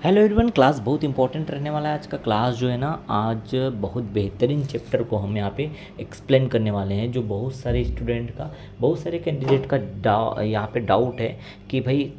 Hello everyone. Class बहुत important रहने वाला है। आज का क्लास जो है ना, आज बहुत बेहतरीन चैप्टर को हम यहाँ पे एक्सप्लेन करने वाले हैं, जो बहुत सारे स्टूडेंट का, बहुत सारे कैंडिडेट का यहाँ पे डाउट है कि भाई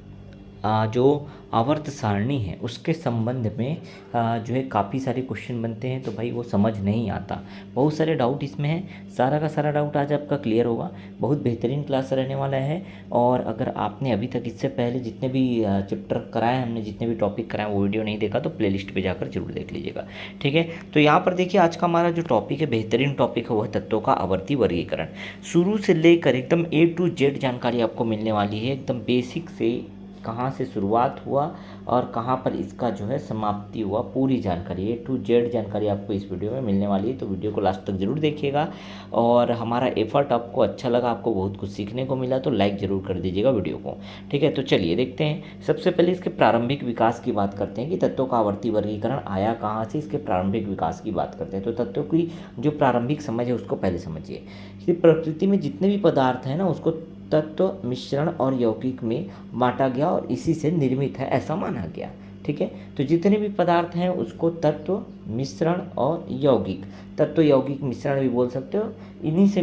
जो आवर्त सारणी है उसके संबंध में जो है काफ़ी सारे क्वेश्चन बनते हैं, तो भाई वो समझ नहीं आता। बहुत सारे डाउट इसमें हैं, सारा का सारा डाउट आज आपका क्लियर होगा। बहुत बेहतरीन क्लास रहने वाला है। और अगर आपने अभी तक इससे पहले जितने भी चैप्टर कराए, हमने जितने भी टॉपिक कराए वो वीडियो नहीं देखा तो प्लेलिस्ट पे जाकर जरूर देख लीजिएगा, ठीक है। तो यहाँ पर देखिए, आज का हमारा जो टॉपिक है, बेहतरीन टॉपिक है, वह तत्वों का आवर्ती वर्गीकरण। शुरू से लेकर एकदम A to Z जानकारी आपको मिलने वाली है, एकदम बेसिक से कहाँ से शुरुआत हुआ और कहाँ पर इसका जो है समाप्ति हुआ, पूरी जानकारी A to Z जानकारी आपको इस वीडियो में मिलने वाली है। तो वीडियो को लास्ट तक जरूर देखिएगा। और हमारा एफर्ट आपको अच्छा लगा, आपको बहुत कुछ सीखने को मिला, तो लाइक ज़रूर कर दीजिएगा वीडियो को, ठीक है। तो चलिए देखते हैं। सबसे पहले इसके प्रारंभिक विकास की बात करते हैं कि तत्वों का आवर्ती वर्गीकरण आया कहाँ से। इसके प्रारंभिक विकास की बात करते हैं। तो तत्वों की जो प्रारंभिक समझ है उसको पहले समझिए कि प्रकृति में जितने भी पदार्थ हैं ना, उसको तत्व, मिश्रण और यौगिक में बांटा गया और इसी से निर्मित है, ऐसा माना गया, ठीक है। तो जितने भी पदार्थ हैं उसको तत्व, मिश्रण और यौगिक, तत्व, यौगिक, मिश्रण भी बोल सकते हो, इन्हीं से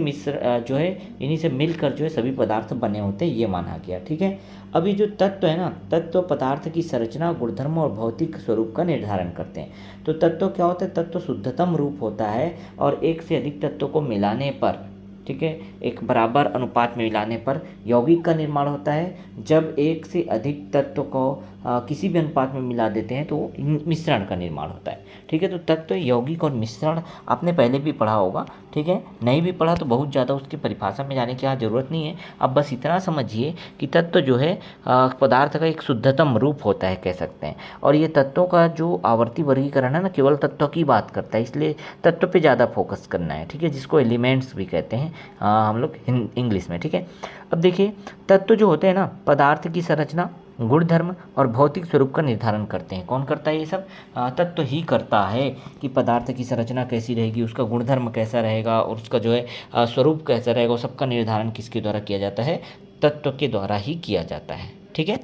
जो है इन्हीं से मिलकर जो है सभी पदार्थ बने होते हैं, ये माना गया, ठीक है। अभी जो तत्व है ना, तत्व पदार्थ की संरचना, गुणधर्म और भौतिक स्वरूप का निर्धारण करते हैं। तो तत्व क्या होता है? तत्व शुद्धतम रूप होता है और एक से अधिक तत्वों को मिलाने पर, ठीक है, एक बराबर अनुपात में मिलाने पर यौगिक का निर्माण होता है। जब एक से अधिक तत्व को किसी भी अनुपात में मिला देते हैं तो मिश्रण का निर्माण होता है, ठीक है। तो तत्व, यौगिक और मिश्रण आपने पहले भी पढ़ा होगा, ठीक है। नहीं भी पढ़ा तो बहुत ज़्यादा उसकी परिभाषा में जाने की यहाँ ज़रूरत नहीं है। अब बस इतना समझिए कि तत्व जो है पदार्थ का एक शुद्धतम रूप होता है, कह सकते हैं। और ये तत्वों का जो आवर्ती वर्गीकरण है ना, केवल तत्व की बात करता है, इसलिए तत्व पे ज़्यादा फोकस करना है, ठीक है, जिसको एलिमेंट्स भी कहते हैं हम लोग इंग्लिश में, ठीक है। अब देखिए, तत्व जो होते हैं ना, पदार्थ की संरचना, गुणधर्म और भौतिक स्वरूप का निर्धारण करते हैं। कौन करता है ये सब? तत्व ही करता है कि पदार्थ की संरचना कैसी रहेगी, उसका गुणधर्म कैसा रहेगा और उसका जो है स्वरूप कैसा रहेगा, वो सबका निर्धारण किसके द्वारा किया जाता है? तत्व के द्वारा ही किया जाता है, ठीक है।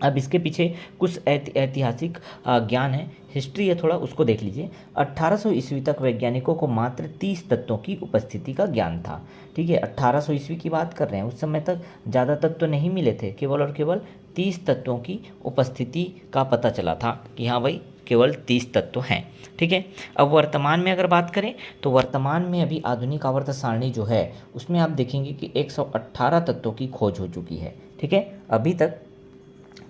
अब इसके पीछे कुछ ऐतिहासिक ज्ञान है, हिस्ट्री है थोड़ा, उसको देख लीजिए। 1800 ईस्वी तक वैज्ञानिकों को मात्र 30 तत्वों की उपस्थिति का ज्ञान था, ठीक है। 1800 ईस्वी की बात कर रहे हैं, उस समय तक ज़्यादा तत्व नहीं मिले थे, केवल और केवल 30 तत्वों की उपस्थिति का पता चला था कि हाँ भाई केवल 30 तत्व हैं, ठीक है। अब वर्तमान में अगर बात करें तो वर्तमान में अभी आधुनिक आवर्त सारणी जो है उसमें आप देखेंगे कि 118 तत्वों की खोज हो चुकी है, ठीक है। अभी तक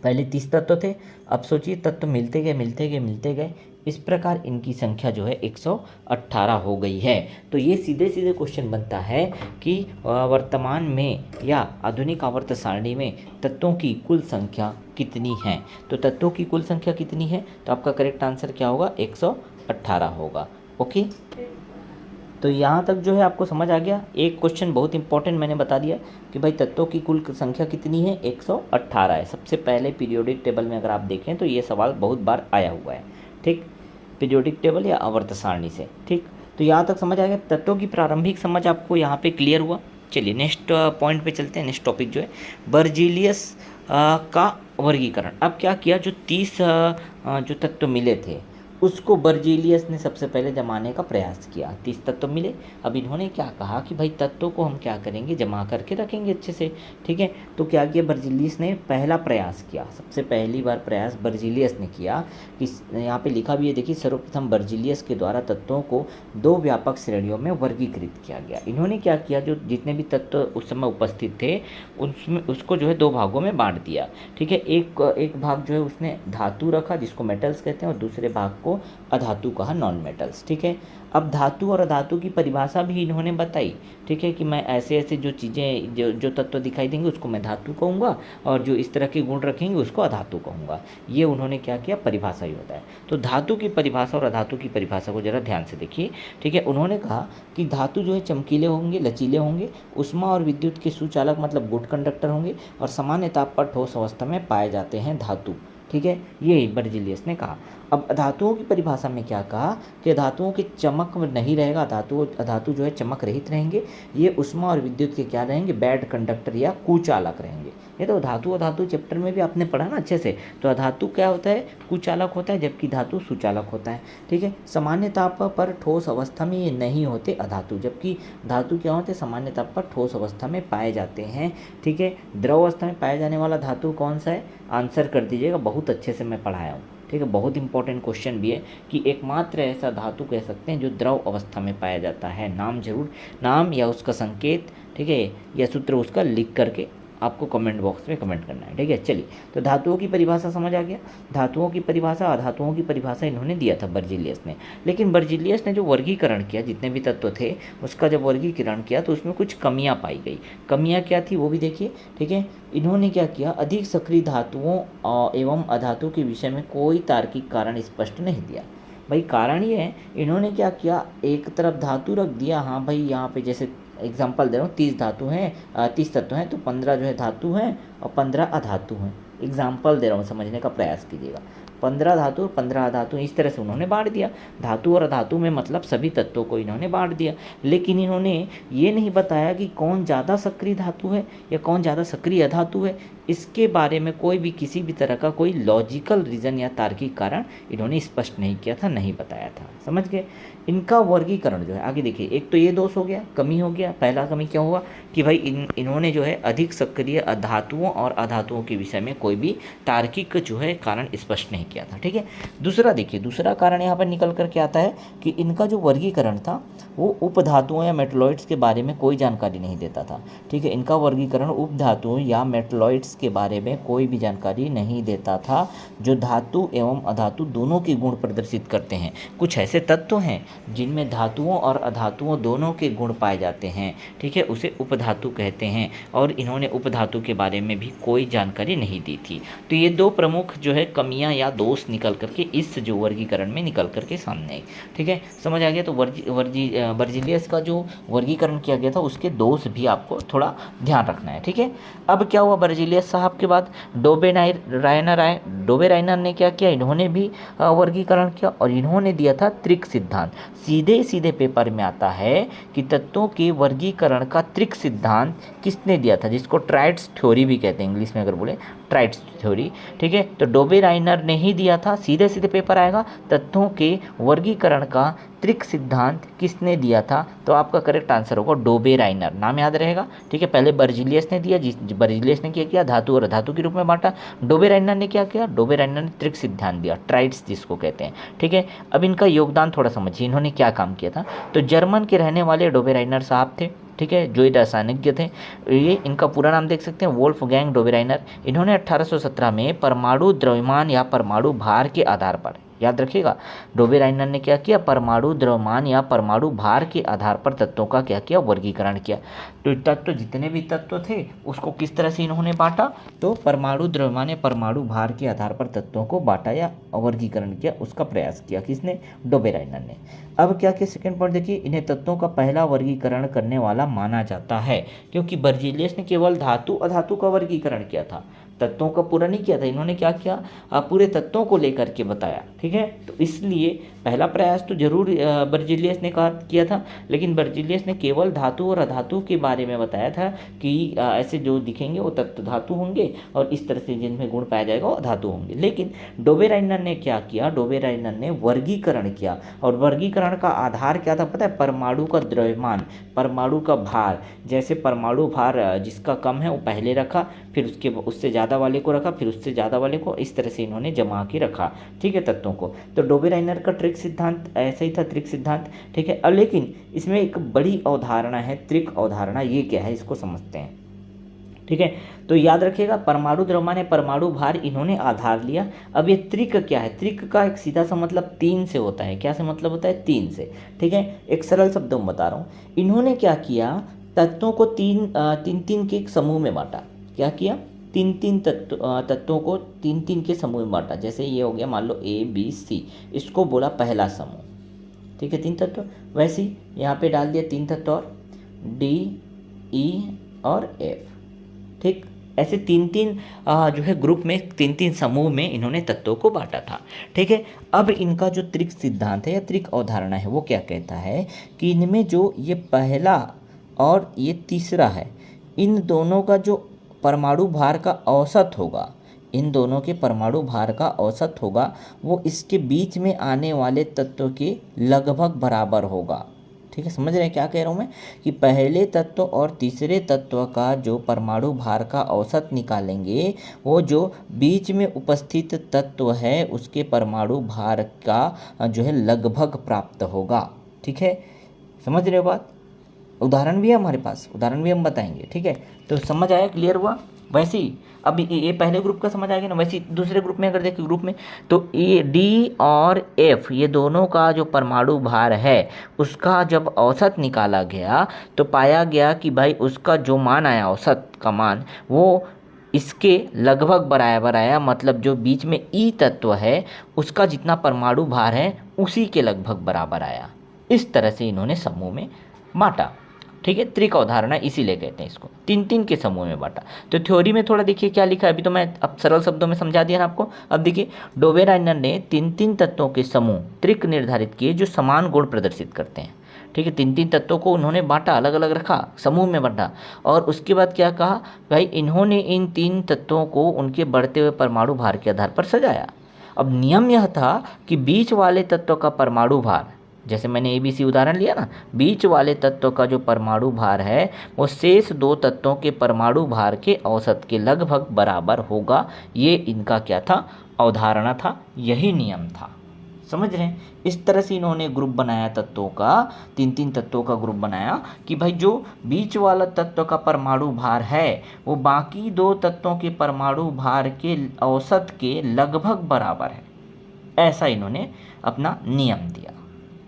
पहले 30 तत्व थे, अब सोचिए तत्व मिलते गए मिलते गए मिलते गए, इस प्रकार इनकी संख्या जो है 118 हो गई है। तो ये सीधे सीधे क्वेश्चन बनता है कि वर्तमान में या आधुनिक आवर्त सारणी में तत्वों की कुल संख्या कितनी है। तो तत्वों की कुल संख्या कितनी है? तो आपका करेक्ट आंसर क्या होगा? 118 होगा, ओके। तो यहाँ तक जो है आपको समझ आ गया। एक क्वेश्चन बहुत इंपॉर्टेंट मैंने बता दिया कि भाई तत्वों की कुल संख्या कितनी है? 118 है। सबसे पहले पीरियोडिक टेबल में अगर आप देखें तो ये सवाल बहुत बार आया हुआ है, ठीक, पीरियोडिक टेबल या आवर्त सारणी से, ठीक। तो यहाँ तक समझ आ गया। तत्वों की प्रारंभिक समझ आपको यहाँ पे क्लियर हुआ। चलिए नेक्स्ट पॉइंट पे चलते हैं। नेक्स्ट टॉपिक जो है बर्जीलियस का वर्गीकरण। अब क्या किया, जो 30 जो तत्व मिले थे उसको बर्जीलियस ने सबसे पहले जमाने का प्रयास किया। 30 तत्व मिले। अब इन्होंने क्या कहा कि भाई तत्वों को हम क्या करेंगे, जमा करके रखेंगे अच्छे से, ठीक है। तो क्या किया, बर्जीलियस ने पहला प्रयास किया, सबसे पहली बार प्रयास बर्जीलियस ने किया कि यहाँ पे लिखा भी है, देखिए, सर्वप्रथम बर्जीलियस के द्वारा तत्वों को 2 व्यापक श्रेणियों में वर्गीकृत किया गया। इन्होंने क्या किया, जो जितने भी तत्व उस समय उपस्थित थे उसमें उसको जो है 2 भागों में बांट दिया, ठीक है। एक भाग जो है उसने धातु रखा जिसको मेटल्स कहते हैं और दूसरे भाग को अधातु कहा, नॉन मेटल्स, ठीक है। अब धातु और अधातु की परिभाषा भी इन्होंने बताई, ठीक है, कि मैं ऐसे ऐसे जो चीज़ें जो तत्व दिखाई देंगे उसको मैं धातु कहूँगा और जो इस तरह के गुण रखेंगे उसको अधातु कहूँगा। ये उन्होंने क्या किया, परिभाषा ही होता है। तो धातु की परिभाषा और अधातु की परिभाषा को जरा ध्यान से देखिए, ठीक है। उन्होंने कहा कि धातु जो है चमकीले होंगे, लचीले होंगे, ऊष्मा और विद्युत के सुचालक मतलब गुड कंडक्टर होंगे और सामान्य ताप पर ठोस अवस्था में पाए जाते हैं धातु, ठीक है। ये बर्जीलियस ने कहा। अब धातुओं की परिभाषा में क्या कहा कि धातुओं की चमक नहीं रहेगा, धातु जो है चमक रहित रहेंगे, ये ऊष्मा और विद्युत के क्या रहेंगे, बैड कंडक्टर या कुचालक रहेंगे। ये तो धातु अधातु चैप्टर में भी आपने पढ़ा ना अच्छे से। तो अधातु क्या होता है, कुचालक होता है, जबकि धातु सुचालक होता है। ठीक है, सामान्य ताप पर ठोस अवस्था में ये नहीं होते अधातु, जबकि धातु क्या होते हैं, सामान्य ताप पर ठोस अवस्था में पाए जाते हैं। ठीक है, द्रव अवस्था में पाया जाने वाला धातु कौन सा है, आंसर कर दीजिएगा, बहुत अच्छे से मैं पढ़ाया हूँ। ठीक है, बहुत इंपॉर्टेंट क्वेश्चन भी है कि एकमात्र ऐसा धातु कह सकते हैं जो द्रव अवस्था में पाया जाता है। नाम जरूर, नाम या उसका संकेत, ठीक है, या सूत्र उसका लिख करके आपको कमेंट बॉक्स में कमेंट करना है। ठीक है, चलिए, तो धातुओं की परिभाषा समझ आ गया। धातुओं की परिभाषा, अधातुओं की परिभाषा इन्होंने दिया था बर्जीलियस ने। लेकिन बर्जीलियस ने जो वर्गीकरण किया, जितने भी तत्व थे उसका जब वर्गीकरण किया तो उसमें कुछ कमियां पाई गई। कमियां क्या थी वो भी देखिए। ठीक है, इन्होंने क्या किया, अधिक सक्रिय धातुओं एवं अधातु के विषय में कोई तार्किक कारण स्पष्ट नहीं दिया। भाई कारण ये है, इन्होंने क्या किया, एक तरफ धातु रख दिया, हाँ भाई यहाँ पे जैसे एग्जाम्पल दे रहा हूँ, 30 धातु हैं, 30 तत्व हैं, तो 15 जो है धातु हैं और 15 अधातु हैं। एग्जाम्पल दे रहा हूँ, समझने का प्रयास कीजिएगा। 15 धातु और 15 अधातु, इस तरह से उन्होंने बांट दिया। धातु और अधातु में मतलब सभी तत्वों को इन्होंने बांट दिया। लेकिन इन्होंने ये नहीं बताया कि कौन ज़्यादा सक्रिय धातु है या कौन ज़्यादा सक्रिय अधातु है। इसके बारे में कोई भी किसी भी तरह का कोई लॉजिकल रीज़न या तार्किक कारण इन्होंने स्पष्ट नहीं किया था, नहीं बताया था। समझ गए। इनका वर्गीकरण जो है, आगे देखिए, एक तो ये दोष हो गया, कमी हो गया। पहला कमी क्या हुआ कि भाई इन्होंने जो है अधिक सक्रिय धातुओं और अधातुओं के विषय में कोई भी तार्किक जो है कारण स्पष्ट नहीं किया था। ठीक है, दूसरा देखिए, दूसरा कारण यहाँ पर निकल कर के आता है कि इनका जो वर्गीकरण था वो उपधातुओं या मेटलॉइड्स के बारे में कोई जानकारी नहीं देता था। ठीक है, इनका वर्गीकरण उपधातुओं या मेटलॉइड्स के बारे में कोई भी जानकारी नहीं देता था, जो धातु एवं अधातु दोनों के गुण प्रदर्शित करते हैं। कुछ ऐसे तत्व हैं जिनमें धातुओं और अधातुओं दोनों के गुण पाए जाते हैं। ठीक है, उसे उपधातु कहते हैं, और इन्होंने उपधातु के बारे में भी कोई जानकारी नहीं दी थी। तो ये दो प्रमुख जो है कमियां या दोष निकल करके इस जो वर्गीकरण में निकल करके सामने आई। ठीक है, समझ आ गया। तो बर्जीलियस का जो वर्गीकरण किया गया था उसके दोष भी आपको थोड़ा ध्यान रखना है। ठीक है, अब क्या हुआ, बर्जीलियस साहब के बाद डोबेराइनर आए। डोबेराइनर ने क्या किया, इन्होंने भी वर्गीकरण किया और इन्होंने दिया था त्रिक सिद्धांत। सीधे सीधे पेपर में आता है कि तत्वों के वर्गीकरण का त्रिक सिद्धांत किसने दिया था, जिसको ट्राइड्स थ्योरी भी कहते हैं इंग्लिश में अगर बोले, ट्राइड्स थ्योरी। ठीक है, तो डोबेराइनर ने ही दिया था। सीधे सीधे पेपर आएगा, तत्वों के वर्गीकरण का त्रिक सिद्धांत किसने दिया था, तो आपका करेक्ट आंसर होगा डोबेराइनर, नाम याद रहेगा। ठीक है, पहले बर्जीलियस ने दिया, बर्जीलियस ने क्या किया, धातु और अधातु के रूप में बांटा। डोबेराइनर ने क्या किया, डोबेराइनर ने त्रिक सिद्धांत दिया, ट्राइड्स जिसको कहते हैं। ठीक है, अब इनका योगदान थोड़ा समझिए, इन्होंने क्या काम किया था। तो जर्मन के रहने वाले डोबेराइनर साहब थे। ठीक है, जो रसायनज्ञ थे, ये इनका पूरा नाम देख सकते हैं, वोल्फगैंग डोबेराइनर। इन्होंने 1817 में परमाणु द्रव्यमान या परमाणु भार के आधार पर, याद रखिएगा, डोबेराइनर ने क्या किया, परमाणु द्रव्यमान या परमाणु भार के आधार पर तत्वों का क्या किया, वर्गीकरण किया। तो तत्व, जितने भी तत्व थे उसको किस तरह से इन्होंने बांटा, तो परमाणु द्रव्यमान या परमाणु भार के आधार पर तत्वों को बांटा या वर्गीकरण किया, उसका प्रयास किया। किसने, डोबेराइनर ने। अब क्या किया, सेकंड पॉइंट देखिए, इन्हें तत्वों का पहला वर्गीकरण करने वाला माना जाता है, क्योंकि बर्जीलियस ने केवल धातु अधातु का वर्गीकरण किया था, तत्वों का पूरा नहीं किया था। इन्होंने क्या किया, पूरे तत्वों को लेकर के बताया। ठीक है, तो इसलिए पहला प्रयास तो जरूर बर्जीलियस ने किया था, लेकिन बर्जीलियस ने केवल धातु और अधातु के बारे में बताया था कि ऐसे जो दिखेंगे वो तत्व धातु होंगे और इस तरह से जिनमें गुण पाया जाएगा वो अधातु होंगे। लेकिन डोबेराइनर ने क्या किया, डोबेराइनर ने वर्गीकरण किया, और वर्गीकरण का आधार क्या था पता है, परमाणु का द्रव्यमान, परमाणु का भार। जैसे परमाणु भार जिसका कम है वो पहले रखा, फिर उससे ज़्यादा वाले को रखा, फिर उससे ज़्यादा वाले को, इस तरह से इन्होंने जमा के रखा। ठीक है, तत्वों को। तो डोबेराइनर का त्रिक सिद्धांत ऐसा ही था, त्रिक सिद्धांत। ठीक है, अब लेकिन इसमें एक बड़ी अवधारणा है, त्रिक अवधारणा। ये क्या है, इसको समझते हैं। ठीक है, तो याद रखिएगा, परमाणु द्रव्यमान परमाणु भार इन्होंने आधार लिया। अब ये त्रिक क्या है, त्रिक का एक सीधा सा मतलब 3 से होता है। क्या से मतलब होता है, 3 से। ठीक है, एक सरल शब्दों में बता रहा हूँ। इन्होंने क्या किया, तत्वों को तीन के एक समूह में बांटा। क्या किया, तीन तत्वों को तीन के समूह में बांटा। जैसे ये हो गया, मान लो ABC, इसको बोला पहला समूह। ठीक है, 3 तत्व। वैसे ही यहाँ पे डाल दिया 3 तत्व और DE और F। ठीक, ऐसे 3 जो है ग्रुप में 3 समूह में इन्होंने तत्वों को बांटा था। ठीक है, अब इनका जो त्रिक सिद्धांत है या त्रिक अवधारणा है वो क्या कहता है कि इनमें जो ये पहला और ये तीसरा है, इन दोनों का जो परमाणु भार का औसत होगा, इन दोनों के परमाणु भार का औसत होगा, वो इसके बीच में आने वाले तत्व के लगभग बराबर होगा। ठीक है, समझ रहे हैं क्या कह रहा हूँ मैं, कि पहले तत्व और तीसरे तत्व का जो परमाणु भार का औसत निकालेंगे, वो जो बीच में उपस्थित तत्व है उसके परमाणु भार का जो है लगभग प्राप्त होगा। ठीक है, समझ रहे हो बात। उदाहरण भी है हमारे पास, उदाहरण भी हम बताएंगे। ठीक है, तो समझ आया, क्लियर हुआ। वैसे ही अब ये पहले ग्रुप का समझ आ गया ना, वैसे ही दूसरे ग्रुप में अगर देखें ग्रुप में, तो ए डी और एफ ये दोनों का जो परमाणु भार है उसका जब औसत निकाला गया तो पाया गया कि भाई उसका जो मान आया, औसत का मान, वो इसके लगभग बराबर आया। मतलब जो बीच में ई तत्व है उसका जितना परमाणु भार है उसी के लगभग बराबर आया। इस तरह से इन्होंने समूह में बांटा। ठीक है, त्रिका उदाहरण है, इसीलिए कहते हैं इसको, तीन तीन के समूह में बांटा। तो थ्योरी में थोड़ा देखिए क्या लिखा है, अभी तो मैं अब सरल शब्दों में समझा दिया ना आपको। अब देखिए, डोबेराइनर ने तीन तीन तत्वों के समूह त्रिक निर्धारित किए जो समान गुण प्रदर्शित करते हैं। ठीक है, तीन तीन तत्वों को उन्होंने बांटा, अलग अलग रखा, समूह में बांटा, और उसके बाद क्या कहा भाई, इन्होंने इन तीन तत्वों को उनके बढ़ते हुए परमाणु भार के आधार पर सजाया। अब नियम यह था कि बीच वाले तत्व का परमाणु भार, जैसे मैंने ABC उदाहरण लिया ना, बीच वाले तत्व का जो परमाणु भार है वो शेष दो तत्वों के परमाणु भार के औसत के लगभग बराबर होगा। ये इनका क्या था, अवधारणा था, यही नियम था। समझ रहे हैं, इस तरह से इन्होंने ग्रुप बनाया तत्वों का, तीन तीन तत्वों का ग्रुप बनाया कि भाई जो बीच वाला तत्व का परमाणु भार है वो बाकी दो तत्वों के परमाणु भार के औसत के लगभग बराबर है। ऐसा इन्होंने अपना नियम दिया।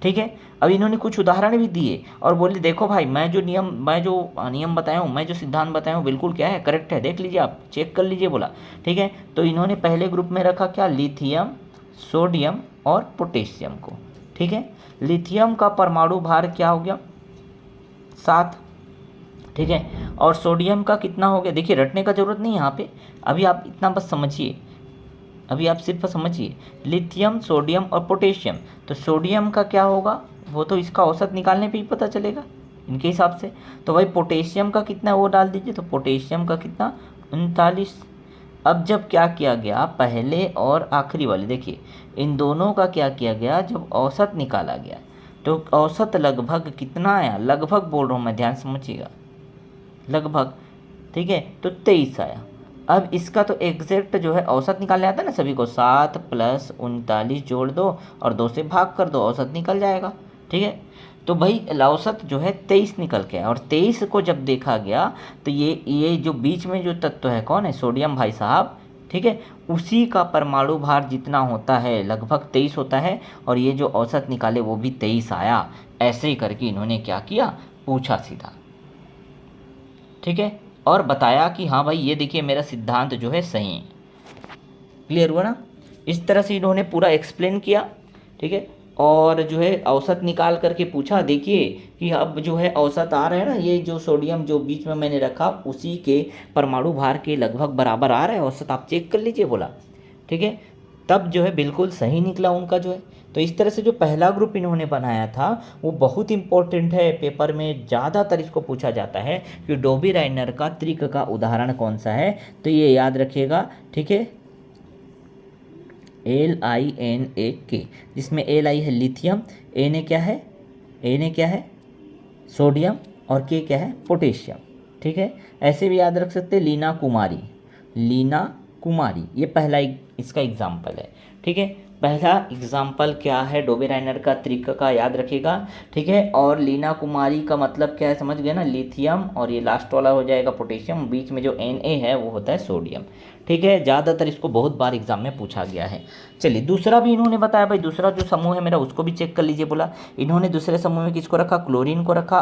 ठीक है, अब इन्होंने कुछ उदाहरण भी दिए और बोले देखो भाई, मैं जो नियम बताया हूँ, मैं जो सिद्धांत बताया हूँ बिल्कुल क्या है, करेक्ट है, देख लीजिए, आप चेक कर लीजिए, बोला। ठीक है, तो इन्होंने पहले ग्रुप में रखा क्या, लिथियम, सोडियम और पोटेशियम को। ठीक है, लिथियम का परमाणु भार क्या हो गया, 7। ठीक है, और सोडियम का कितना हो गया, देखिए रटने का जरूरत नहीं है यहाँ पे, अभी आप इतना बस समझिए, अभी आप सिर्फ समझिए, लिथियम, सोडियम और पोटेशियम। तो सोडियम का क्या होगा, वो तो इसका औसत निकालने पे ही पता चलेगा इनके हिसाब से। तो भाई पोटेशियम का कितना वो डाल दीजिए, तो पोटेशियम का कितना, 39। अब जब क्या किया गया, पहले और आखिरी वाले, देखिए इन दोनों का क्या किया गया, जब औसत निकाला गया तो औसत लगभग कितना आया, लगभग बोल रहा हूँ मैं, ध्यान समझिएगा, लगभग। ठीक है, तो 23 आया। अब इसका तो एग्जैक्ट जो है औसत निकालने आता है ना सभी को, 7 + 39 जोड़ दो और 2 से भाग कर दो, औसत निकल जाएगा। ठीक है, तो भाई औसत जो है 23 निकल के आया, और 23 को जब देखा गया तो ये जो बीच में जो तत्व है कौन है, सोडियम भाई साहब। ठीक है, उसी का परमाणु भार जितना होता है लगभग 23 होता है, और ये जो औसत निकाले वो भी 23 आया। ऐसे ही करके इन्होंने क्या किया, पूछा सीधा। ठीक है, और बताया कि हाँ भाई ये देखिए मेरा सिद्धांत जो है सही है। क्लियर हुआ ना, इस तरह से इन्होंने पूरा एक्सप्लेन किया। ठीक है, और जो है औसत निकाल करके पूछा, देखिए कि अब जो है औसत आ रहा है ना, ये जो सोडियम जो बीच में मैंने रखा उसी के परमाणु भार के लगभग बराबर आ रहा है औसत, आप चेक कर लीजिए, बोला। ठीक है, तब जो है बिल्कुल सही निकला उनका जो है। तो इस तरह से जो पहला ग्रुप इन्होंने बनाया था वो बहुत इंपॉर्टेंट है, पेपर में ज़्यादातर इसको पूछा जाता है कि डोबेराइनर का त्रिक का उदाहरण कौन सा है, तो ये याद रखिएगा। ठीक है, LINAK, जिसमें Li है लिथियम, Na क्या है सोडियम, और K क्या है, पोटेशियम। ठीक है, ऐसे भी याद रख सकते हैं, लीना कुमारी, ये पहला इसका एग्जाम्पल है। ठीक है, पहला एग्जाम्पल क्या है, डोबेराइनर का त्रिक का याद रखिएगा। ठीक है, और लीना कुमारी का मतलब क्या है, समझ गए ना, लिथियम, और ये लास्ट वाला हो जाएगा पोटेशियम, बीच में जो Na है वो होता है सोडियम। ठीक है, ज़्यादातर इसको बहुत बार एग्जाम में पूछा गया है। चलिए दूसरा भी इन्होंने बताया, भाई दूसरा जो समूह है मेरा उसको भी चेक कर लीजिए, बोला। इन्होंने दूसरे समूह में किसको रखा, क्लोरीन को रखा,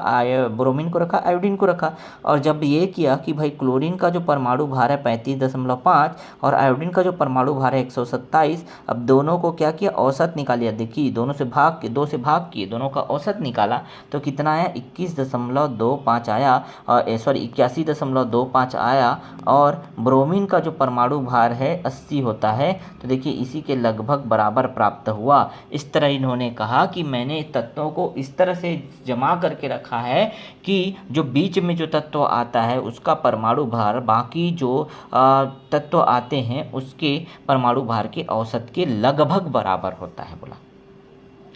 ब्रोमीन को रखा, आयोडीन को रखा। और जब ये किया कि भाई क्लोरीन का जो परमाणु भार है 35.5 और आयोडीन का जो परमाणु भार है 127, अब दोनों को क्या किया, औसत निकालिया। देखिए दोनों से भाग के, 2 से भाग किए, दोनों का औसत निकाला तो कितना आया, 21.25 आया, और सॉरी 81.25 आया। और ब्रोमीन का जो परमाणु भार है 80 होता है, तो देखिए इसी के लगभग बराबर प्राप्त हुआ। इस तरह इन्होंने कहा कि मैंने तत्वों को इस तरह से जमा करके रखा है कि जो बीच में जो तत्व आता है उसका परमाणु भार बाकी जो तत्व आते हैं उसके परमाणु भार के औसत के लगभग बराबर होता है बोला।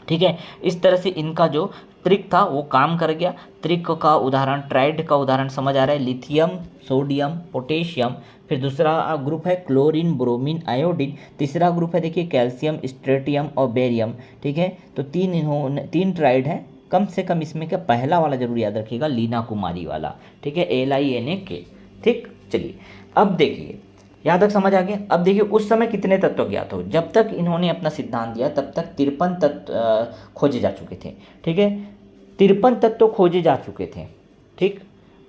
ठीक है, इस तरह से इनका जो त्रिक था वो काम कर गया। त्रिक का उदाहरण, ट्राइड का उदाहरण समझ आ रहा है, लिथियम, सोडियम, पोटेशियम। फिर दूसरा ग्रुप है क्लोरीन, ब्रोमीन, आयोडीन। तीसरा ग्रुप है देखिए कैल्शियम, स्ट्रेटियम और बेरियम। ठीक है, तो 3 ट्राइड हैं। कम से कम इसमें क्या, पहला वाला जरूर याद रखिएगा, लीना कुमारी वाला। ठीक है, LINAK। ठीक, चलिए अब देखिए, यहाँ तक समझ आ गया। अब देखिए उस समय कितने तत्व ज्ञात हो, जब तक इन्होंने अपना सिद्धांत दिया तब तक 53 तत्व खोजे जा चुके थे। ठीक है, 53 तत्व खोजे जा चुके थे। ठीक,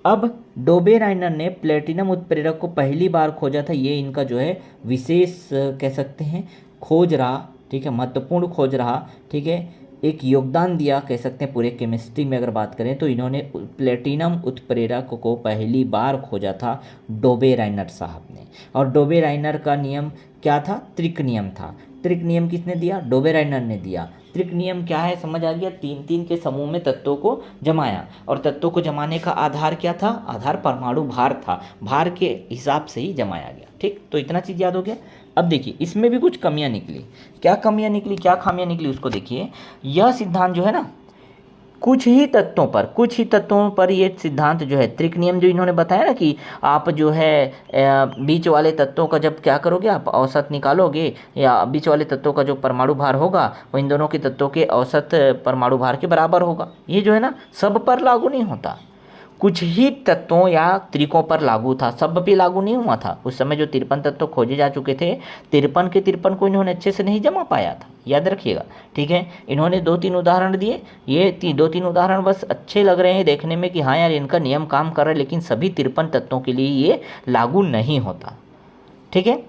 अब डोबेराइनर ने प्लेटिनम उत्प्रेरक को पहली बार खोजा था। ये इनका जो है विशेष कह सकते हैं खोज रहा। ठीक है, महत्वपूर्ण खोज रहा। ठीक है, एक योगदान दिया कह सकते हैं पूरे केमिस्ट्री में। अगर बात करें तो इन्होंने प्लेटिनम उत्प्रेरक को पहली बार खोजा था डोबेराइनर साहब ने। और डोबेराइनर का नियम क्या था, त्रिक नियम था। त्रिक नियम किसने दिया, डोबेराइनर ने दिया। त्रिक नियम क्या है समझ आ गया, 3-3 के समूह में तत्वों को जमाया, और तत्वों को जमाने का आधार क्या था, आधार परमाणु भार था, भार के हिसाब से ही जमाया गया। ठीक, तो इतना चीज़ याद हो गया। अब देखिए इसमें भी कुछ कमियां निकली। क्या कमियां निकली, क्या खामियां निकली उसको देखिए। यह सिद्धांत जो है ना, कुछ ही तत्वों पर ये सिद्धांत जो है, त्रिक नियम जो इन्होंने बताया ना कि आप जो है बीच वाले तत्वों का जब क्या करोगे, आप औसत निकालोगे, या बीच वाले तत्वों का जो परमाणु भार होगा वो इन दोनों के तत्वों के औसत परमाणु भार के बराबर होगा। ये जो है ना सब पर लागू नहीं होता, कुछ ही तत्वों या त्रिकों पर लागू था, सब पे लागू नहीं हुआ था। उस समय जो 53 तत्व खोजे जा चुके थे, 53 के 53 को इन्होंने अच्छे से नहीं जमा पाया था, याद रखिएगा। ठीक है, इन्होंने 2-3 उदाहरण दिए। ये 2-3 उदाहरण बस अच्छे लग रहे हैं देखने में कि हाँ यार इनका नियम काम कर रहा है, लेकिन सभी 53 तत्वों के लिए ये लागू नहीं होता। ठीक है,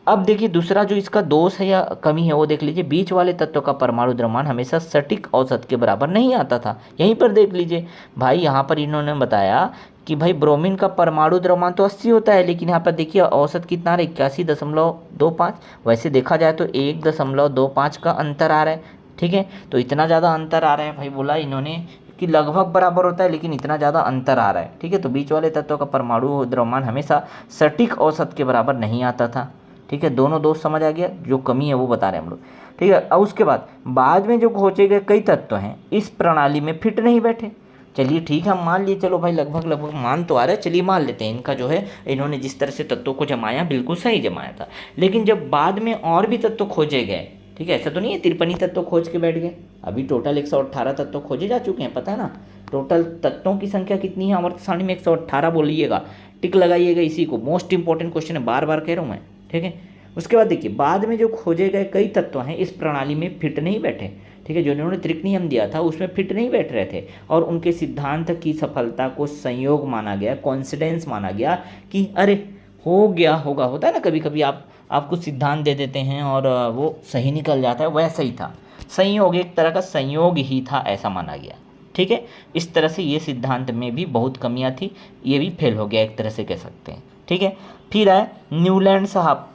अब देखिए दूसरा जो इसका दोष है या कमी है वो देख लीजिए। बीच वाले तत्व का परमाणु द्रव्यमान हमेशा सटीक औसत के बराबर नहीं आता था। यहीं पर देख लीजिए भाई, यहाँ पर इन्होंने बताया कि भाई ब्रोमीन का परमाणु द्रव्यमान तो 80 होता है, लेकिन यहाँ पर देखिए औसत कितना है, 81.25। वैसे देखा जाए तो 1.25 का अंतर आ रहा है। ठीक है, तो इतना ज़्यादा अंतर आ रहा है भाई, बोला इन्होंने कि लगभग बराबर होता है लेकिन इतना ज़्यादा अंतर आ रहा है। ठीक है, तो बीच वाले तत्वों का परमाणु द्रव्यमान हमेशा सटीक औसत के बराबर नहीं आता था। ठीक है, दोनों दोस्त समझ आ गया, जो कमी है वो बता रहे हैं हम लोग। ठीक है, अब उसके बाद में जो खोजे गए कई तत्व हैं इस प्रणाली में फिट नहीं बैठे। चलिए ठीक है, हम मान लिए, चलो भाई लगभग मान तो आ रहा है, चलिए मान लेते हैं इनका जो है इन्होंने जिस तरह से तत्वों को जमाया बिल्कुल सही जमाया था। लेकिन जब बाद में और भी तत्व खोजे गए, ठीक है, ऐसा तो नहीं है 53 तत्व खोज के बैठ गए, अभी टोटल 118 तत्व खोजे जा चुके हैं, पता है ना। टोटल तत्वों की संख्या कितनी है अमृत सारणी में, 118 बोलिएगा, टिक लगाइएगा इसी को, मोस्ट इंपॉर्टेंट क्वेश्चन है, बार बार कह रहा हूँ मैं। ठीक है, उसके बाद देखिए बाद में जो खोजे गए कई तत्व हैं इस प्रणाली में फिट नहीं बैठे। ठीक है, जो इन्होंने त्रिक नियम दिया था उसमें फिट नहीं बैठ रहे थे, और उनके सिद्धांत की सफलता को संयोग माना गया, कॉन्सिडेंस माना गया कि अरे हो गया होगा। होता है ना कभी कभी आप कुछ सिद्धांत दे देते हैं और वो सही निकल जाता है, वैसा ही था, संयोग, एक तरह का संयोग ही था, ऐसा माना गया। ठीक है, इस तरह से ये सिद्धांत में भी बहुत कमियां थी, ये भी फेल हो गया एक तरह से कह सकते हैं। ठीक है, फिर आए न्यूलैंड साहब,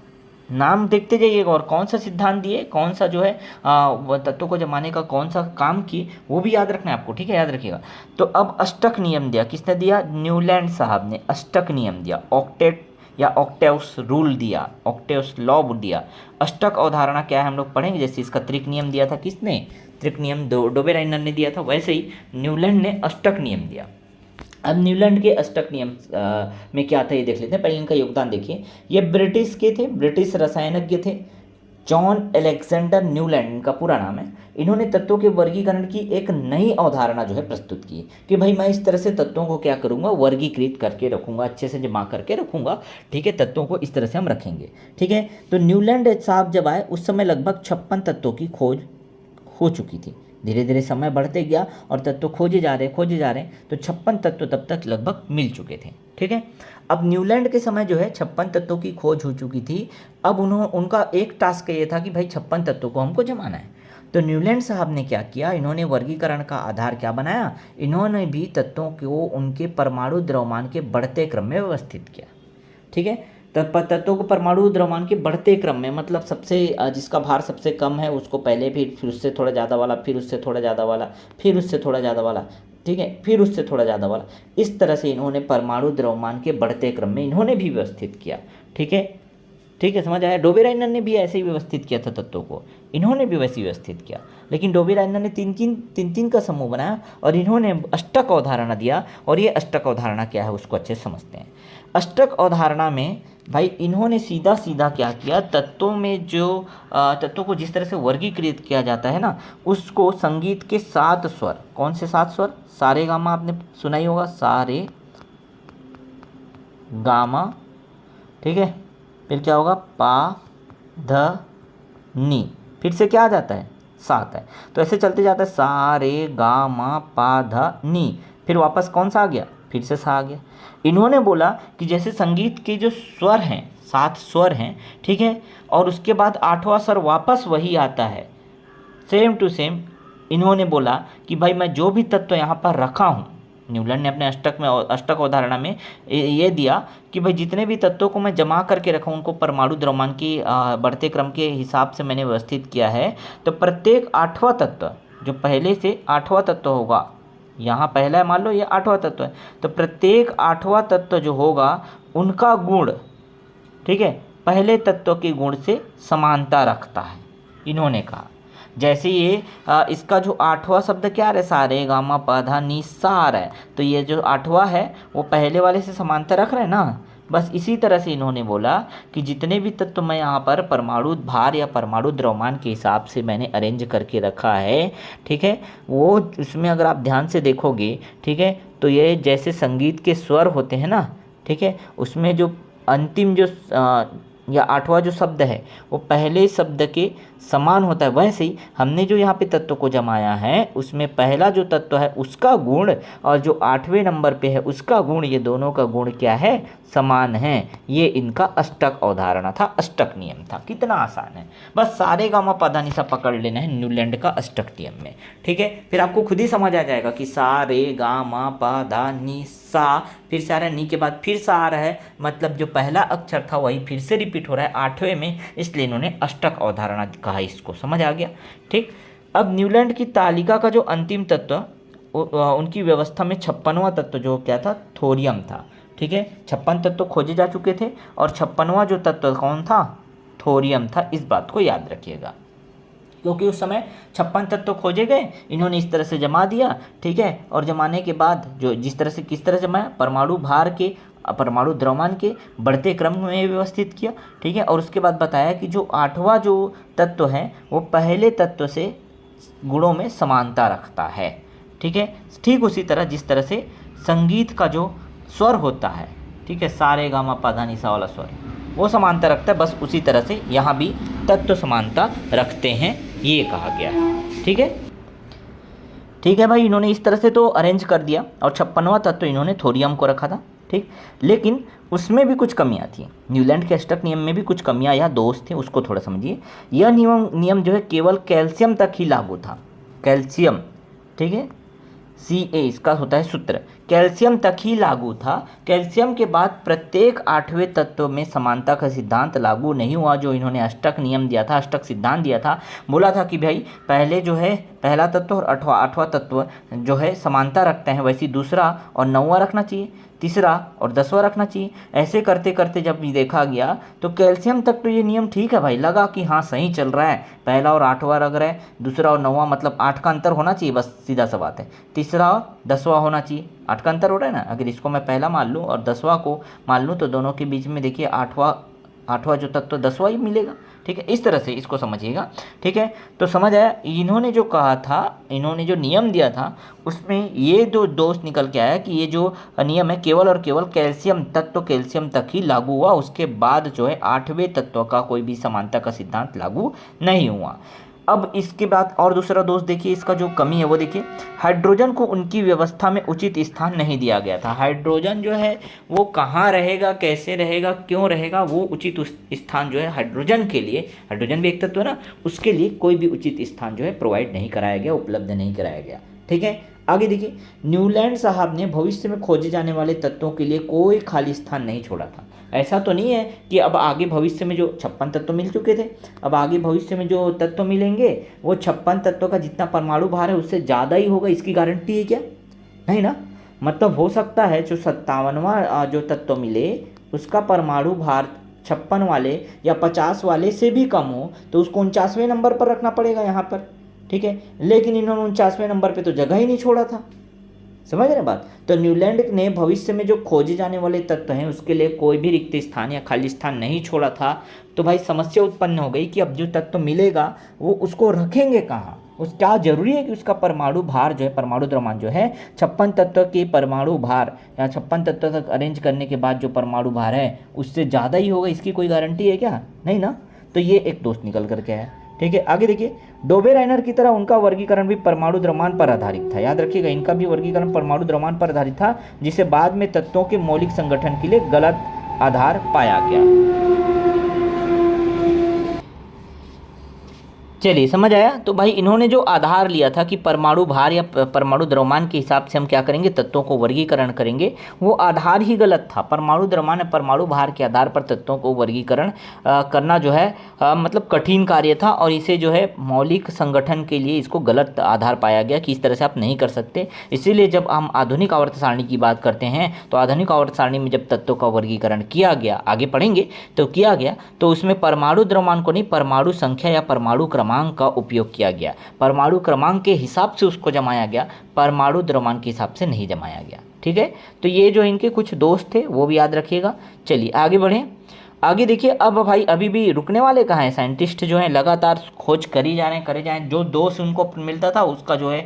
नाम देखते जाइएगा, और कौन सा सिद्धांत दिए, कौन सा जो है तत्वों को जमाने का कौन सा काम किए वो भी याद रखना है आपको। ठीक है, याद रखिएगा। तो अब अष्टक नियम दिया, किसने दिया, न्यूलैंड साहब ने अष्टक नियम दिया, ऑक्टेट या ऑक्टेव्स रूल दिया, ऑक्टेव्स लॉ दिया। अष्टक अवधारणा क्या है हम लोग पढ़ेंगे, जैसे इसका त्रिक नियम दिया था किसने, त्रिक नियम डोबेराइनर ने दिया था, वैसे ही न्यूलैंड ने अष्टक नियम दिया। अब न्यूलैंड के अष्टक नियम में क्या था ये देख लेते हैं। पहले इनका योगदान देखिए, ये ब्रिटिश के थे, ब्रिटिश रसायनज्ञ थे, जॉन अलेक्जेंडर न्यूलैंड इनका पूरा नाम है। इन्होंने तत्वों के वर्गीकरण की एक नई अवधारणा जो है प्रस्तुत की कि भाई मैं इस तरह से तत्वों को क्या करूंगा, वर्गीकृत करके रखूंगा, अच्छे से जमा करके रखूंगा। ठीक है, तत्वों को इस तरह से हम रखेंगे। ठीक है, तो न्यूलैंड साहब जब आए उस समय लगभग 56 तत्वों की खोज हो चुकी थी। धीरे धीरे समय बढ़ते गया और तत्व खोजे जा रहे, तो 56 तत्व तब तक लगभग मिल चुके थे। ठीक है, अब न्यूलैंड के समय जो है 56 तत्वों की खोज हो चुकी थी। अब उनका एक टास्क ये था कि भाई 56 तत्वों को हमको जमाना है। तो न्यूलैंड साहब ने क्या किया, इन्होंने वर्गीकरण का आधार क्या बनाया, इन्होंने भी तत्वों को उनके परमाणु द्रव्यमान के बढ़ते क्रम में व्यवस्थित किया। ठीक है, तत्वों को परमाणु द्रव्यमान के बढ़ते क्रम में, मतलब सबसे जिसका भार सबसे कम है उसको पहले, फिर उससे थोड़ा ज़्यादा वाला, फिर उससे थोड़ा ज़्यादा वाला, फिर उससे थोड़ा ज़्यादा वाला, ठीक है, फिर उससे थोड़ा ज़्यादा वाला। इस तरह से इन्होंने परमाणु द्रव्यमान के बढ़ते क्रम में इन्होंने भी व्यवस्थित किया। ठीक है, ठीक है, समझ आया। डोबेराइनर ने भी ऐसे ही व्यवस्थित किया था तत्वों को, इन्होंने भी वैसे ही व्यवस्थित किया, लेकिन डोबेराइनर ने तीन का समूह बनाया और इन्होंने अष्टक अवधारणा दिया। और ये अष्टक अवधारणा क्या है उसको अच्छे से समझते हैं। अष्टक अवधारणा में भाई इन्होंने सीधा सीधा क्या किया, तत्वों में जो तत्वों को जिस तरह से वर्गीकृत किया जाता है ना, उसको संगीत के 7 स्वर, कौन से 7 स्वर, सारे गामा आपने सुना ही होगा, सारे गामा, ठीक है, फिर क्या होगा, पा ध नी, फिर से क्या आ जाता है, 7 है, तो ऐसे चलते जाता है, सा रे गा मा पा ध नी, फिर वापस कौन सा आ गया, फिर से सा आ गया। इन्होंने बोला कि जैसे संगीत के जो स्वर हैं, 7 स्वर हैं, ठीक है, और उसके बाद 8वां स्वर वापस वही आता है, सेम टू सेम। इन्होंने बोला कि भाई मैं जो भी तत्व यहाँ पर रखा हूँ, न्यूलैंड ने अपने अष्टक अवधारणा में ये दिया कि भाई जितने भी तत्वों को मैं जमा करके रखा हूँ उनको परमाणु द्रव्यमान की बढ़ते क्रम के हिसाब से मैंने व्यवस्थित किया है। तो प्रत्येक 8वां तत्व, जो पहले से 8वां तत्व होगा, यहाँ पहला है, मान लो ये 8वां तत्व है, तो प्रत्येक 8वां तत्व जो होगा उनका गुण, ठीक है, पहले तत्व के गुण से समानता रखता है, इन्होंने कहा। जैसे ये इसका जो 8वां शब्द क्या है, सारे गामा पधा नी सा है, तो ये जो 8वां है वो पहले वाले से समानता रख रहे हैं ना। बस इसी तरह से इन्होंने बोला कि जितने भी तत्व मैं यहाँ पर परमाणु भार या परमाणु द्रव्यमान के हिसाब से मैंने अरेंज करके रखा है, ठीक है, वो उसमें अगर आप ध्यान से देखोगे, ठीक है, तो ये जैसे संगीत के स्वर होते हैं ना, ठीक है, उसमें जो अंतिम जो या 8वां जो शब्द है वो पहले शब्द के समान होता है, वैसे ही हमने जो यहाँ पे तत्व को जमाया है उसमें पहला जो तत्व है उसका गुण और जो 8वें नंबर पे है उसका गुण, ये दोनों का गुण क्या है, समान है। ये इनका अष्टक अवधारणा था, अष्टक नियम था। कितना आसान है, बस सारे गामा पधा निसा पकड़ लेना है न्यूलैंड का अष्टक नियम में, ठीक है। फिर आपको खुद ही समझ आ जाएगा कि सा रे गा मा पा धा नी सा, फिर से आ रहा है, नी के बाद फिर सा आ रहा है, मतलब जो पहला अक्षर था वही फिर से रिपीट हो रहा है 8वें में, इसलिए इन्होंने अष्टक अवधारणा कहा। इसको समझ आ गया, ठीक। अब न्यूलैंड की तालिका का जो अंतिम तत्व, उनकी व्यवस्था में 56वां तत्व जो क्या था, थोरियम था, ठीक है। 56 तत्व खोजे जा चुके थे और 56वां जो तत्व कौन था, थोरियम था। इस बात को याद रखिएगा, क्योंकि उस समय 56 तत्व खोजे गए, इन्होंने इस तरह से जमा दिया, ठीक है। और जमाने के बाद जो जिस तरह से किस तरह जमाया, परमाणु भार के परमाणु द्रव्यमान के बढ़ते क्रम में व्यवस्थित किया, ठीक है। और उसके बाद बताया कि जो 8वां जो तत्व है वो पहले तत्व से गुणों में समानता रखता है, ठीक है। ठीक उसी तरह जिस तरह से संगीत का जो स्वर होता है, ठीक है, सारे गामा पधा निसा वाला स्वर वो समानता रखता है, बस उसी तरह से यहाँ भी तत्व समानता रखते हैं, ये कहा गया है, ठीक है। ठीक है भाई, इन्होंने इस तरह से तो अरेंज कर दिया और 56वां तत्व इन्होंने थोरियम को रखा था, ठीक। लेकिन उसमें भी कुछ कमियां थी, न्यूलैंड के अष्टक नियम में भी कुछ कमियां या दोष थे, उसको थोड़ा समझिए। यह नियम जो है केवल कैल्शियम तक ही लागू था, कैल्शियम, ठीक है, Ca इसका होता है सूत्र, कैल्शियम तक ही लागू था। कैल्शियम के बाद प्रत्येक 8वें तत्व में समानता का सिद्धांत लागू नहीं हुआ, जो इन्होंने अष्टक नियम दिया था, अष्टक सिद्धांत दिया था। बोला था कि भाई पहले जो है पहला तत्व और आठवां तत्व जो है समानता रखते हैं, वैसे दूसरा और 9वां रखना चाहिए, तीसरा और 10वां रखना चाहिए। ऐसे करते करते जब देखा गया तो कैल्शियम तक तो ये नियम ठीक है भाई, लगा कि हाँ सही चल रहा है, पहला और 8वां लग रहा है, दूसरा और 9वां मतलब 8 का अंतर होना चाहिए, बस सीधा सा बात है। तीसरा और 10वां होना चाहिए, 8 का अंतर हो रहा है ना, अगर इसको मैं पहला मान लूँ और 10वां को मान लूँ तो दोनों के बीच में देखिए 8वां जो तत्व 10वां ही मिलेगा, ठीक है। इस तरह से इसको समझिएगा, ठीक है। तो समझ आया, इन्होंने जो कहा था, इन्होंने जो नियम दिया था उसमें ये दो दोष निकल के आया कि ये जो नियम है केवल और केवल कैल्शियम तत्व कैल्शियम तक ही लागू हुआ, उसके बाद जो है 8वें तत्व का कोई भी समानता का सिद्धांत लागू नहीं हुआ। अब इसके बाद और दूसरा दोष देखिए, इसका जो कमी है वो देखिए, हाइड्रोजन को उनकी व्यवस्था में उचित स्थान नहीं दिया गया था। हाइड्रोजन जो है वो कहाँ रहेगा, कैसे रहेगा, क्यों रहेगा, वो उचित स्थान जो है हाइड्रोजन के लिए, हाइड्रोजन भी एक तत्व है ना, उसके लिए कोई भी उचित स्थान जो है प्रोवाइड नहीं कराया गया, उपलब्ध नहीं कराया गया। ठीक है, आगे देखिए, न्यूलैंड साहब ने भविष्य में खोजे जाने वाले तत्वों के लिए कोई खाली स्थान नहीं छोड़ा था। ऐसा तो नहीं है कि अब आगे भविष्य में जो 56 तत्व मिल चुके थे, अब आगे भविष्य में जो तत्व मिलेंगे वो 56 तत्वों का जितना परमाणु भार है उससे ज़्यादा ही होगा, इसकी गारंटी है क्या? नहीं ना। मतलब हो सकता है जो 57वां जो तत्व मिले उसका परमाणु भार 56 वाले या 50 वाले से भी कम हो, तो उसको 49वें नंबर पर रखना पड़ेगा यहाँ पर। ठीक है, लेकिन इन्होंने 49वें नंबर पे तो जगह ही नहीं छोड़ा था। समझ रहे बात? तो न्यूलैंड ने भविष्य में जो खोजे जाने वाले तत्व हैं उसके लिए कोई भी रिक्त स्थान या खाली स्थान नहीं छोड़ा था। तो भाई समस्या उत्पन्न हो गई कि अब जो तत्व मिलेगा वो उसको रखेंगे कहाँ? उस क्या जरूरी है कि उसका परमाणु भार जो है, परमाणु द्रव्यमान जो है 56 तत्व के परमाणु भार या 56 तत्व तक अरेंज करने के बाद जो परमाणु भार है उससे ज़्यादा ही होगा, इसकी कोई गारंटी है क्या? नहीं ना। तो ये एक दोष निकल करके है। ठीक है, आगे देखिए, डोबे राइनर की तरह उनका वर्गीकरण भी परमाणु द्रव्यमान पर आधारित था। याद रखिएगा, इनका भी वर्गीकरण परमाणु द्रव्यमान पर आधारित था, जिसे बाद में तत्वों के मौलिक संगठन के लिए गलत आधार पाया गया। चलिए समझ आया। तो भाई इन्होंने जो आधार लिया था कि परमाणु भार या परमाणु द्रव्यमान के हिसाब से हम क्या करेंगे, तत्वों को वर्गीकरण करेंगे, वो आधार ही गलत था। परमाणु द्रव्यमान या परमाणु भार के आधार पर तत्वों को वर्गीकरण करना जो है मतलब कठिन कार्य था, और इसे जो है मौलिक संगठन के लिए इसको गलत आधार पाया गया कि इस तरह से आप नहीं कर सकते। इसीलिए जब हम आधुनिक आवर्त सारणी की बात करते हैं तो आधुनिक आवर्त सारणी में जब तत्वों का वर्गीकरण किया गया, आगे पढ़ेंगे तो किया गया, तो उसमें परमाणु द्रव्यमान को नहीं, परमाणु संख्या या परमाणु क्रमांक का उपयोग किया गया। परमाणु क्रमांक के हिसाब से उसको जमाया गया, परमाणु द्रव्यमान के हिसाब से नहीं जमाया गया। ठीक है, तो ये जो इनके कुछ दोष थे वो भी याद रखिएगा। चलिए आगे बढ़ें। आगे देखिए, अब भाई अभी भी रुकने वाले कहाँ हैं? साइंटिस्ट जो हैं लगातार खोज करी जा रहे हैं, करे जाएं। जो दोष उनको मिलता था उसका जो है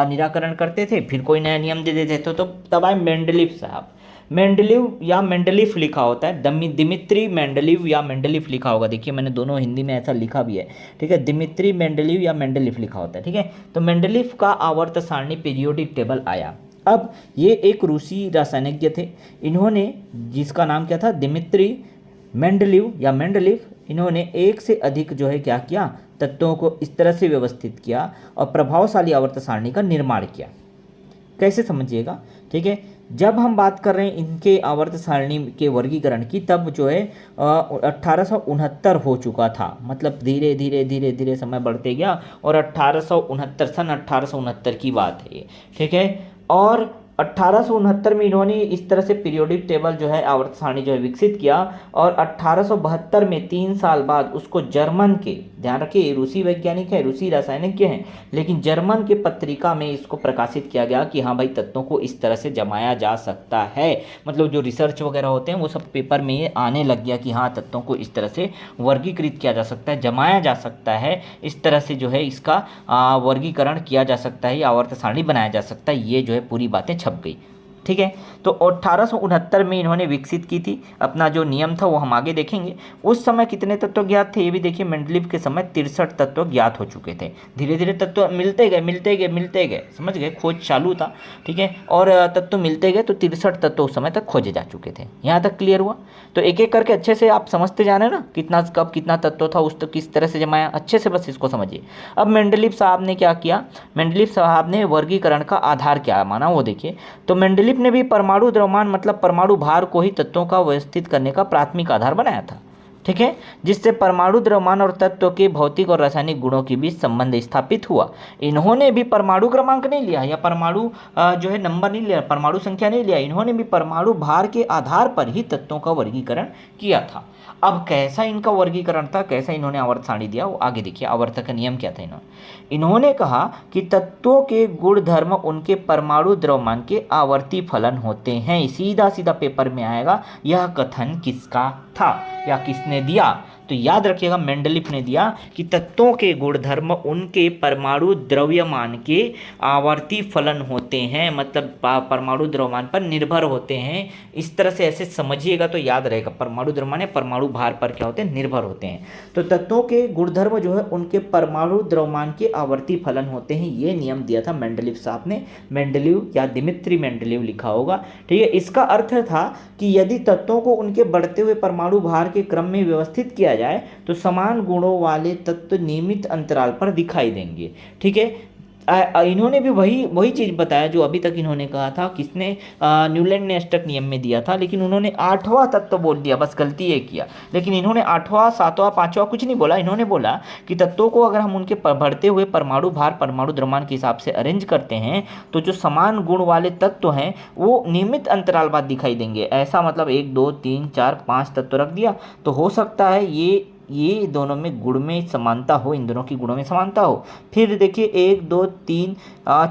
निराकरण करते थे, फिर कोई नया नियम दे देते थे। तो तब आए मेंडलीव साहब। मेंडलीव या मेंडलीफ लिखा होता है, दिमित्री मेंडलीव या मेंडलीफ लिखा होगा। देखिए मैंने दोनों हिंदी में ऐसा लिखा भी है। ठीक है, दिमित्री मेंडलीव या मेंडलीफ लिखा होता है। ठीक है, तो मेंडलीफ का आवर्त सारणी पीरियोडिक टेबल आया। अब ये एक रूसी रासायनिज्ञ थे, इन्होंने जिसका नाम क्या था, दिमित्री मेंडलीव या मेंडलीफ, इन्होंने एक से अधिक जो है क्या किया, तत्वों को इस तरह से व्यवस्थित किया और प्रभावशाली आवर्त सारणी का निर्माण किया। कैसे समझिएगा? ठीक है, जब हम बात कर रहे हैं इनके आवर्त सारणी के वर्गीकरण की, तब जो है 1869 हो चुका था। मतलब धीरे धीरे धीरे धीरे समय बढ़ते गया और 1869 सन 1869 की बात है ये। ठीक है, और 1869 में इन्होंने इस तरह से पीरियोडिक टेबल जो है, आवर्त सारणी जो है विकसित किया, और 1872 में 3 साल बाद उसको जर्मन के, ध्यान रखिए रूसी वैज्ञानिक है, रूसी रासायनिज्ञ हैं, लेकिन जर्मन के पत्रिका में इसको प्रकाशित किया गया कि हाँ भाई तत्वों को इस तरह से जमाया जा सकता है। मतलब जो रिसर्च वगैरह होते हैं वो सब पेपर में ये आने लग गया कि हाँ तत्वों को इस तरह से वर्गीकृत किया जा सकता है, जमाया जा सकता है, इस तरह से जो है इसका वर्गीकरण किया जा सकता है, आवर्त सारणी बनाया जा सकता है। ये जो है पूरी बातें छप गई। ठीक है, तो 1869 में इन्होंने विकसित की थी अपना जो नियम था, वो हम आगे देखेंगे। उस समय कितने तत्व ज्ञात थे ये भी देखिए। मेंडलीव के समय 63 तत्व ज्ञात हो चुके थे। धीरे धीरे तत्व मिलते गए, समझ गए, खोज चालू था। ठीक है, और तत्व मिलते गए तो 63 तत्व उस समय तक खोजे जा चुके थे। यहाँ तक क्लियर हुआ? तो एक एक करके अच्छे से आप समझते जा रहे हैं ना, कितना कब कितना तत्व था, उस तक किस तरह से जमाया, अच्छे से बस इसको समझिए। अब मेंडलीव साहब ने क्या किया, मेंडलीव साहब ने वर्गीकरण का आधार क्या माना वो देखिए। तो मेंडलीव ने भी परमाणु द्रव्यमान मतलब परमाणु भार को ही तत्वों का व्यवस्थित करने का प्राथमिक आधार बनाया था। ठीक है, जिससे परमाणु द्रव्यमान और तत्व के भौतिक और रासायनिक गुणों के बीच संबंध स्थापित हुआ। इन्होंने भी परमाणु क्रमांक नहीं लिया या परमाणु जो है नंबर नहीं लिया, परमाणु संख्या नहीं लिया, इन्होंने भी परमाणु भार के आधार पर ही तत्वों का वर्गीकरण किया था। अब कैसा इनका वर्गीकरण था, कैसा इन्होंने आवर्त सारणी दिया, वो आगे देखिए। आवर्त का नियम क्या था इन्होंने कहा कि तत्वों के गुण धर्म उनके परमाणु द्रव्यमान के आवर्ती फलन होते हैं। सीधा सीधा पेपर में आएगा यह कथन किसका था या किसने दिया, तो याद रखिएगा मेंडलीफ ने दिया कि तत्वों के गुणधर्म उनके परमाणु द्रव्यमान के आवर्ती फलन होते हैं, मतलब परमाणु द्रव्यमान पर निर्भर होते हैं। इस तरह से ऐसे समझिएगा तो याद रहेगा, परमाणु द्रव्यमान या परमाणु भार पर क्या होते हैं, निर्भर होते हैं। तो तत्वों के गुणधर्म जो है उनके परमाणु द्रव्यमान के आवर्ती फलन होते हैं, ये नियम दिया था मेंडलीफ साहब ने। मेंडलीव या दिमित्री मेंडलीव लिखा होगा, ठीक है। इसका अर्थ था कि यदि तत्वों को उनके बढ़ते हुए परमाणु भार के क्रम में व्यवस्थित किया जाए तो समान गुणों वाले तत्व नियमित अंतराल पर दिखाई देंगे, ठीक है। इन्होंने भी वही चीज़ बताया जो अभी तक इन्होंने कहा था, किसने, न्यूलैंड ने अष्टक नियम में दिया था, लेकिन उन्होंने 8वां तत्व बोल दिया, बस गलती ये किया। लेकिन इन्होंने 8वां 7वां 5वां कुछ नहीं बोला, इन्होंने बोला कि तत्वों को अगर हम उनके बढ़ते हुए परमाणु भार परमाणु द्रव्यमान के हिसाब से अरेंज करते हैं तो जो समान गुण वाले तत्व हैं वो नियमित अंतराल बाद दिखाई देंगे। ऐसा मतलब 1 2 3 4 5 तत्व रख दिया तो हो सकता है ये दोनों में गुण में समानता हो, इन दोनों की गुणों में समानता हो। फिर देखिए 1 2 3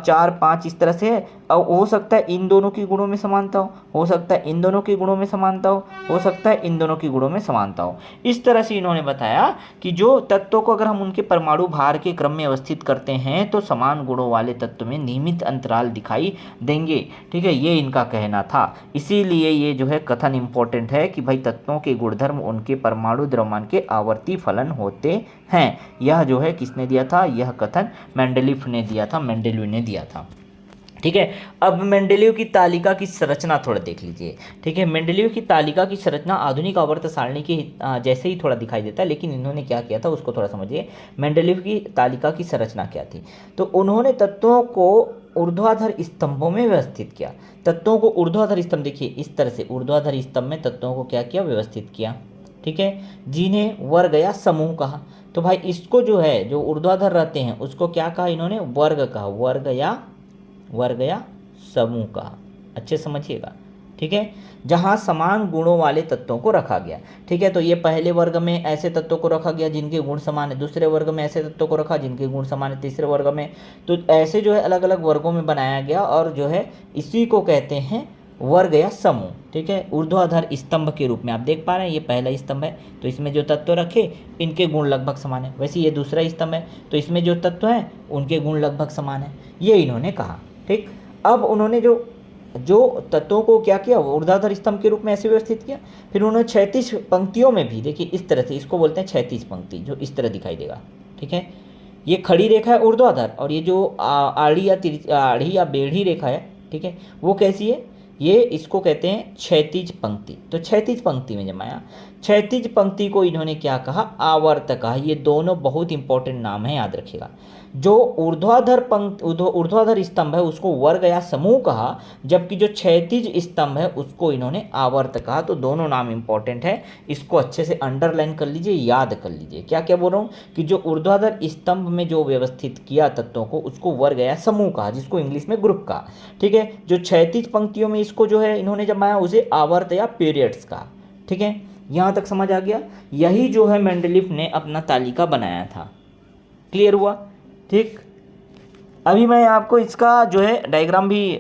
4 5 इस तरह से है, और हो सकता है इन दोनों की गुणों में समानता हो सकता है इन दोनों की गुणों में समानता हो सकता है इन दोनों की गुणों में समानता हो। इस तरह से इन्होंने बताया कि जो तत्वों को अगर हम उनके परमाणु भार के क्रम में अवस्थित करते हैं तो समान गुणों वाले तत्व में नियमित अंतराल दिखाई देंगे, ठीक है, ये इनका कहना था। इसीलिए ये जो है कथन इंपॉर्टेंट है कि भाई तत्वों के गुणधर्म उनके परमाणु द्रव्यमान के आवर्ती फलन होते हैं। यह जो है किसने दिया था, यह कथन मेंडलीफ ने दिया था, मेंडलीव ने दिया था, ठीक है। अब मेंडलीव की तालिका की संरचना थोड़ा देख लीजिए, ठीक है। मेंडलीव की तालिका की संरचना आधुनिक आवर्त सारणी के जैसे ही थोड़ा दिखाई देता है, लेकिन इन्होंने क्या किया था उसको थोड़ा समझिए। मेंडलीव की तालिका की संरचना क्या थी, तो उन्होंने तत्वों को ऊर्ध्वाधर स्तंभों में व्यवस्थित किया। तत्वों को ऊर्ध्वाधर स्तंभ, देखिए इस तरह से ऊर्ध्वाधर स्तंभ में तत्वों को क्या किया, व्यवस्थित किया, ठीक है, जिन्हें वर्ग या समूह कहा। तो भाई इसको जो है जो ऊर्ध्वाधर रहते हैं उसको क्या कहा इन्होंने, वर्ग कहा, वर्ग या समूह कहा, अच्छे समझिएगा, ठीक है, जहां समान गुणों वाले तत्वों को रखा गया, ठीक है। तो ये पहले वर्ग में ऐसे तत्वों को रखा गया जिनके गुण समान है, दूसरे वर्ग में ऐसे तत्वों को रखा जिनके गुण समान है, तीसरे वर्ग में, तो ऐसे जो है अलग अलग वर्गों में बनाया गया और जो है इसी को कहते हैं वर्ग या समूह, ठीक है। ऊर्ध्वाधर स्तंभ के रूप में आप देख पा रहे हैं, ये पहला स्तंभ है तो इसमें जो तत्व रखे इनके गुण लगभग समान है। वैसे ये दूसरा स्तंभ है तो इसमें जो तत्व हैं उनके गुण लगभग समान है, ये इन्होंने कहा, ठीक। अब उन्होंने जो तत्वों को क्या किया, ऊर्ध्वाधर स्तंभ के रूप में ऐसे व्यवस्थित किया। फिर उन्होंने क्षैतिज पंक्तियों में भी, देखिए इस तरह से, इसको बोलते हैं क्षैतिज पंक्ति, जो इस तरह दिखाई देगा, ठीक है। ये खड़ी रेखा है ऊर्ध्वाधर और ये जो आड़ी या बेढ़ी रेखा है, ठीक है, वो कैसी है, ये इसको कहते हैं क्षैतिज पंक्ति। तो क्षैतिज पंक्ति में जमाया, क्षैतिज पंक्ति को इन्होंने क्या कहा, आवर्त कहा। ये दोनों बहुत इंपॉर्टेंट नाम है, याद रखिएगा। जो ऊर्ध्वाधर स्तंभ है उसको वर्ग या समूह कहा, जबकि जो क्षैतिज स्तंभ है उसको इन्होंने आवर्त कहा। तो दोनों नाम इंपॉर्टेंट है, इसको अच्छे से अंडरलाइन कर लीजिए, याद कर लीजिए। क्या क्या बोल रहा हूँ कि जो ऊर्ध्वाधर स्तंभ में जो व्यवस्थित किया तत्वों को उसको वर्ग या समूह कहा, जिसको इंग्लिश में ग्रुप कहा, ठीक है। जो क्षैतिज पंक्तियों में इसको जो है इन्होंने जमाया उसे आवर्त या पीरियड्स कहा, ठीक है। यहाँ तक समझ आ गया। यही जो है मेंडलीफ ने अपना तालिका बनाया था, क्लियर हुआ, ठीक। अभी मैं आपको इसका जो है डायग्राम भी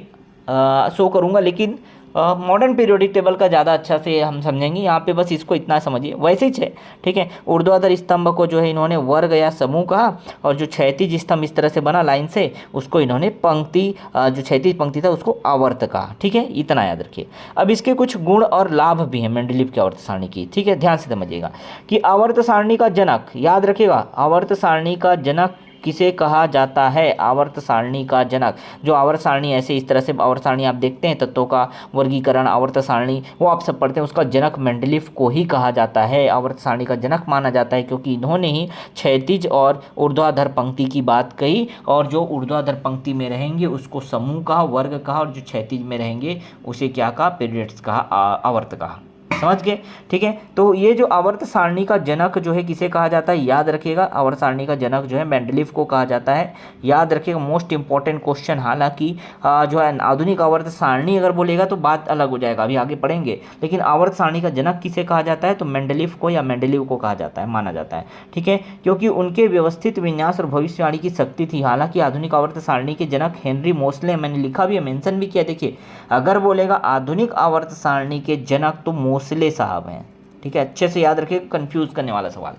शो करूँगा, लेकिन मॉडर्न पीरियोडिक टेबल का ज़्यादा अच्छा से हम समझेंगे। यहाँ पे बस इसको इतना समझिए, वैसे ही है, ठीक है। ऊर्ध्वाधर स्तंभ को जो है इन्होंने वर्ग या समूह कहा और जो क्षैतिज स्तंभ इस तरह से बना लाइन से उसको इन्होंने पंक्ति, जो क्षैतिज पंक्ति था उसको आवर्त कहा, ठीक है। इतना याद रखिए। अब इसके कुछ गुण और लाभ भी हैं मेंडलीफ की आवर्त सारणी की, ठीक है। ध्यान से समझिएगा कि आवर्त सारणी का जनक, याद रखिएगा, आवर्त सारणी का जनक किसे कहा जाता है, आवर्त सारणी का जनक। जो आवर्त सारणी ऐसे इस तरह से आवर्त सारणी आप देखते हैं, तत्वों का वर्गीकरण आवर्त सारणी वो आप सब पढ़ते हैं, उसका जनक मेंडलीफ को ही कहा जाता है, आवर्त सारणी का जनक माना जाता है, क्योंकि इन्होंने ही क्षैतिज और ऊर्ध्वाधर पंक्ति की बात कही, और जो ऊर्ध्वाधर पंक्ति में रहेंगे उसको समूह कहा, वर्ग कहा, और जो क्षैतिज में रहेंगे उसे क्या कहा, पीरियड्स कहा, आवर्त कहा। समझ गए, ठीक है। तो ये जो आवर्त सारणी का जनक जो है किसे कहा जाता है, याद रखिएगा, आवर्त सारणी का जनक जो है मेंडलीफ को कहा जाता है, याद रखिएगा। मोस्ट इंपॉर्टेंट क्वेश्चन, हालांकि जो है आधुनिक आवर्त सारणी अगर बोलेगा तो बात अलग हो जाएगा, अभी आगे पढ़ेंगे, लेकिन आवर्त सारणी का जनक किसे कहा जाता है, तो मेंडलीफ को या मेंडलीव को कहा जाता है, माना जाता है, ठीक है, क्योंकि उनके व्यवस्थित विन्यास और भविष्यवाणी की शक्ति थी। हालांकि आधुनिक आवर्त सारणी के जनक हेनरी मोसले, मैंने लिखा भी है, मेंशन भी किया, देखिए अगर बोलेगा आधुनिक आवर्त सारणी के जनक तो मोसले साहब हैं, ठीक है, अच्छे से याद रखिए, कंफ्यूज करने वाला सवाल।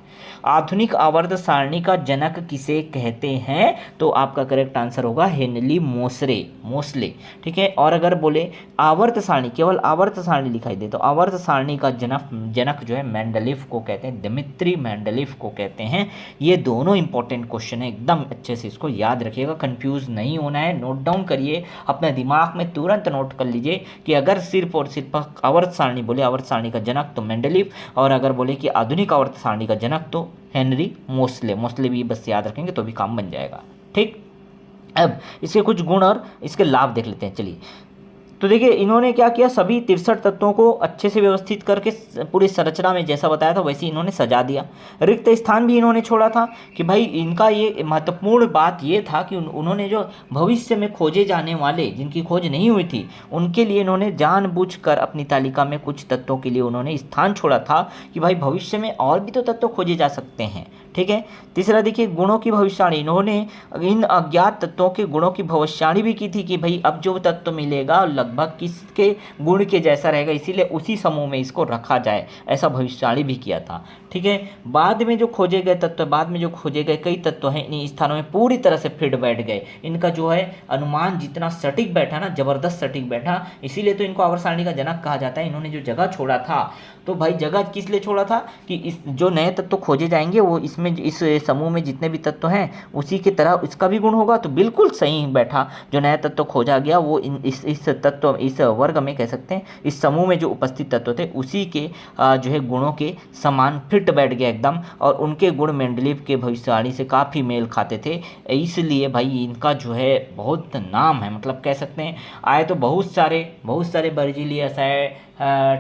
आधुनिक आवर्त सारणी का जनक किसे कहते हैं? तो आपका करेक्ट आंसर होगा हेनरी मोसले। ठीक है, और अगर बोले आवर्त सारणी, केवल आवर्त सारणी दिखाई दे तो आवर्त सारणी का जनक जो है मेंडलीफ को कहते हैं, दिमित्री मेंडलीफ को कहते हैं। ये दोनों इंपॉर्टेंट क्वेश्चन है, एकदम अच्छे से इसको याद रखिएगा, कंफ्यूज नहीं होना है। नोट डाउन करिए, अपने दिमाग में तुरंत नोट कर लीजिए कि अगर सिर्फ और सिर्फ आवर्त सारणी बोले, आवर्त सारणी का जनक तो मेंडलीफ, और अगर बोले कि आधुनिक आवर्त सारणी का जनक तो हेनरी मोसले भी बस याद रखेंगे तो भी काम बन जाएगा। ठीक, अब इसके कुछ गुण और इसके लाभ देख लेते हैं। चलिए, तो देखिए इन्होंने क्या किया, सभी 63 तत्वों को अच्छे से व्यवस्थित करके पूरी संरचना में जैसा बताया था वैसे इन्होंने सजा दिया। रिक्त स्थान भी इन्होंने छोड़ा था कि भाई इनका ये महत्वपूर्ण बात ये था कि उन्होंने जो भविष्य में खोजे जाने वाले, जिनकी खोज नहीं हुई थी, उनके लिए इन्होंने जानबूझकर अपनी तालिका में कुछ तत्वों के लिए उन्होंने स्थान छोड़ा था कि भाई भविष्य में और भी तो तत्व खोजे जा सकते हैं। ठीक है, तीसरा देखिए गुणों की भविष्यवाणी, इन्होंने इन अज्ञात तत्वों के गुणों की भविष्यवाणी भी की थी कि भाई अब जो तत्व मिलेगा लगभग किसके गुण के जैसा रहेगा, इसीलिए उसी समूह में इसको रखा जाए, ऐसा भविष्यवाणी भी किया था। ठीक है, बाद में जो खोजे गए कई तत्व हैं, इन स्थानों में पूरी तरह से फिट बैठ गए। इनका जो है अनुमान जितना सटीक बैठा ना, जबरदस्त सटीक बैठा, इसीलिए तो इनको आवर्त सारणी का जनक कहा जाता है। इन्होंने जो जगह छोड़ा था, तो भाई जगह किस लिए छोड़ा था कि इस जो नए तत्व खोजे जाएंगे वो इसमें इस समूह में जितने भी तत्व हैं उसी की तरह इसका भी गुण होगा, तो बिल्कुल सही बैठा। जो नया तत्व खोजा गया वो इस वर्ग में कह सकते हैं, इस समूह में जो उपस्थित तत्व थे उसी के जो है गुणों के समान फिट बैठ गया एकदम, और उनके गुण मेंडलीव के भविष्यवाणी से काफ़ी मेल खाते थे। इसलिए भाई इनका जो है बहुत नाम है, मतलब कह सकते हैं आए तो बहुत सारे बर्जीलियस आए,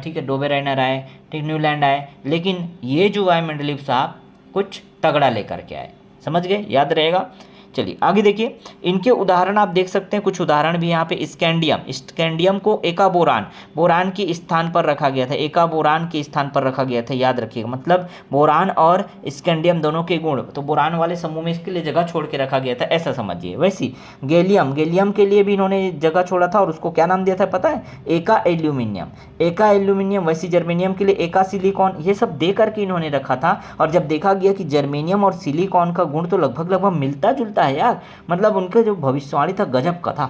ठीक है, डोबेराइनर आए, ठीक, न्यूलैंड आए, लेकिन ये जो आए मेंडलीव साहब कुछ तगड़ा लेकर के आए। समझ गए, याद रहेगा। चलिए आगे देखिए, इनके उदाहरण आप देख सकते हैं, कुछ उदाहरण भी यहाँ पे। स्कैंडियम को एका बोरान के स्थान पर रखा गया था, एका बोरान के स्थान पर रखा गया था, याद रखिएगा। मतलब बोरान और स्कैंडियम दोनों के गुण, तो बोरान वाले समूह में इसके लिए जगह छोड़ के रखा गया था, ऐसा समझिए। वैसी गैलियम के लिए भी इन्होंने जगह छोड़ा था और उसको क्या नाम दिया था पता है? एका एल्यूमिनियम। वैसी जर्मेनियम के लिए एका सिलिकॉन, ये सब दे करके इन्होंने रखा था। और जब देखा गया कि जर्मेनियम और सिलिकॉन का गुण तो लगभग मिलता जुलता है यार, मतलब उनके जो भविष्यवाणी था गजब का था।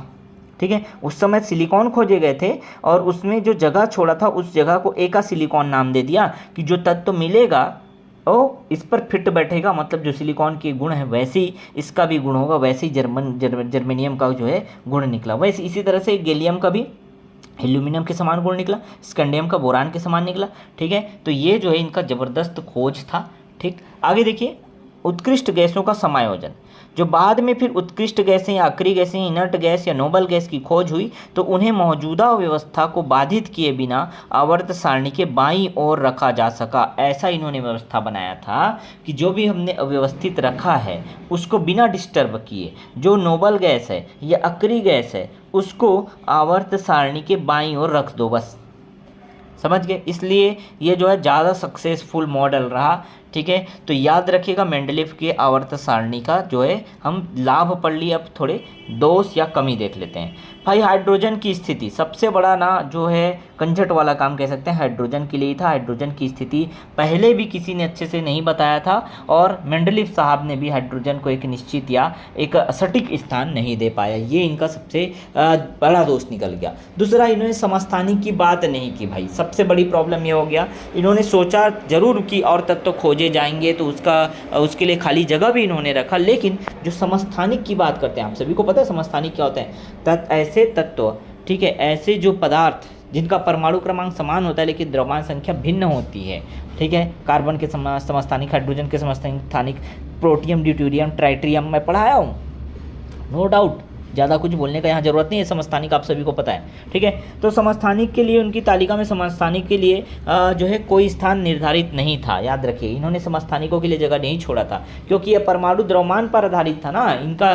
ठीक है, उस समय सिलिकॉन खोजे गए थे और उसमें जो जगह छोड़ा था उस जगह को एका सिलिकॉन नाम दे दिया कि जो तत्व मिलेगा वो इस पर फिट बैठेगा, मतलब जो सिलिकॉन के गुण है वैसे ही इसका भी गुण होगा, वैसे ही जर्मेनियम का जो है गुण निकला। वैसे इसी तरह से गैलियम का भी एल्यूमिनियम के समान गुण निकला, स्कैंडियम का बोरान के समान निकला। ठीक है, तो ये जो है इनका ज़बरदस्त खोज था। ठीक, आगे देखिए, उत्कृष्ट गैसों का समायोजन, जो बाद में फिर उत्कृष्ट गैसें या अक्रिय गैसें, इनर्ट गैस या नोबल गैस की खोज हुई, तो उन्हें मौजूदा व्यवस्था को बाधित किए बिना आवर्त सारणी के बाईं ओर रखा जा सका। ऐसा इन्होंने व्यवस्था बनाया था कि जो भी हमने अव्यवस्थित रखा है उसको बिना डिस्टर्ब किए, जो नोबल गैस है या अक्रिय गैस है उसको आवर्त सारणी के बाईं ओर रख दो बस। समझ गए, इसलिए ये जो है ज़्यादा सक्सेसफुल मॉडल रहा। ठीक है, तो याद रखिएगा मेंडलीव के आवर्त सारणी का जो है हम लाभ पढ़ लिए, अब थोड़े दोष या कमी देख लेते हैं। भाई हाइड्रोजन की स्थिति सबसे बड़ा ना जो है कंजट वाला काम कह सकते हैं हाइड्रोजन के लिए था। हाइड्रोजन की स्थिति पहले भी किसी ने अच्छे से नहीं बताया था और मेंडलीव साहब ने भी हाइड्रोजन को एक निश्चित या एक सटीक स्थान नहीं दे पाया, ये इनका सबसे बड़ा दोष निकल गया। दूसरा, इन्होंने समस्थानिक की बात नहीं की। भाई सबसे बड़ी प्रॉब्लम ये हो गया, इन्होंने सोचा जरूर कि और तत्व खोजे जाएंगे तो उसके लिए खाली जगह भी इन्होंने रखा, लेकिन जो समस्थानिक की बात करते हैं, आप सभी को पता है समस्थानिक क्या होते हैं? ऐसे तत्व, ठीक है, ऐसे जो पदार्थ जिनका परमाणु क्रमांक समान होता है लेकिन द्रव्यमान संख्या भिन्न होती है। ठीक है, कार्बन के समस्थानिक, हाइड्रोजन के समस्थानिक, प्रोटियम, ड्यूटेरियम, ट्राइटेरियम मैं पढ़ाया हूँ, नो डाउट, ज़्यादा कुछ बोलने का यहाँ जरूरत नहीं है। समस्थानिक आप सभी को पता है। ठीक है, तो समस्थानिक के लिए उनकी तालिका में समस्थानिक के लिए जो है कोई स्थान निर्धारित नहीं था। याद रखिए, इन्होंने समस्थानिकों के लिए जगह नहीं छोड़ा था क्योंकि यह परमाणु द्रव्यमान पर आधारित था ना, इनका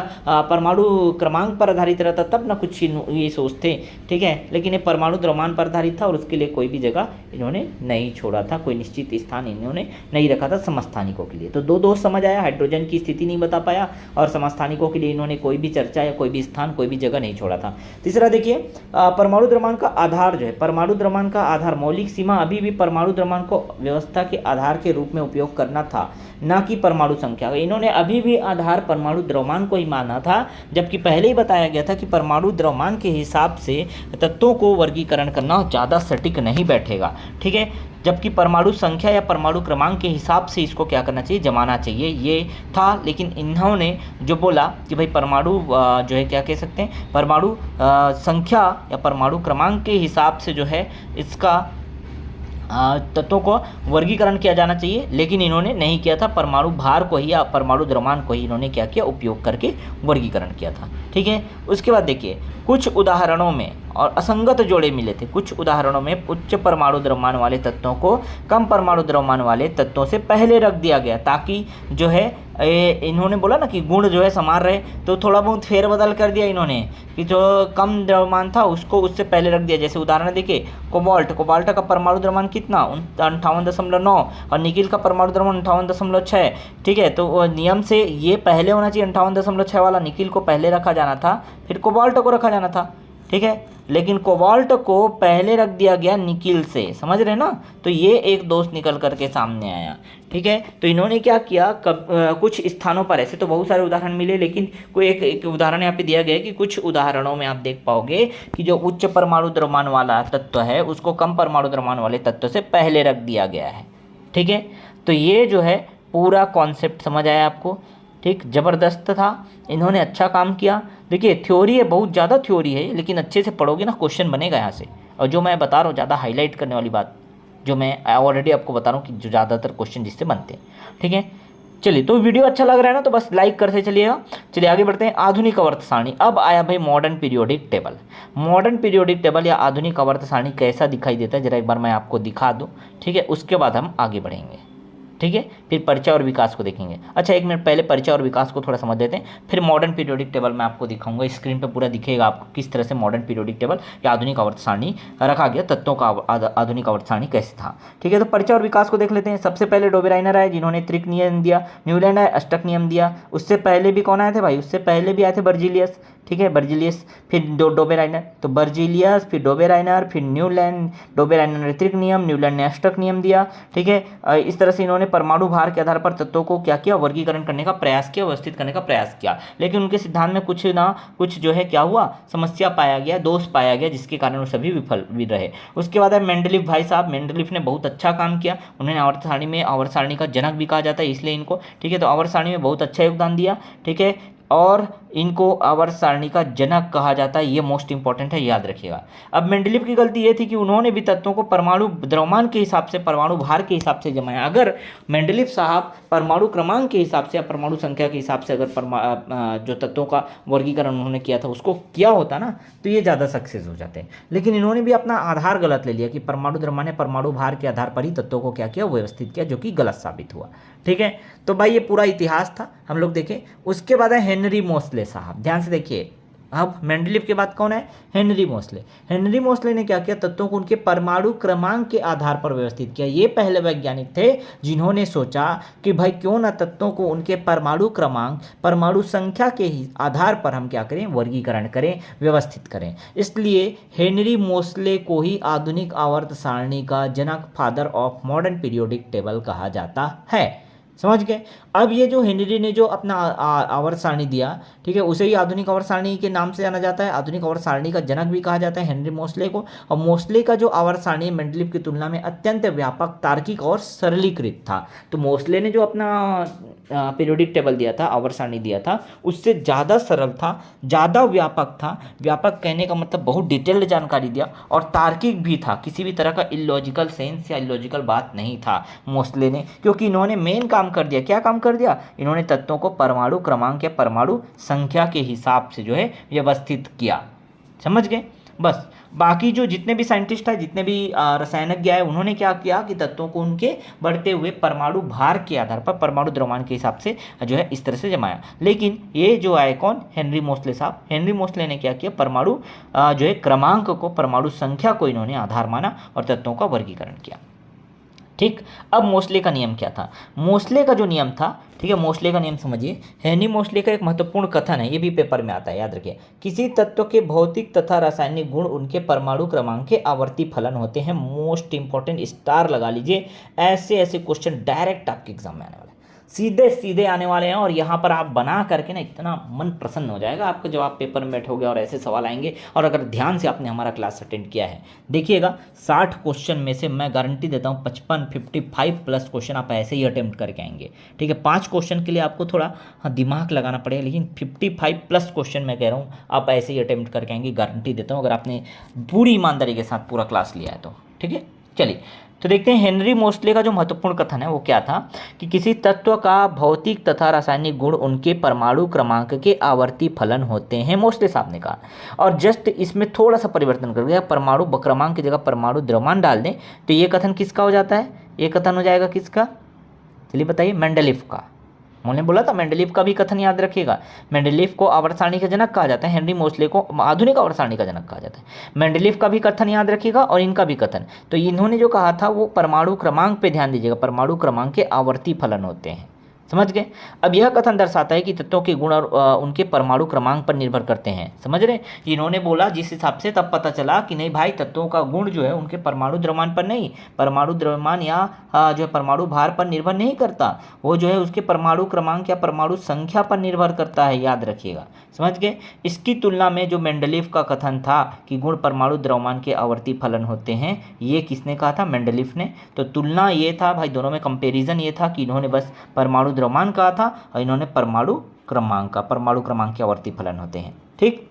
परमाणु क्रमांक पर आधारित रहता तब ना कुछ ये सोचते। ठीक है, लेकिन ये परमाणु द्रव्यमान पर आधारित था और उसके लिए कोई भी जगह इन्होंने नहीं छोड़ा था, कोई निश्चित स्थान इन्होंने नहीं रखा था समस्थानिकों के लिए। तो दो दोष समझ आया, हाइड्रोजन की स्थिति नहीं बता पाया और समस्थानिकों के लिए इन्होंने कोई भी चर्चा या कोई भी स्थान, कोई भी जगह नहीं छोड़ा था। तीसरा देखिए, परमाणु द्रव्यमान का आधार जो है, परमाणु द्रव्यमान का आधार मौलिक सीमा अभी भी परमाणु द्रव्यमान को व्यवस्था के आधार के रूप में उपयोग करना था, ना कि परमाणु संख्या। इन्होंने अभी भी आधार परमाणु द्रव्यमान को ही माना था, जबकि पहले ही बताया गया था कि परमाणु द्रव्यमान के हिसाब से तत्वों को वर्गीकरण करना ज़्यादा सटीक नहीं बैठेगा, ठीक है। जबकि परमाणु संख्या या परमाणु क्रमांक के हिसाब से इसको क्या करना चाहिए, जमाना चाहिए, ये था। लेकिन इन्होंने जो बोला कि भाई परमाणु जो है क्या कह सकते हैं, परमाणु संख्या या परमाणु क्रमांक के हिसाब से जो है इसका तत्वों को वर्गीकरण किया जाना चाहिए, लेकिन इन्होंने नहीं किया था। परमाणु भार को ही या परमाणु द्रव्यमान को ही इन्होंने क्या किया, उपयोग करके वर्गीकरण किया था, ठीक है। उसके बाद देखिए, कुछ उदाहरणों में और असंगत जोड़े मिले थे। कुछ उदाहरणों में उच्च परमाणु द्रव्यमान वाले तत्वों को कम परमाणु द्रव्यमान वाले तत्वों से पहले रख दिया गया, ताकि जो है इन्होंने बोला ना कि गुण जो है समान रहे, तो थोड़ा बहुत फेरबदल कर दिया इन्होंने कि जो कम द्रव्यमान था उसको उससे पहले रख दिया। जैसे उदाहरण देखिए, कोबाल्ट का परमाणु द्रव्यमान कितना, 58.9, और निकिल का परमाणु द्रव्यमान 58.6, ठीक है। तो नियम से ये पहले होना चाहिए, 58.6 वाला निकिल को पहले रखा जाना था, फिर कोबाल्ट को रखा जाना था, ठीक है। लेकिन कोबाल्ट को पहले रख दिया गया निकिल से, समझ रहे ना। तो ये एक दोष निकल करके सामने आया, ठीक है। तो इन्होंने क्या किया, कुछ स्थानों पर, ऐसे तो बहुत सारे उदाहरण मिले, लेकिन कोई एक उदाहरण यहाँ पे दिया गया है कि कुछ उदाहरणों में आप देख पाओगे कि जो उच्च परमाणु द्रव्यमान वाला तत्व है उसको कम परमाणु द्रव्यमान वाले तत्व से पहले रख दिया गया है, ठीक है। तो ये जो है पूरा कॉन्सेप्ट समझ आया आपको, ठीक। ज़बरदस्त था, इन्होंने अच्छा काम किया। देखिए थ्योरी है, बहुत ज़्यादा थ्योरी है, लेकिन अच्छे से पढ़ोगे ना क्वेश्चन बनेगा यहाँ से। और जो मैं बता रहा हूँ ज़्यादा हाईलाइट करने वाली बात, जो मैं ऑलरेडी आपको बता रहा हूँ कि जो ज़्यादातर क्वेश्चन जिससे बनते हैं, ठीक है। चलिए, तो वीडियो अच्छा लग रहा है ना, तो बस लाइक करते चलिएगा। चलिए आगे बढ़ते हैं। आधुनिक आवर्त सारणी, अब आया भाई modern periodic table. Modern periodic table या आधुनिक आवर्त सारणी कैसा दिखाई देता है, जरा एक बार मैं आपको दिखा दूँ, ठीक है। उसके बाद हम आगे बढ़ेंगे, ठीक है। फिर परिचय और विकास को देखेंगे। अच्छा, एक मिनट पहले परिचय और विकास को थोड़ा समझ लेते हैं, फिर मॉडर्न पीरियोडिक टेबल मैं आपको दिखाऊंगा। स्क्रीन पे पूरा दिखेगा आपको किस तरह से मॉडर्न पीरियोडिक टेबल या आधुनिक आवर्त सारणी रखा गया, तत्वों का आधुनिक आवर्त सारणी कैसे था, ठीक है। तो परिचय और विकास को देख लेते हैं। सबसे पहले डोबेराइनर आए, जिन्होंने त्रिक नियम दिया। न्यूलैंड आए, अष्टक नियम दिया। उससे पहले भी कौन आए थे भाई, उससे पहले भी आए थे बर्जीलियस, ठीक है, बर्जीलियस, फिर डोबेराइनर। तो बर्जीलियस, फिर डोबेराइनर, फिर न्यूलैंड। डोबेराइनर ने त्रिक नियम, न्यूलैंड ने अष्टक नियम दिया, ठीक है। इस तरह से इन्होंने परमाणु भार के आधार पर तत्वों को क्या किया, वर्गीकरण करने का प्रयास किया, व्यवस्थित करने का प्रयास किया। लेकिन उनके सिद्धांत में कुछ ना कुछ जो है क्या हुआ, समस्या पाया गया, दोष पाया गया, जिसके कारण वो सभी विफल भी रहे। उसके बाद है मेंडलीफ भाई साहब। मेंडलीफ ने बहुत अच्छा काम किया, उन्होंने आवर्त सारणी में आवर्त सारणी का जनक भी कहा जाता है इसलिए इनको, ठीक है। तो आवर्त सारणी में बहुत अच्छा योगदान दिया, ठीक है, और इनको आवर्त सारणी का जनक कहा जाता है, ये मोस्ट इंपॉर्टेंट है, याद रखिएगा। अब मेंडलीफ की गलती ये थी कि उन्होंने भी तत्वों को परमाणु द्रव्यमान के हिसाब से, परमाणु भार के हिसाब से जमाया। अगर मेंडलीफ साहब परमाणु क्रमांक के हिसाब से या परमाणु संख्या के हिसाब से अगर जो तत्वों का वर्गीकरण उन्होंने किया था उसको किया होता ना, तो ये ज़्यादा सक्सेस हो जाते हैं। लेकिन इन्होंने भी अपना आधार गलत ले लिया कि परमाणु द्रव्यमान है, परमाणु भार के आधार पर ही तत्वों को क्या किया, व्यवस्थित किया, जो कि गलत साबित हुआ, ठीक है। तो भाई ये पूरा इतिहास था, हम लोग देखें। उसके बाद है हेनरी मोसले साहब, ध्यान से देखिए। अब मेंडलीफ के बाद कौन है, हेनरी मोसले। हेनरी मोसले ने क्या किया, तत्वों को उनके परमाणु क्रमांक के आधार पर व्यवस्थित किया। ये पहले वैज्ञानिक थे जिन्होंने सोचा कि भाई क्यों ना तत्वों को उनके परमाणु क्रमांक, परमाणु संख्या के ही आधार पर हम क्या करें, वर्गीकरण करें, व्यवस्थित करें। इसलिए हेनरी मोसले को ही आधुनिक आवर्त सारणी का जनक, father of modern periodic table कहा जाता है। समझ गए। अब ये जो हेनरी ने जो अपना आवर्त सारणी दिया, ठीक है, उसे ही आधुनिक आवर्त सारणी के नाम से जाना जाता है। आधुनिक आवर्त सारणी का जनक भी कहा जाता है हेनरी मोसले को। और मोसले का जो आवर्त सारणी मेंडलीफ की तुलना में अत्यंत व्यापक, तार्किक और सरलीकृत था। तो मोसले ने जो अपना पीरियोडिक टेबल दिया था, आवर्त सारणी दिया था, उससे ज़्यादा सरल था, ज़्यादा व्यापक था। व्यापक कहने का मतलब बहुत डिटेल्ड जानकारी दिया, और तार्किक भी था, किसी भी तरह का इलॉजिकल सेंस या इलॉजिकल बात नहीं था मोसले ने, क्योंकि इन्होंने मेन काम कर दिया। क्या काम कर दिया, इन्होंने तत्वों को परमाणु क्रमांक या परमाणु संख्या के हिसाब से जो है व्यवस्थित किया। समझ गए। बस बाकी जो जितने भी साइंटिस्ट है, जितने भी रसायनज्ञ है, उन्होंने क्या किया कि तत्वों को उनके बढ़ते हुए परमाणु भार के आधार पर, परमाणु द्रव्यमान के हिसाब से जो है इस तरह से जमाया। लेकिन ये जो आए कौन, हेनरी मोसले साहब। हेनरी मोसले ने क्या किया, परमाणु जो है क्रमांक को, परमाणु संख्या को इन्होंने आधार माना और तत्वों का वर्गीकरण किया। ठीक। अब मोस्ले का नियम क्या था? मोस्ले का जो नियम था, ठीक है, मोस्ले का नियम समझिए। हेनरी मोस्ले का एक महत्वपूर्ण कथन है, ये भी पेपर में आता है, याद रखिए। किसी तत्व के भौतिक तथा रासायनिक गुण उनके परमाणु क्रमांक के आवर्ती फलन होते हैं। मोस्ट इंपॉर्टेंट, स्टार लगा लीजिए। ऐसे ऐसे क्वेश्चन डायरेक्ट आपके एग्जाम में आने वाले हैं, सीधे सीधे आने वाले हैं। और यहाँ पर आप बना करके ना इतना मन प्रसन्न हो जाएगा आपका, जब आप पेपर में बैठोगे और ऐसे सवाल आएंगे। और अगर ध्यान से आपने हमारा क्लास अटेंड किया है, देखिएगा 60 क्वेश्चन में से मैं गारंटी देता हूँ 55 प्लस क्वेश्चन आप ऐसे ही अटेम्प्ट करके आएंगे। ठीक है, 5 क्वेश्चन के लिए आपको थोड़ा दिमाग लगाना पड़ेगा, लेकिन 55 प्लस क्वेश्चन मैं कह रहा हूँ आप ऐसे ही अटेम्प्ट करके आएंगे, गारंटी देता हूँ, अगर आपने पूरी ईमानदारी के साथ पूरा क्लास लिया है तो। ठीक है, चलिए तो देखते हैं हेनरी मोस्ले का जो महत्वपूर्ण कथन है वो क्या था कि किसी तत्व का भौतिक तथा रासायनिक गुण उनके परमाणु क्रमांक के आवर्ती फलन होते हैं, मोस्ले साहब ने कहा। और जस्ट इसमें थोड़ा सा परिवर्तन कर दिया, परमाणु क्रमांक की जगह परमाणु द्रव्यमान डाल दें तो ये कथन किसका हो जाता है? ये कथन हो जाएगा किसका? चलिए बताइए, मेंडलीफ का। मैंने बोला था मेंडलीफ का भी कथन याद रखिएगा। मेंडलीफ को आवर्त सारणी का जनक कहा जाता है, हेनरी मोस्ले को आधुनिक आवर्त सारणी का जनक कहा जाता है। मेंडलीफ का भी कथन याद रखिएगा और इनका भी कथन। तो इन्होंने जो कहा था वो परमाणु क्रमांक पे ध्यान दीजिएगा, परमाणु क्रमांक के आवर्ती फलन होते हैं, समझ गए। अब यह कथन दर्शाता है कि तत्वों के गुण और उनके परमाणु क्रमांक पर निर्भर करते हैं, समझ रहे। इन्होंने बोला जिस हिसाब से, तब पता चला कि नहीं भाई, तत्वों का गुण जो है उनके परमाणु द्रव्यमान पर नहीं, परमाणु द्रव्यमान या जो है परमाणु भार पर निर्भर नहीं करता, वो जो है उसके परमाणु क्रमांक या परमाणु संख्या पर निर्भर करता है, याद रखिएगा, समझ गए। इसकी तुलना में जो मेंडलीफ का कथन था कि गुण परमाणु द्रव्यमान के आवर्ती फलन होते हैं, ये किसने कहा था? मेंडलीफ ने। तो तुलना ये था भाई, दोनों में कंपैरिजन ये था कि इन्होंने बस परमाणु द्रव्यमान कहा था और इन्होंने परमाणु क्रमांक के आवर्ती फलन होते हैं। ठीक।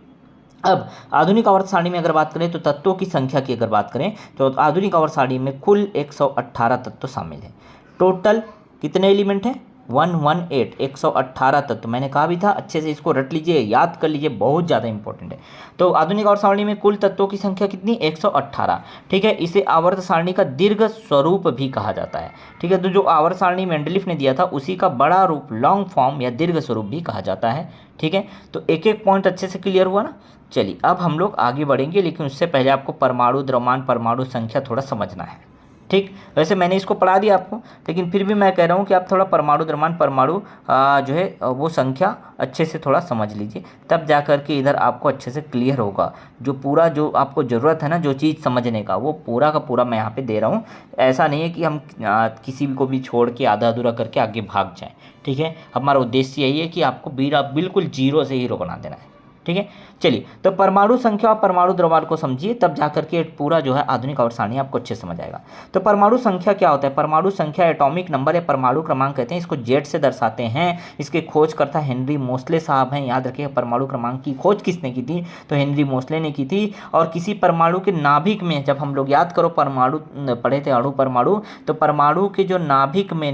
अब आधुनिक आवर्त सारणी में अगर बात करें तो तत्वों की संख्या की अगर बात करें तो आधुनिक आवर्त सारणी में कुल 118 तत्व शामिल हैं। टोटल कितने एलिमेंट हैं? 118, 118 तत्व। मैंने कहा भी था, अच्छे से इसको रट लीजिए, याद कर लीजिए, बहुत ज़्यादा इंपॉर्टेंट है। तो आधुनिक आवर्त सारणी में कुल तत्वों की संख्या कितनी? 118। ठीक है, इसे आवर्त सारणी का दीर्घ स्वरूप भी कहा जाता है। ठीक है, तो जो आवर्त सारणी मेंडलीफ ने दिया था उसी का बड़ा रूप, लॉन्ग फॉर्म या दीर्घ स्वरूप भी कहा जाता है। ठीक है, तो एक एक पॉइंट अच्छे से क्लियर हुआ ना। चलिए अब हम लोग आगे बढ़ेंगे, लेकिन उससे पहले आपको परमाणु द्रव्यमान, परमाणु संख्या थोड़ा समझना है। ठीक, वैसे मैंने इसको पढ़ा दिया आपको, लेकिन फिर भी मैं कह रहा हूँ कि आप थोड़ा परमाणु द्रव्यमान, परमाणु जो है वो संख्या अच्छे से थोड़ा समझ लीजिए, तब जा कर के इधर आपको अच्छे से क्लियर होगा। जो पूरा जो आपको ज़रूरत है ना, जो चीज़ समझने का, वो पूरा का पूरा मैं यहाँ पे दे रहा हूँ। ऐसा नहीं है कि हम किसी को भी छोड़ के आधा अधूरा करके आगे भाग जाएँ। ठीक है, हमारा उद्देश्य यही है कि आपको बिल्कुल जीरो से हीरो बना देना है। ठीक है, चलिए तो परमाणु संख्या और परमाणु द्रव्यमान को समझिए, तब जाकर के पूरा जो है आधुनिक आवर्त सारणी आपको अच्छे समझ आएगा। तो परमाणु संख्या क्या होता है? परमाणु संख्या एटॉमिक नंबर या परमाणु क्रमांक कहते हैं, इसको जेड से दर्शाते हैं। इसके खोजकर्ता हेनरी मोस्ले साहब हैं, याद रखिए। परमाणु क्रमांक की खोज किसने की थी? तो हेनरी मोस्ले ने की थी। और किसी परमाणु के नाभिक में, जब हम लोग याद करो परमाणु पढ़े थे, अणु परमाणु, तो परमाणु के जो नाभिक में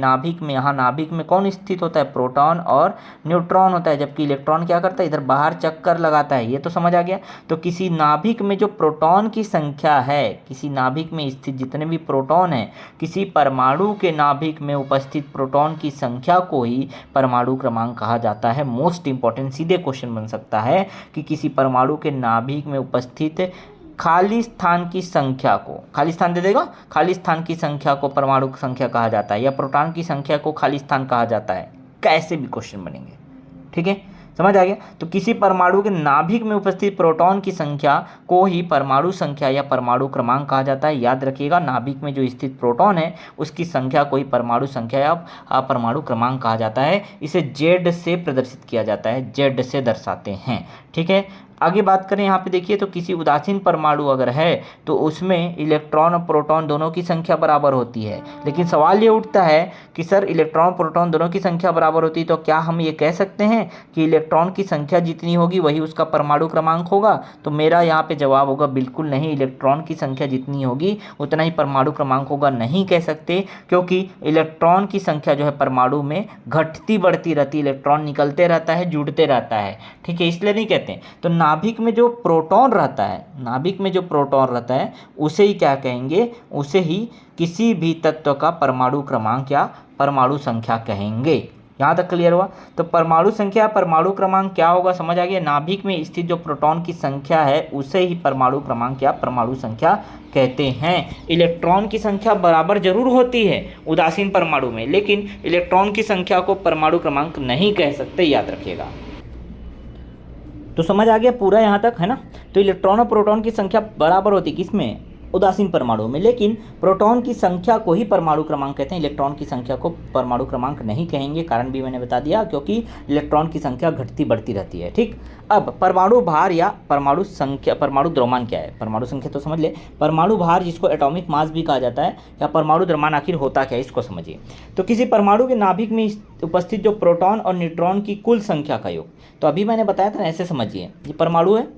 यहाँ नाभिक में कौन स्थित होता है? प्रोटॉन और न्यूट्रॉन होता है, जबकि इलेक्ट्रॉन क्या करता है? इधर बाहर चक्कर लगाता है। ये तो समझ आ गया। तो किसी नाभिक में जो प्रोटॉन की संख्या है, किसी नाभिक में स्थित जितने भी प्रोटॉन हैं, किसी परमाणु के नाभिक में उपस्थित प्रोटॉन की संख्या को ही परमाणु क्रमांक कहा जाता है। मोस्ट इंपॉर्टेंट सीधे क्वेश्चन बन सकता है कि किसी परमाणु के नाभिक में उपस्थित खाली स्थान की संख्या को, खाली स्थान दे देगा, खाली स्थान की संख्या को परमाणु संख्या कहा जाता है, या प्रोटॉन की संख्या को खाली स्थान कहा जाता है। कैसे भी क्वेश्चन बनेंगे। ठीक है, समझ आ गया। तो किसी परमाणु के नाभिक में उपस्थित प्रोटॉन की संख्या को ही परमाणु संख्या या परमाणु क्रमांक कहा जाता है। याद रखिएगा, नाभिक में जो स्थित प्रोटॉन है उसकी संख्या को ही परमाणु संख्या या परमाणु क्रमांक कहा जाता है। इसे जेड से प्रदर्शित किया जाता है, जेड से दर्शाते हैं। ठीक है, आगे बात करें यहाँ पे देखिए, तो किसी उदासीन परमाणु अगर है तो उसमें इलेक्ट्रॉन और प्रोटॉन दोनों की संख्या बराबर होती है। लेकिन सवाल ये उठता है कि सर इलेक्ट्रॉन प्रोटॉन दोनों की संख्या बराबर होती है तो क्या हम ये कह सकते हैं कि इलेक्ट्रॉन की संख्या जितनी होगी वही उसका परमाणु क्रमांक होगा? तो मेरा यहाँ पे जवाब होगा बिल्कुल नहीं। इलेक्ट्रॉन की संख्या जितनी होगी उतना ही परमाणु क्रमांक होगा, नहीं कह सकते, क्योंकि इलेक्ट्रॉन की संख्या जो है परमाणु में घटती बढ़ती रहती है, इलेक्ट्रॉन निकलते रहता है, जुड़ते रहता है। ठीक है, इसलिए नहीं कहते। तो नाभिक में जो प्रोटॉन रहता है, नाभिक में जो प्रोटॉन रहता है उसे ही क्या कहेंगे? उसे ही किसी भी तत्व का परमाणु क्रमांक या परमाणु संख्या कहेंगे। यहाँ तक क्लियर हुआ। तो परमाणु संख्या, परमाणु क्रमांक क्या होगा, समझ आ गया। नाभिक में स्थित जो प्रोटॉन की संख्या है उसे ही परमाणु क्रमांक या परमाणु संख्या कहते हैं। इलेक्ट्रॉन की संख्या बराबर जरूर होती है उदासीन परमाणु में, लेकिन इलेक्ट्रॉन की संख्या को परमाणु क्रमांक नहीं कह सकते, याद रखिएगा। तो समझ आ गया पूरा यहाँ तक, है ना। तो इलेक्ट्रॉन और प्रोटॉन की संख्या बराबर होती है किसमें, उदासीन परमाणु में, लेकिन प्रोटॉन की संख्या को ही परमाणु क्रमांक कहते हैं, इलेक्ट्रॉन की संख्या को परमाणु क्रमांक नहीं कहेंगे। कारण भी मैंने बता दिया, क्योंकि इलेक्ट्रॉन की संख्या घटती बढ़ती रहती है। ठीक, अब परमाणु भार या परमाणु संख्या, परमाणु द्रव्यमान क्या है। परमाणु संख्या तो समझ ले, परमाणु भार जिसको एटॉमिक मास भी कहा जाता है, या परमाणु द्रव्यमान आखिर होता क्या है, इसको समझिए। तो किसी परमाणु के नाभिक में उपस्थित जो प्रोटॉन और न्यूट्रॉन की कुल संख्या का योग। तो अभी मैंने बताया था, ऐसे समझिए, ये परमाणु है,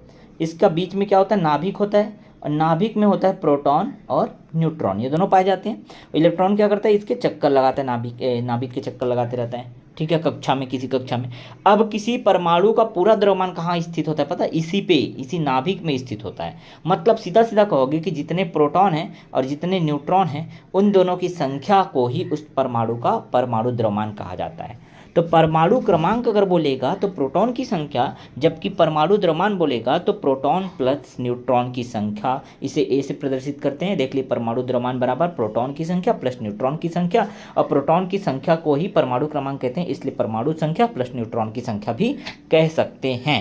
इसका बीच में क्या होता है, नाभिक होता है, और नाभिक में होता है प्रोटॉन और न्यूट्रॉन, ये दोनों पाए जाते हैं। इलेक्ट्रॉन क्या करता है, इसके चक्कर लगाता है, नाभिक के चक्कर लगाते रहता है। ठीक है, कक्षा में, किसी कक्षा में। अब किसी परमाणु का पूरा द्रव्यमान कहाँ स्थित होता है पता है, इसी पे, इसी नाभिक में स्थित होता है। मतलब सीधा सीधा कहोगे कि जितने प्रोटॉन हैं और जितने न्यूट्रॉन हैं, उन दोनों की संख्या को ही उस परमाणु का परमाणु द्रव्यमान कहा जाता है। तो परमाणु क्रमांक अगर बोलेगा तो प्रोटॉन की संख्या, जबकि परमाणु द्रव्यमान बोलेगा तो प्रोटॉन प्लस न्यूट्रॉन की संख्या। इसे ए से प्रदर्शित करते हैं, देख ली, परमाणु द्रव्यमान बराबर प्रोटॉन की संख्या प्लस न्यूट्रॉन की संख्या, और प्रोटॉन की संख्या को ही परमाणु क्रमांक कहते हैं, इसलिए परमाणु संख्या प्लस न्यूट्रॉन की संख्या भी कह सकते हैं।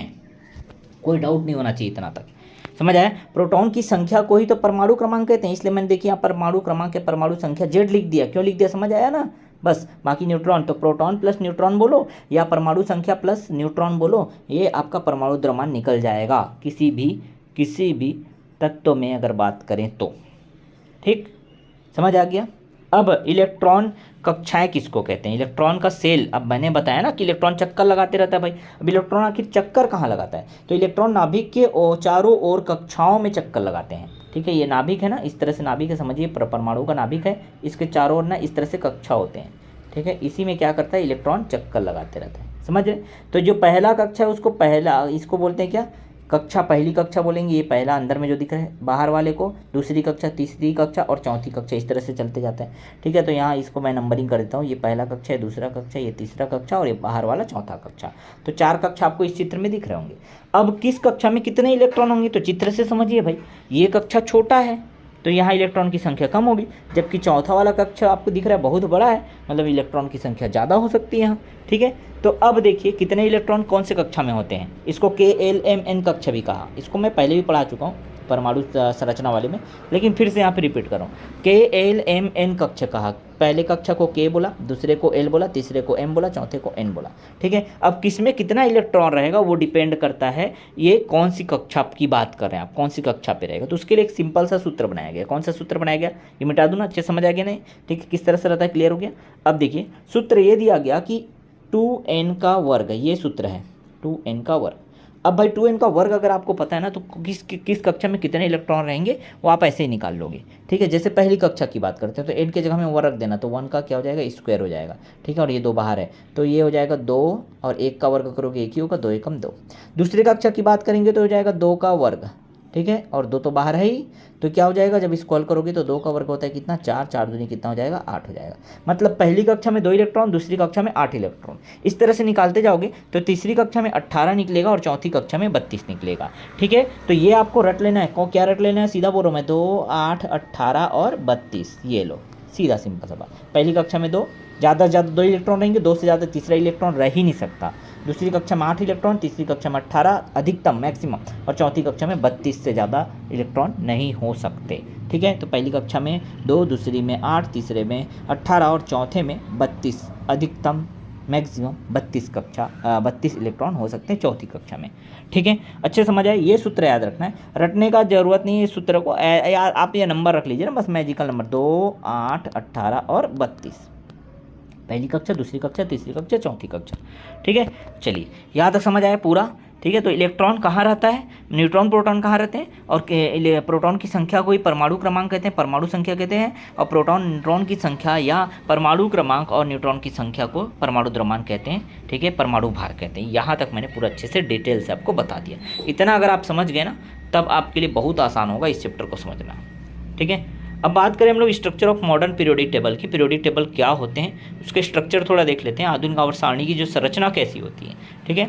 कोई डाउट नहीं होना चाहिए इतना तक, समझ आया। प्रोटॉन की संख्या को ही तो परमाणु क्रमांक कहते हैं, इसलिए मैंने देखिए यहाँ परमाणु क्रमांक या परमाणु संख्या जेड लिख दिया। क्यों लिख दिया, समझ आया ना। बस बाकी न्यूट्रॉन, तो प्रोटॉन प्लस न्यूट्रॉन बोलो या परमाणु संख्या प्लस न्यूट्रॉन बोलो, ये आपका परमाणु द्रव्यमान निकल जाएगा किसी भी तत्व में अगर बात करें तो। ठीक, समझ आ गया। अब इलेक्ट्रॉन कक्षाएं किसको कहते हैं, इलेक्ट्रॉन का सेल। अब मैंने बताया ना कि इलेक्ट्रॉन चक्कर लगाते रहता है भाई। अब इलेक्ट्रॉन आखिर चक्कर कहाँ लगाता है, तो इलेक्ट्रॉन नाभिक के चारों ओर कक्षाओं में चक्कर लगाते हैं। ठीक है, ये नाभिक है ना, इस तरह से नाभिक है, समझिए परमाणु का नाभिक है, इसके चारों ओर ना इस तरह से कक्षा होते हैं। ठीक है, इसी में क्या करता है, इलेक्ट्रॉन चक्कर लगाते रहता है, समझ रहे। तो जो पहला कक्षा है उसको पहला, इसको बोलते हैं क्या, कक्षा, पहली कक्षा बोलेंगे, ये पहला अंदर में जो दिख रहा है, बाहर वाले को दूसरी कक्षा, तीसरी कक्षा और चौथी कक्षा, इस तरह से चलते जाते हैं। ठीक है, तो यहाँ इसको मैं नंबरिंग कर देता हूँ, ये पहला कक्षा है, दूसरा कक्षा, ये तीसरा कक्षा और ये बाहर वाला चौथा कक्षा। तो 4 कक्षा आपको इस चित्र में दिख रहे होंगे। अब किस कक्षा में कितने इलेक्ट्रॉन होंगे, तो चित्र से समझिए भाई, ये कक्षा छोटा है तो यहाँ इलेक्ट्रॉन की संख्या कम होगी, जबकि चौथा वाला कक्षा आपको दिख रहा है बहुत बड़ा है, मतलब इलेक्ट्रॉन की संख्या ज़्यादा हो सकती है यहाँ। ठीक है, तो अब देखिए कितने इलेक्ट्रॉन कौन से कक्षा में होते हैं। इसको KLMN कक्षा भी कहा, इसको मैं पहले भी पढ़ा चुका हूँ परमाणु संरचना वाले में, लेकिन फिर से यहाँ पे रिपीट कर रहा हूँ। KLMN कक्षा कहा, पहले कक्षा को K बोला, दूसरे को L बोला, तीसरे को M बोला, चौथे को N बोला। ठीक है, अब किस में कितना इलेक्ट्रॉन रहेगा वो डिपेंड करता है ये कौन सी कक्षा की बात कर रहे हैं आप, कौन सी कक्षा पे रहेगा। तो उसके लिए एक सिंपल सा सूत्र बनाया गया। कौन सा सूत्र बनाया गया, ये मिटा दूँ ना, अच्छे समझ आ गया नहीं। ठीक है, किस तरह से रहता है, क्लियर हो गया। अब देखिए सूत्र ये दिया गया कि 2n का वर्ग, ये सूत्र है 2n का वर्ग। अब भाई 2n का वर्ग अगर आपको पता है ना, तो किस कक्षा में कितने इलेक्ट्रॉन रहेंगे वो आप ऐसे ही निकाल लोगे। ठीक है, जैसे पहली कक्षा की बात करते हैं तो n के जगह में वर्ग रख देना, तो 1 का क्या हो जाएगा, स्क्वायर हो जाएगा। ठीक है, और ये 2 बाहर है तो ये हो जाएगा 2, और 1 का वर्ग करोगे 1 ही होगा, 2 एकम 2। दूसरी कक्षा की बात करेंगे तो हो जाएगा 2 का वर्ग। ठीक है, और 2 तो बाहर है ही, तो क्या हो जाएगा, जब इसको हल करोगे तो 2 का वर्ग होता है कितना, 4, 4 दूनी कितना हो जाएगा, 8 हो जाएगा। मतलब पहली कक्षा में 2 इलेक्ट्रॉन, दूसरी कक्षा में 8 इलेक्ट्रॉन। इस तरह से निकालते जाओगे तो तीसरी कक्षा में 18 निकलेगा और चौथी कक्षा में 32 निकलेगा। ठीक है, तो ये आपको रट लेना है। क्या रट लेना है, सीधा बोलो मैं, 2, 8, 18 और 32, ये लो, सीधा सिंपल सा बात। पहली कक्षा में 2, ज़्यादा से ज़्यादा 2 इलेक्ट्रॉन रहेंगे, 2 से ज़्यादा तीसरा इलेक्ट्रॉन रह ही नहीं सकता। दूसरी कक्षा में 8 इलेक्ट्रॉन, तीसरी कक्षा में 18 अधिकतम मैक्सिमम, और चौथी कक्षा में 32 से ज़्यादा इलेक्ट्रॉन नहीं हो सकते। ठीक है, तो पहली कक्षा में 2, दूसरी में 8, तीसरे में 18 और चौथे में 32, अधिकतम मैक्सिमम 32 इलेक्ट्रॉन हो सकते हैं चौथी कक्षा में। ठीक है, अच्छे समझ आए। ये सूत्र याद रखना है, रटने का जरूरत नहीं है इस सूत्र को, आप ये नंबर रख लीजिए ना, बस मैजिकल नंबर 2, 8, 18 और 32। पहली कक्षा, दूसरी कक्षा, तीसरी कक्षा, चौथी कक्षा। ठीक है, चलिए यहाँ तक समझ आया पूरा। ठीक है, तो इलेक्ट्रॉन कहाँ रहता है, न्यूट्रॉन प्रोटॉन कहाँ रहते हैं, और प्रोटॉन की संख्या को ही परमाणु क्रमांक कहते हैं, परमाणु संख्या कहते हैं, और प्रोटॉन न्यूट्रॉन की संख्या या परमाणु क्रमांक और न्यूट्रॉन की संख्या को परमाणु द्रव्यमान कहते हैं। ठीक है, परमाणु भार कहते हैं। यहाँ तक मैंने पूरा अच्छे से डिटेल से आपको बता दिया। इतना अगर आप समझ गए ना, तब आपके लिए बहुत आसान होगा इस चैप्टर को समझना। ठीक है, अब बात करें हम लोग structure of modern periodic table की, पीरियोडिक टेबल क्या होते हैं, उसके स्ट्रक्चर थोड़ा देख लेते हैं, आधुनिक आवर्त सारणी की जो संरचना कैसी होती है। ठीक है,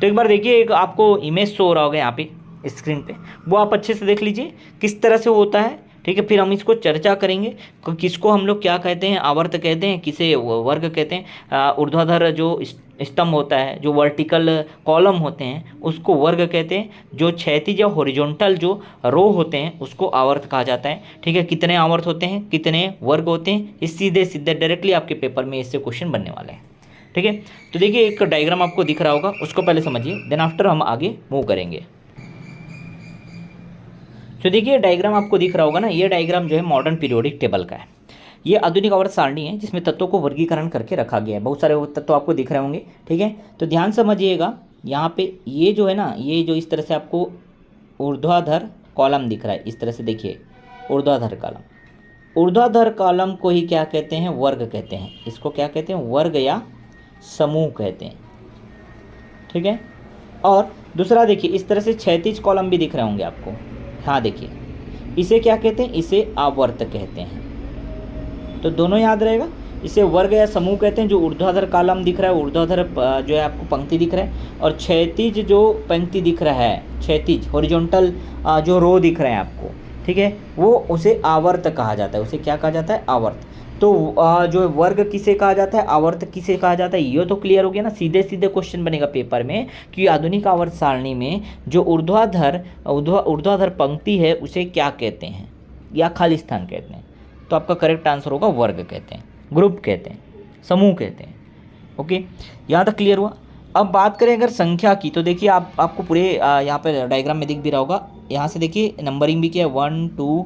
तो एक बार देखिए, एक आपको इमेज शो हो रहा होगा यहाँ पे स्क्रीन पे, वो आप अच्छे से देख लीजिए किस तरह से होता है। ठीक है, फिर हम इसको चर्चा करेंगे, किसको हम लोग क्या कहते हैं, आवर्त कहते हैं, किसे वर्ग कहते हैं, ऊर्ध्वाधर जो स्तंभ होता है, जो वर्टिकल कॉलम होते हैं उसको वर्ग कहते हैं, जो क्षैतिज या हॉरिजॉन्टल जो रो होते हैं उसको आवर्त कहा जाता है। ठीक है, कितने आवर्त होते हैं, कितने वर्ग होते हैं, इस सीधे सीधे डायरेक्टली आपके पेपर में इससे क्वेश्चन बनने वाले हैं। ठीक है, तो देखिए एक डायग्राम आपको दिख रहा होगा, उसको पहले समझिए, देन आफ्टर हम आगे मूव करेंगे। तो देखिए डायग्राम आपको दिख रहा होगा ना, ये डायग्राम जो है मॉडर्न पीरियोडिक टेबल का है। ये आधुनिक आवर्त सारणी है जिसमें तत्वों को वर्गीकरण करके रखा गया है, बहुत सारे तत्व आपको दिख रहे होंगे। ठीक है, तो ध्यान समझिएगा, यहाँ पे ये जो है ना, ये जो इस तरह से आपको ऊर्ध्वाधर कॉलम दिख रहा है, इस तरह से देखिए ऊर्ध्वाधर कॉलम, ऊर्ध्वाधर कॉलम को ही क्या कहते हैं, वर्ग कहते हैं। इसको क्या कहते हैं, वर्ग या समूह कहते हैं। ठीक है, और दूसरा देखिए इस तरह से क्षैतिज कॉलम भी दिख रहे होंगे आपको, हाँ देखिए, इसे क्या कहते हैं, इसे आवर्त कहते हैं। तो दोनों याद रहेगा, इसे वर्ग या समूह कहते हैं। जो ऊर्ध्वाधर कॉलम दिख रहा है, ऊर्ध्वाधर जो है आपको पंक्ति दिख रहा है, और क्षैतिज जो पंक्ति दिख रहा है, क्षैतिज हॉरिजॉन्टल जो रो दिख रहे हैं आपको, ठीक है, वो उसे आवर्त कहा जाता है। उसे क्या कहा जाता है, आवर्त। तो जो वर्ग किसे कहा जाता है, आवर्त किसे कहा जाता है, ये तो क्लियर हो गया ना। सीधे सीधे क्वेश्चन बनेगा पेपर में कि आधुनिक आवर्त सारणी में जो ऊर्ध्वाधर पंक्ति है उसे क्या कहते हैं, या खाली स्थान कहते हैं। तो आपका करेक्ट आंसर होगा वर्ग कहते हैं, ग्रुप कहते हैं, समूह कहते हैं। ओके, यहाँ तक क्लियर हुआ। अब बात करें अगर संख्या की, तो देखिए आपको पूरे यहाँ पे डायग्राम में दिख भी रहा होगा, यहाँ से देखिए नंबरिंग भी किया है, 1 2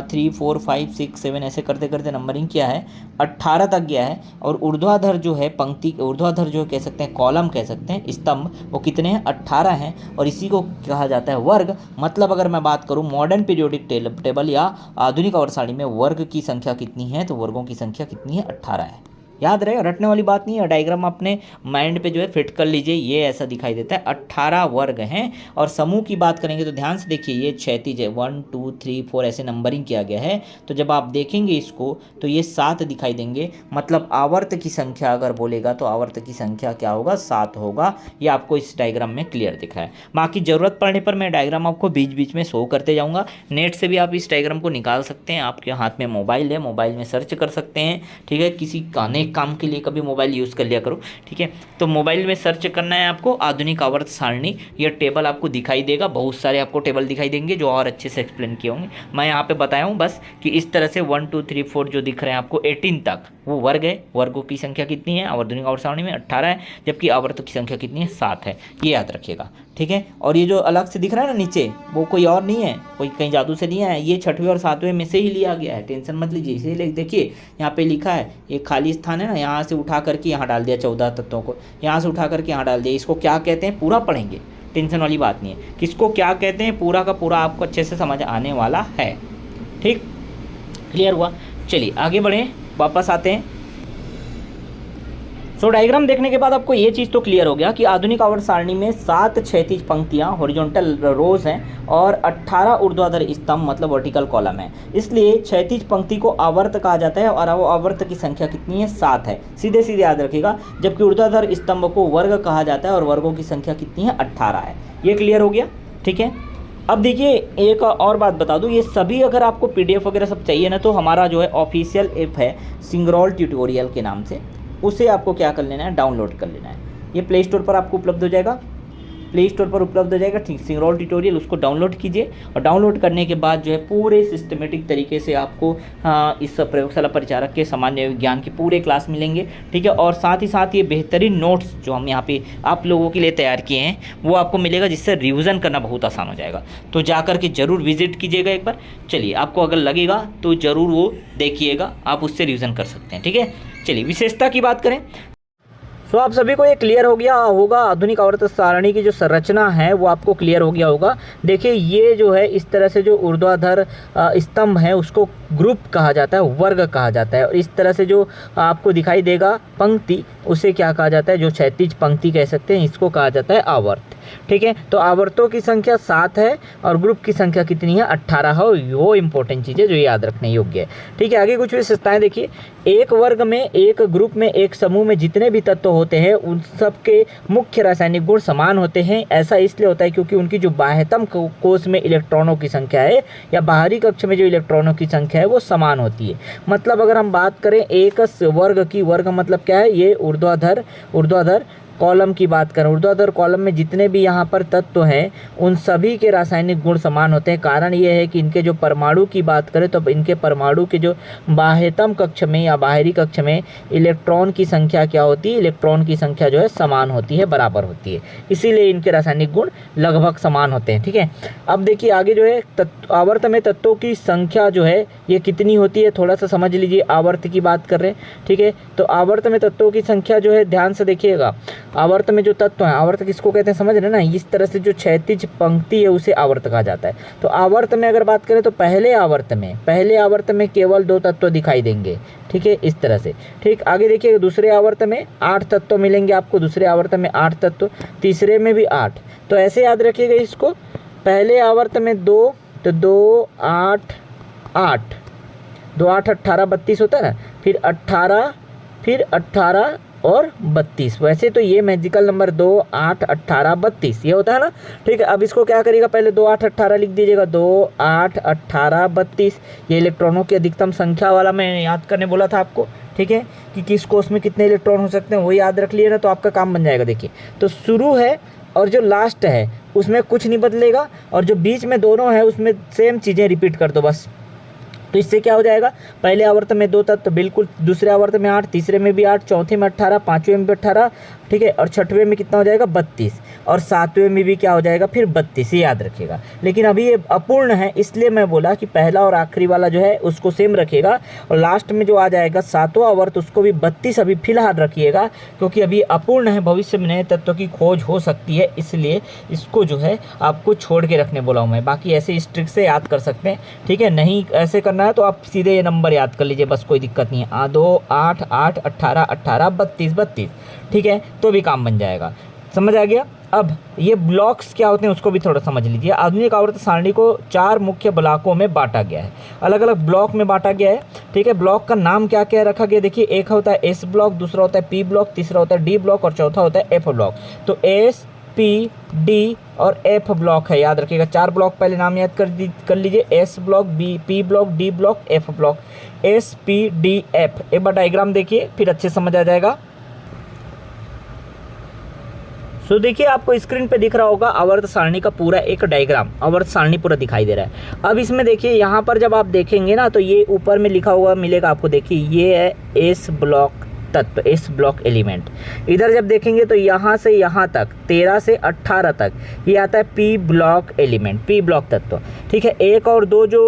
3 4 5 6 7 ऐसे करते करते नंबरिंग किया है, 18 तक गया है। और ऊर्ध्वाधर जो है पंक्ति, ऊर्ध्वाधर जो कह सकते हैं, कॉलम कह सकते हैं, स्तंभ, वो कितने हैं, 18 हैं। और इसी को कहा जाता है वर्ग। मतलब अगर मैं बात करूँ मॉडर्न पीरियोडिक टेबल या आधुनिक आवर्त सारणी में वर्ग की संख्या कितनी है, तो वर्गों की संख्या कितनी है, 18 है। याद रहेगा, रटने वाली बात नहीं है। डायग्राम अपने माइंड पे जो है फिट कर लीजिए, ये ऐसा दिखाई देता है, 18 वर्ग हैं। और समूह की बात करेंगे तो ध्यान से देखिए, ये क्षैतिज है, 1 2 3 4 ऐसे नंबरिंग किया गया है। तो जब आप देखेंगे इसको तो ये 7 दिखाई देंगे। मतलब आवर्त की संख्या अगर बोलेगा तो आवर्त की संख्या क्या होगा, 7 होगा। ये आपको इस डायग्राम में क्लियर दिख रहा है। बाकी ज़रूरत पड़ने पर मैं डायग्राम आपको बीच बीच में शो करते जाऊँगा। नेट से भी आप इस डायग्राम को निकाल सकते हैं, आपके हाथ में मोबाइल है, मोबाइल में सर्च कर सकते हैं। ठीक है, किसी अनेक काम के लिए कभी मोबाइल यूज़ कर लिया करो। ठीक है, तो मोबाइल में सर्च करना है आपको आधुनिक आवर्त सारणी, यह टेबल आपको दिखाई देगा। बहुत सारे आपको टेबल दिखाई देंगे जो और अच्छे से एक्सप्लेन किए होंगे। मैं यहाँ पे बताया हूँ बस कि इस तरह से 1 2 3 4 जो दिख रहे हैं आपको 18 तक वो वर्ग है। वर्गों की संख्या कितनी है आधुनिक आवर्त सारणी में, 18 है, जबकि आवर्त की संख्या कितनी है, 7 है। ये याद रखिएगा। ठीक है, और ये जो अलग से दिख रहा है ना नीचे, वो कोई और नहीं है, कोई कहीं जादू से नहीं है, ये 6वें और 7वें में से ही लिया गया है, टेंशन मत लीजिए। इसीलिए देखिए यहाँ पे लिखा है, ये खाली स्थान है ना, यहाँ से उठा करके यहाँ डाल दिया 14 तत्वों को, यहाँ से उठा करके यहाँ डाल दिया। इसको क्या कहते हैं पूरा पढ़ेंगे, टेंशन वाली बात नहीं है। किसको क्या कहते हैं पूरा का पूरा आपको अच्छे से समझ आने वाला है। ठीक, क्लियर हुआ। चलिए आगे बढ़ें, वापस आते हैं। सो डायग्राम देखने के बाद आपको ये चीज़ तो क्लियर हो गया कि आधुनिक आवर्त सारणी में 7 क्षैतिज पंक्तियाँ हॉरिजॉन्टल रोज हैं और 18 ऊर्ध्वाधर स्तंभ मतलब वर्टिकल कॉलम है। इसलिए क्षैतिज पंक्ति को आवर्त कहा जाता है और वो आवर्त की संख्या कितनी है, 7 है। सीधे सीधे याद रखिएगा। जबकि ऊर्ध्वाधर स्तंभ को वर्ग कहा जाता है और वर्गों की संख्या कितनी है, 18 है। ये क्लियर हो गया। ठीक है, अब देखिए एक और बात बता दूं, ये सभी अगर आपको PDF वगैरह सब चाहिए ना, तो हमारा जो है ऑफिशियल ऐप है सिंगरोल ट्यूटोरियल के नाम से, उसे आपको क्या कर लेना है, डाउनलोड कर लेना है। ये प्ले स्टोर पर आपको उपलब्ध हो जाएगा, प्ले स्टोर पर उपलब्ध हो जाएगा। ठीक, सिंगरोल ट्यूटोरियल, उसको डाउनलोड कीजिए और डाउनलोड करने के बाद जो है पूरे सिस्टमेटिक तरीके से आपको इस प्रयोगशाला परिचारक के सामान्य विज्ञान के पूरे क्लास मिलेंगे। ठीक है, और साथ ही साथ ये बेहतरीन नोट्स जो हम यहाँ पे आप लोगों के लिए तैयार किए हैं वो आपको मिलेगा, जिससे रिविज़न करना बहुत आसान हो जाएगा। तो जा कर के ज़रूर विजिट कीजिएगा एक बार। चलिए, आपको अगर लगेगा तो ज़रूर वो देखिएगा, आप उससे रिविज़न कर सकते हैं। ठीक है, चलिए विशेषता की बात करें। सो आप सभी को ये क्लियर हो गया होगा, आधुनिक आवर्त सारणी की जो संरचना है वो आपको क्लियर हो गया होगा। देखिए ये जो है इस तरह से जो ऊर्ध्वाधर स्तंभ है उसको ग्रुप कहा जाता है, वर्ग कहा जाता है। और इस तरह से जो आपको दिखाई देगा पंक्ति, उसे क्या कहा जाता है, जो क्षैतिज पंक्ति कह सकते हैं, इसको कहा जाता है आवर्त। ठीक है। तो आवर्तों की संख्या 7 है और ग्रुप की संख्या कितनी है, 18 है। वो इंपॉर्टेंट चीज़ है जो याद रखने योग्य है। ठीक है, आगे कुछ विशेषताएं देखिए। एक वर्ग में, एक ग्रुप में, एक समूह में जितने भी तत्व होते हैं उन सब के मुख्य रासायनिक गुण समान होते हैं। ऐसा इसलिए होता है क्योंकि उनकी जो बाह्यतम कोश में इलेक्ट्रॉनों की संख्या है या बाहरी कक्ष में जो इलेक्ट्रॉनों की संख्या है वो समान होती है। मतलब अगर हम बात करें एक वर्ग की, वर्ग मतलब क्या है, ये ऊर्ध्वाधर कॉलम की बात करें, ऊर्ध्वाधर कॉलम में जितने भी यहाँ पर तत्व हैं उन सभी के रासायनिक गुण समान होते हैं। कारण ये है कि इनके जो परमाणु की बात करें तो इनके परमाणु के जो बाह्यतम कक्ष में या बाहरी कक्ष में इलेक्ट्रॉन की संख्या क्या होती है, इलेक्ट्रॉन की संख्या जो है समान होती है, बराबर होती है, इसीलिए इनके रासायनिक गुण लगभग समान होते हैं। ठीक है, अब देखिए आगे जो है आवर्त में तत्वों की संख्या जो है ये कितनी होती है, थोड़ा सा समझ लीजिए। आवर्त की बात कर रहे हैं, ठीक है। तो आवर्त में तत्वों की संख्या जो है, ध्यान से देखिएगा, आवर्त में जो तत्व है, आवर्त किसको कहते हैं समझ रहे हैं ना, इस तरह से जो क्षैतिज पंक्ति है उसे आवर्त कहा जाता है। तो आवर्त में अगर बात करें तो पहले आवर्त में केवल 2 तत्व दिखाई देंगे, ठीक है, इस तरह से। ठीक, आगे देखिए दूसरे आवर्त में 8 तत्व मिलेंगे आपको, दूसरे आवर्त में 8 तत्व, तीसरे में भी 8। तो ऐसे याद रखिएगा इसको, पहले आवर्त में 2, तो 2 8 8, 2 8 18 32 होता है ना, फिर 18 और 32। वैसे तो ये मैजिकल नंबर 2 8 18 32 ये होता है ना। ठीक है, अब इसको क्या करिएगा, पहले 2 8 18 लिख दीजिएगा, 2 8 18 32। ये इलेक्ट्रॉनों की अधिकतम संख्या वाला मैं याद करने बोला था आपको, ठीक है, कि किस कोष में कितने इलेक्ट्रॉन हो सकते हैं, वो याद रख लिए ना तो आपका काम बन जाएगा। देखिए, तो शुरू है और जो लास्ट है उसमें कुछ नहीं बदलेगा, और जो बीच में दोनों है उसमें सेम चीज़ें रिपीट कर दो बस। तो इससे क्या हो जाएगा, पहले आवर्त में 2 तत्व बिल्कुल, दूसरे आवर्त में 8, तीसरे में भी 8, चौथे में 18, पाँचवें में भी 18, ठीक है, और छठवें में कितना हो जाएगा 32, और सातवें में भी क्या हो जाएगा फिर 32, ये याद रखिएगा। लेकिन अभी ये अपूर्ण है, इसलिए मैं बोला कि पहला और आखिरी वाला जो है उसको सेम रखिएगा, और लास्ट में जो आ जाएगा 7वां आवर्त उसको भी 32 अभी फिलहाल रखिएगा, क्योंकि अभी अपूर्ण है, भविष्य में नए तत्व की खोज हो सकती है, इसलिए इसको जो है आपको छोड़ के रखने बोला हूँ मैं। बाकी ऐसे स्ट्रिक से याद कर सकते हैं, ठीक है, नहीं ऐसे करना है तो आप सीधे ये नंबर याद कर लीजिए, बस कोई दिक्कत नहीं है। 2 8 8 18 18 32 32, ठीक है, तो भी काम बन जाएगा। समझ आ गया। अब ये ब्लॉक्स क्या होते हैं उसको भी थोड़ा समझ लीजिए। आधुनिक आवर्त सारणी को 4 मुख्य ब्लॉकों में बांटा गया है, अलग अलग ब्लॉक में बांटा गया है, ठीक है। ब्लॉक का नाम क्या क्या रखा गया, देखिए, एक होता है एस ब्लॉक, दूसरा होता है पी ब्लॉक, तीसरा होता है डी ब्लॉक और चौथा होता है एफ ब्लॉक। तो एस पी डी और एफ ब्लॉक है, याद रखिएगा। 4 ब्लॉक पहले नाम याद कर लीजिए, S block, B P block, D block, F block, S P D F. एक बार डायग्राम देखिए फिर अच्छे समझ आ जाएगा। सो देखिए, आपको स्क्रीन पे दिख रहा होगा आवर्त सारणी का पूरा एक डायग्राम, आवर्त सारणी पूरा दिखाई दे रहा है। अब इसमें देखिए, यहाँ पर जब आप देखेंगे ना तो ये ऊपर में लिखा हुआ मिलेगा आपको, देखिए ये है एस ब्लॉक तत्व, एस ब्लॉक एलिमेंट। इधर जब देखेंगे तो यहाँ से यहाँ तक 13 से 18 तक ये आता है P block element, P block तत्व, ठीक है। 1 और 2 जो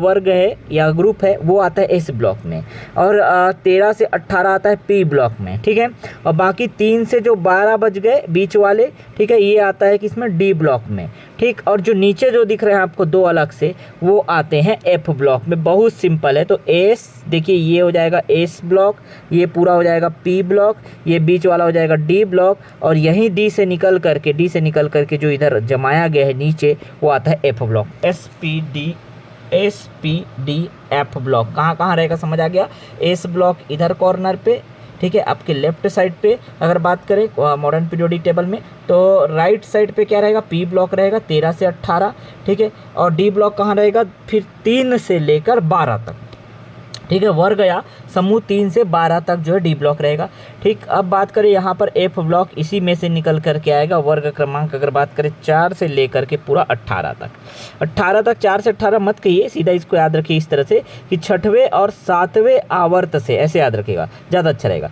वर्ग है या ग्रुप है वो आता है एस ब्लॉक में, और 13 से 18 आता है पी ब्लॉक में, ठीक है। और बाकी 3 से जो 12 बच गए बीच वाले, ठीक है, ये आता है किसमें, डी ब्लॉक में, ठीक। और जो नीचे जो दिख रहे हैं आपको 2 अलग से, वो आते हैं एफ ब्लॉक में। बहुत सिंपल है। तो एस देखिए, ये हो जाएगा एस ब्लॉक, ये पूरा हो जाएगा पी ब्लॉक, ये बीच वाला हो जाएगा डी ब्लॉक, और यहीं डी से निकल करके जो इधर जमाया गया है नीचे वो आता है F block, S P D F block. कहाँ रहेगा समझ आ गया। एस ब्लॉक इधर कॉर्नर पे, ठीक है, आपके लेफ्ट साइड पे अगर बात करें मॉडर्न पीरियोडिक टेबल में, तो राइट साइड पे क्या रहेगा, पी ब्लॉक रहेगा 13 से 18, ठीक है। और डी ब्लॉक कहाँ रहेगा, फिर 3 से लेकर 12 तक, ठीक है। वर्ग या समूह 3 से 12 तक जो है डी ब्लॉक रहेगा, ठीक। अब बात करें यहाँ पर एफ ब्लॉक, इसी में से निकल करके आएगा। वर्ग क्रमांक अगर बात करें 4 से लेकर के पूरा 18 तक, 18 तक, 4 से 18 मत कहिए, सीधा इसको याद रखिए इस तरह से कि 6वें और 7वें आवर्त से, ऐसे याद रखिएगा, ज़्यादा अच्छा रहेगा।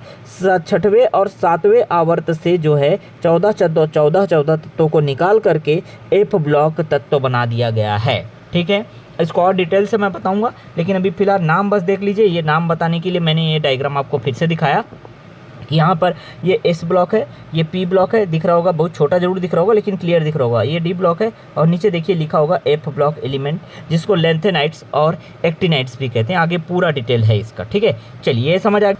6वें और 7वें आवर्त से जो है 14 तत्वों को निकाल करके एफ ब्लॉक तत्व बना दिया गया है, ठीक है। इसको और डिटेल से मैं बताऊंगा, लेकिन अभी फिलहाल नाम बस देख लीजिए। ये नाम बताने के लिए मैंने ये डायग्राम आपको फिर से दिखाया कि यहाँ पर ये एस ब्लॉक है, ये पी ब्लॉक है, दिख रहा होगा, बहुत छोटा जरूर दिख रहा होगा लेकिन क्लियर दिख रहा होगा। ये डी ब्लॉक है, और नीचे देखिए लिखा होगा एफ ब्लॉक एलिमेंट, जिसको लेंथेनाइट्स और एक्टिनाइट्स भी कहते हैं। आगे पूरा डिटेल है इसका, ठीक है। चलिए समझ आ।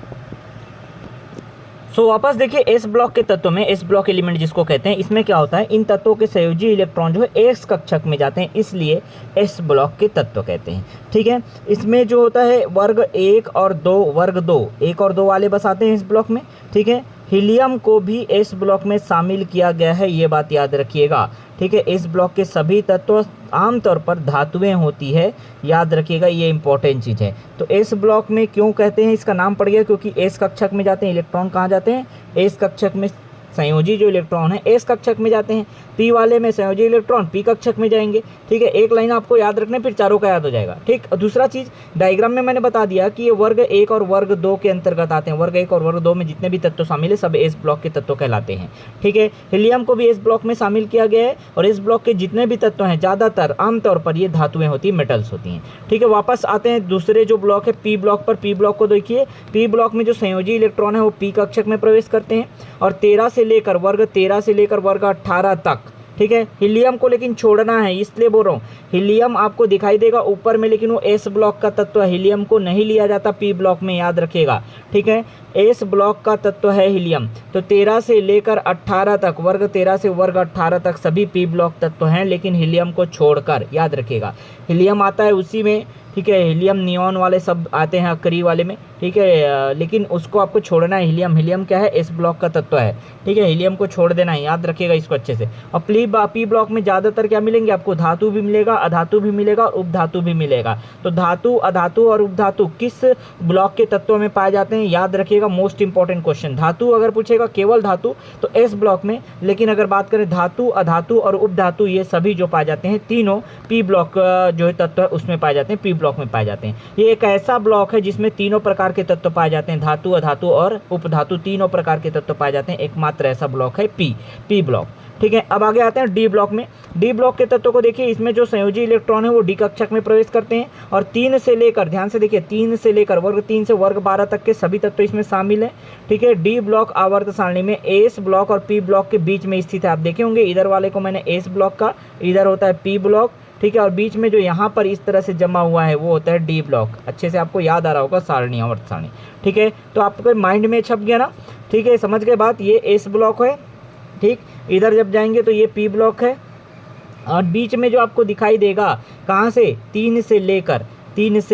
सो वापस देखिए एस ब्लॉक के तत्व में, एस ब्लॉक एलिमेंट जिसको कहते हैं, इसमें क्या होता है, इन तत्वों के संयोजी इलेक्ट्रॉन जो है एस कक्षक में जाते हैं, इसलिए एस ब्लॉक के तत्व कहते हैं। ठीक है, इसमें जो होता है वर्ग 1 और 2, वर्ग 2, 1 और 2 वाले बस आते हैं इस ब्लॉक में। ठीक है, हीलियम को भी एस ब्लॉक में शामिल किया गया है, ये बात याद रखिएगा। ठीक है, इस ब्लॉक के सभी तत्व आमतौर पर धातुएं होती है, याद रखिएगा, ये इंपॉर्टेंट चीज़ है। तो एस ब्लॉक में क्यों कहते हैं, इसका नाम पड़ गया क्योंकि एस कक्षक में जाते हैं इलेक्ट्रॉन। कहाँ जाते हैं, एस कक्षक में संयोजी जो इलेक्ट्रॉन है एस कक्षक में जाते हैं, पी वाले में संयोजी इलेक्ट्रॉन पी कक्षक में जाएंगे। ठीक है, एक लाइन आपको याद रखना, फिर चारों का याद हो जाएगा। ठीक, दूसरा चीज़ डायग्राम में मैंने बता दिया कि ये वर्ग 1 और वर्ग 2 के अंतर्गत आते हैं। वर्ग 1 और वर्ग 2 में जितने भी तत्व शामिल है सब एस ब्लॉक के तत्व कहलाते हैं। ठीक है, हीलियम को भी एस ब्लॉक में शामिल किया गया है, और इस ब्लॉक के जितने भी तत्व हैं ज़्यादातर आमतौर पर ये धातुएं होती हैं, मेटल्स होती हैं। ठीक है, वापस आते हैं दूसरे जो ब्लॉक है पी ब्लॉक पर। पी ब्लॉक को देखिए, पी ब्लॉक में जो संयोजी इलेक्ट्रॉन है वो पी कक्षक में प्रवेश करते हैं, और 13 से लेकर वर्ग 18 तक। ठीक है, हीलियम को लेकिन छोड़ना है, इसलिए बोल रहा हूँ, हीलियम आपको दिखाई देगा ऊपर में, लेकिन वो एस ब्लॉक का तत्व है, हीलियम को नहीं लिया जाता पी ब्लॉक में, याद रखिएगा। ठीक है, एस ब्लॉक का तत्व है हीलियम। तो 13 से लेकर 18 तक, वर्ग 13 से वर्ग 18 तक सभी पी ब्लॉक तत्व हैं, लेकिन हीलियम को छोड़कर, याद रखिएगा। हीलियम आता है उसी में, ठीक है, हीलियम नियॉन वाले सब आते हैं अक्री वाले में। ठीक है, लेकिन उसको आपको छोड़ना है, हीलियम क्या है, एस ब्लॉक का तत्व है। ठीक है, हीलियम को छोड़ देना है, याद रखिएगा इसको अच्छे से। और पी ब्लॉक में ज़्यादातर क्या मिलेंगे आपको, धातु भी मिलेगा, अधातु भी मिलेगा, उपधातु भी मिलेगा। तो धातु, अधातु और उपधातु किस ब्लॉक के तत्वों में पाए जाते हैं, याद रखिएगा, मोस्ट इंपॉर्टेंट क्वेश्चन। धातु अगर पूछेगा केवल धातु तो एस ब्लॉक में, लेकिन अगर बात करें धातु, अधातु और उपधातु, ये सभी जो पाए जाते हैं तीनों पी ब्लॉक जो है तत्व है उसमें पाए जाते हैं, पी ब्लॉक में पाए जाते हैं। ये एक ऐसा ब्लॉक है जिसमें तीनों प्रकार के तत्व पाए जाते हैं, धातु, अधातु और उपधातु, तीनों प्रकार के तत्व पाए जाते हैं। एकमात्र ऐसा ब्लॉक है पी ब्लॉक। ठीक है, अब आगे आते हैं डी ब्लॉक में। डी ब्लॉक के तत्वों को देखिए, इसमें जो संयोजी इलेक्ट्रॉन है वो डी कक्षक में प्रवेश करते हैं, और 3 से लेकर, ध्यान से देखिए, 3 से लेकर वर्ग 3 से वर्ग 12 तक के सभी तत्व इसमें शामिल हैं। ठीक है, डी ब्लॉक आवर्त सारणी में एस ब्लॉक और पी ब्लॉक के बीच में स्थित है। आप देखे होंगे इधर वाले को मैंने एस ब्लॉक का, इधर होता है पी ब्लॉक। ठीक है, और बीच में जो यहाँ पर इस तरह से जमा हुआ है वो होता है डी ब्लॉक। अच्छे से आपको याद आ रहा होगा सारणी, आवर्त सारणी। ठीक है, तो आपके माइंड में छप गया ना। ठीक है, समझ गए बात, ये एस ब्लॉक है। ठीक, इधर जब जाएंगे तो ये पी ब्लॉक है, और बीच में जो आपको दिखाई देगा कहाँ से, 3 से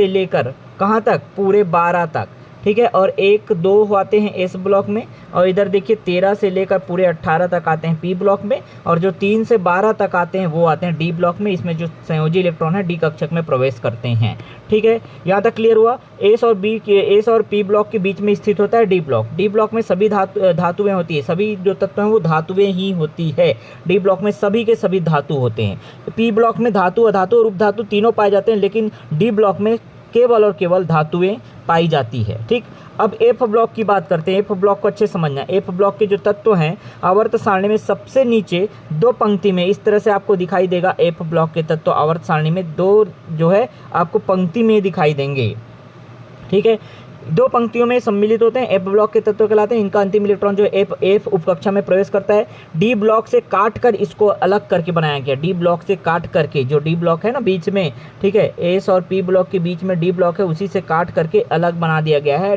लेकर कहाँ तक, पूरे 12 तक। ठीक है, और 1, 2 आते हैं एस ब्लॉक में, और इधर देखिए 13 से लेकर पूरे 18 तक आते हैं पी ब्लॉक में, और जो 3 से 12 तक आते हैं वो आते हैं डी ब्लॉक में। इसमें जो संयोजी इलेक्ट्रॉन है डी कक्षक में प्रवेश करते हैं। ठीक है, यहाँ तक क्लियर हुआ। एस और पी ब्लॉक के बीच में स्थित होता है डी ब्लॉक। डी ब्लॉक में सभी धातुएं होती है, सभी जो तत्व हैं वो धातुएं ही होती है। डी ब्लॉक में सभी के सभी धातु होते हैं। पी ब्लॉक में धातु, अधातु और उपधातु तीनों पाए जाते हैं, लेकिन डी ब्लॉक में केवल और केवल धातुएं पाई जाती है। ठीक, अब एफ ब्लॉक की बात करते हैं। एफ ब्लॉक को अच्छे समझना। एफ ब्लॉक के जो तत्व हैं आवर्त सारणी में सबसे नीचे 2 पंक्ति में इस तरह से आपको दिखाई देगा। एफ ब्लॉक के तत्व आवर्त सारणी में 2 जो है आपको पंक्ति में दिखाई देंगे। ठीक है, 2 पंक्तियों में सम्मिलित होते हैं, एफ ब्लॉक के तत्व कहलाते हैं। इनका अंतिम इलेक्ट्रॉन जो एफ उपकक्षा में प्रवेश करता है। डी ब्लॉक से काट कर इसको अलग करके बनाया गया। डी ब्लॉक से काट करके, जो डी ब्लॉक है ना बीच में, ठीक है, एस और पी ब्लॉक के बीच में डी ब्लॉक है, उसी से काट करके अलग बना दिया गया है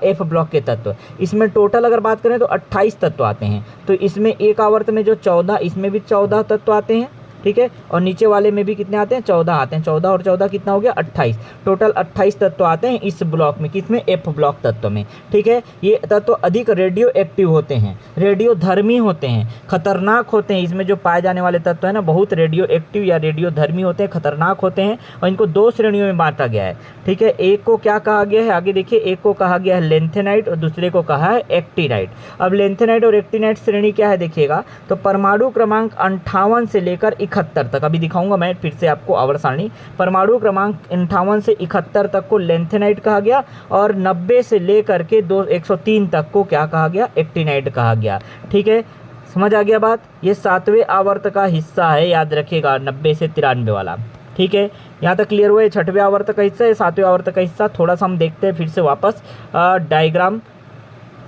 एफ ब्लॉक के तत्व। इसमें टोटल अगर बात करें तो 28 तत्व आते हैं। तो इसमें एक आवर्त में जो 14, इसमें भी 14 तत्व आते हैं। ठीक है, और नीचे वाले में भी कितने आते हैं, 14 आते हैं। 14 और 14 कितना हो गया, 28। टोटल 28 तत्व आते हैं इस ब्लॉक में। किसमें, एफ ब्लॉक तत्व में। ठीक है, ये तत्व अधिक रेडियो एक्टिव होते हैं, रेडियो धर्मी होते हैं, खतरनाक होते हैं। इसमें जो पाए जाने वाले तत्व है ना बहुत रेडियो एक्टिव या रेडियो धर्मी होते हैं, खतरनाक होते हैं, और इनको 2 श्रेणियों में बांटा गया है। ठीक है, एक को क्या कहा गया है, आगे देखिए, एक को कहा गया है लेंथेनाइट और दूसरे को कहा है एक्टिनाइट। अब लेंथेनाइट और एक्टिनाइट श्रेणी क्या है देखिएगा, तो परमाणु क्रमांक 58 से लेकर 71 तक, अभी दिखाऊंगा मैं फिर से आपको आवर्त सारणी। परमाणु क्रमांक 58 से 71 तक को लेंथेनाइट कहा गया, और 90 से लेकर के 103 तक को क्या कहा गया, एक्टिनाइट कहा गया। ठीक है, समझ आ गया बात। ये 7वें आवर्त का हिस्सा है, याद रखिएगा, 90 से 93 वाला। ठीक है, यहाँ तक क्लियर हुआ। 6वें आवर्त का हिस्सा है, 7वें आवर्त का हिस्सा। थोड़ा सा हम देखते हैं फिर से वापस डायग्राम।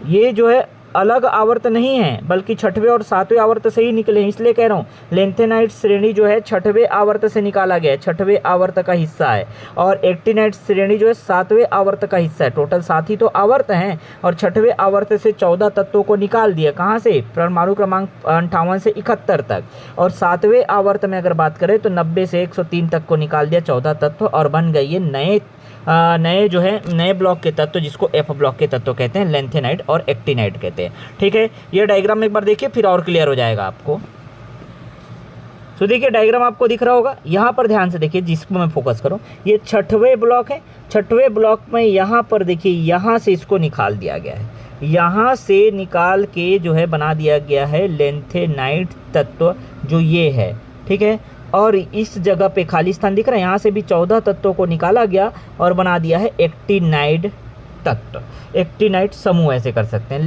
ये जो है अलग आवर्त नहीं है, बल्कि छठवें और सातवें आवर्त से ही निकले हैं, इसलिए कह रहा हूँ लेंथेनाइट श्रेणी जो है छठवें आवर्त से निकाला गया है, छठवें आवर्त का हिस्सा है। और एक्टिनाइट श्रेणी जो है सातवें आवर्त का हिस्सा है। टोटल 7 ही तो आवर्त हैं और छठवें आवर्त से 14 तत्वों को निकाल दिया। कहाँ से? परमाणु क्रमांक 58 से 71 तक। और सातवें आवर्त में अगर बात करें तो 90 से 103 तक को निकाल दिया 14 तत्व, और बन गए ये नए जो है नए ब्लॉक के तत्व, जिसको एफ ब्लॉक के तत्व कहते हैं, लेंथेनाइट और एक्टिनाइट कहते हैं। ठीक है, ये डायग्राम एक बार देखिए फिर और क्लियर हो जाएगा आपको। तो देखिए डायग्राम आपको दिख रहा होगा, यहाँ पर ध्यान से देखिए जिसको मैं फोकस करूँ, ये छठवें ब्लॉक है। छठवें ब्लॉक में यहाँ पर देखिए यहाँ से इसको निकाल दिया गया है, यहाँ से निकाल के जो है बना दिया गया है लेंथेनाइट तत्व जो ये है। ठीक है, और इस जगह पे खाली स्थान दिख रहा है, यहाँ से भी 14 तत्वों को निकाला गया और बना दिया है एक्टिनाइड तत्व, एक्टिनाइट समूह ऐसे कर सकते हैं।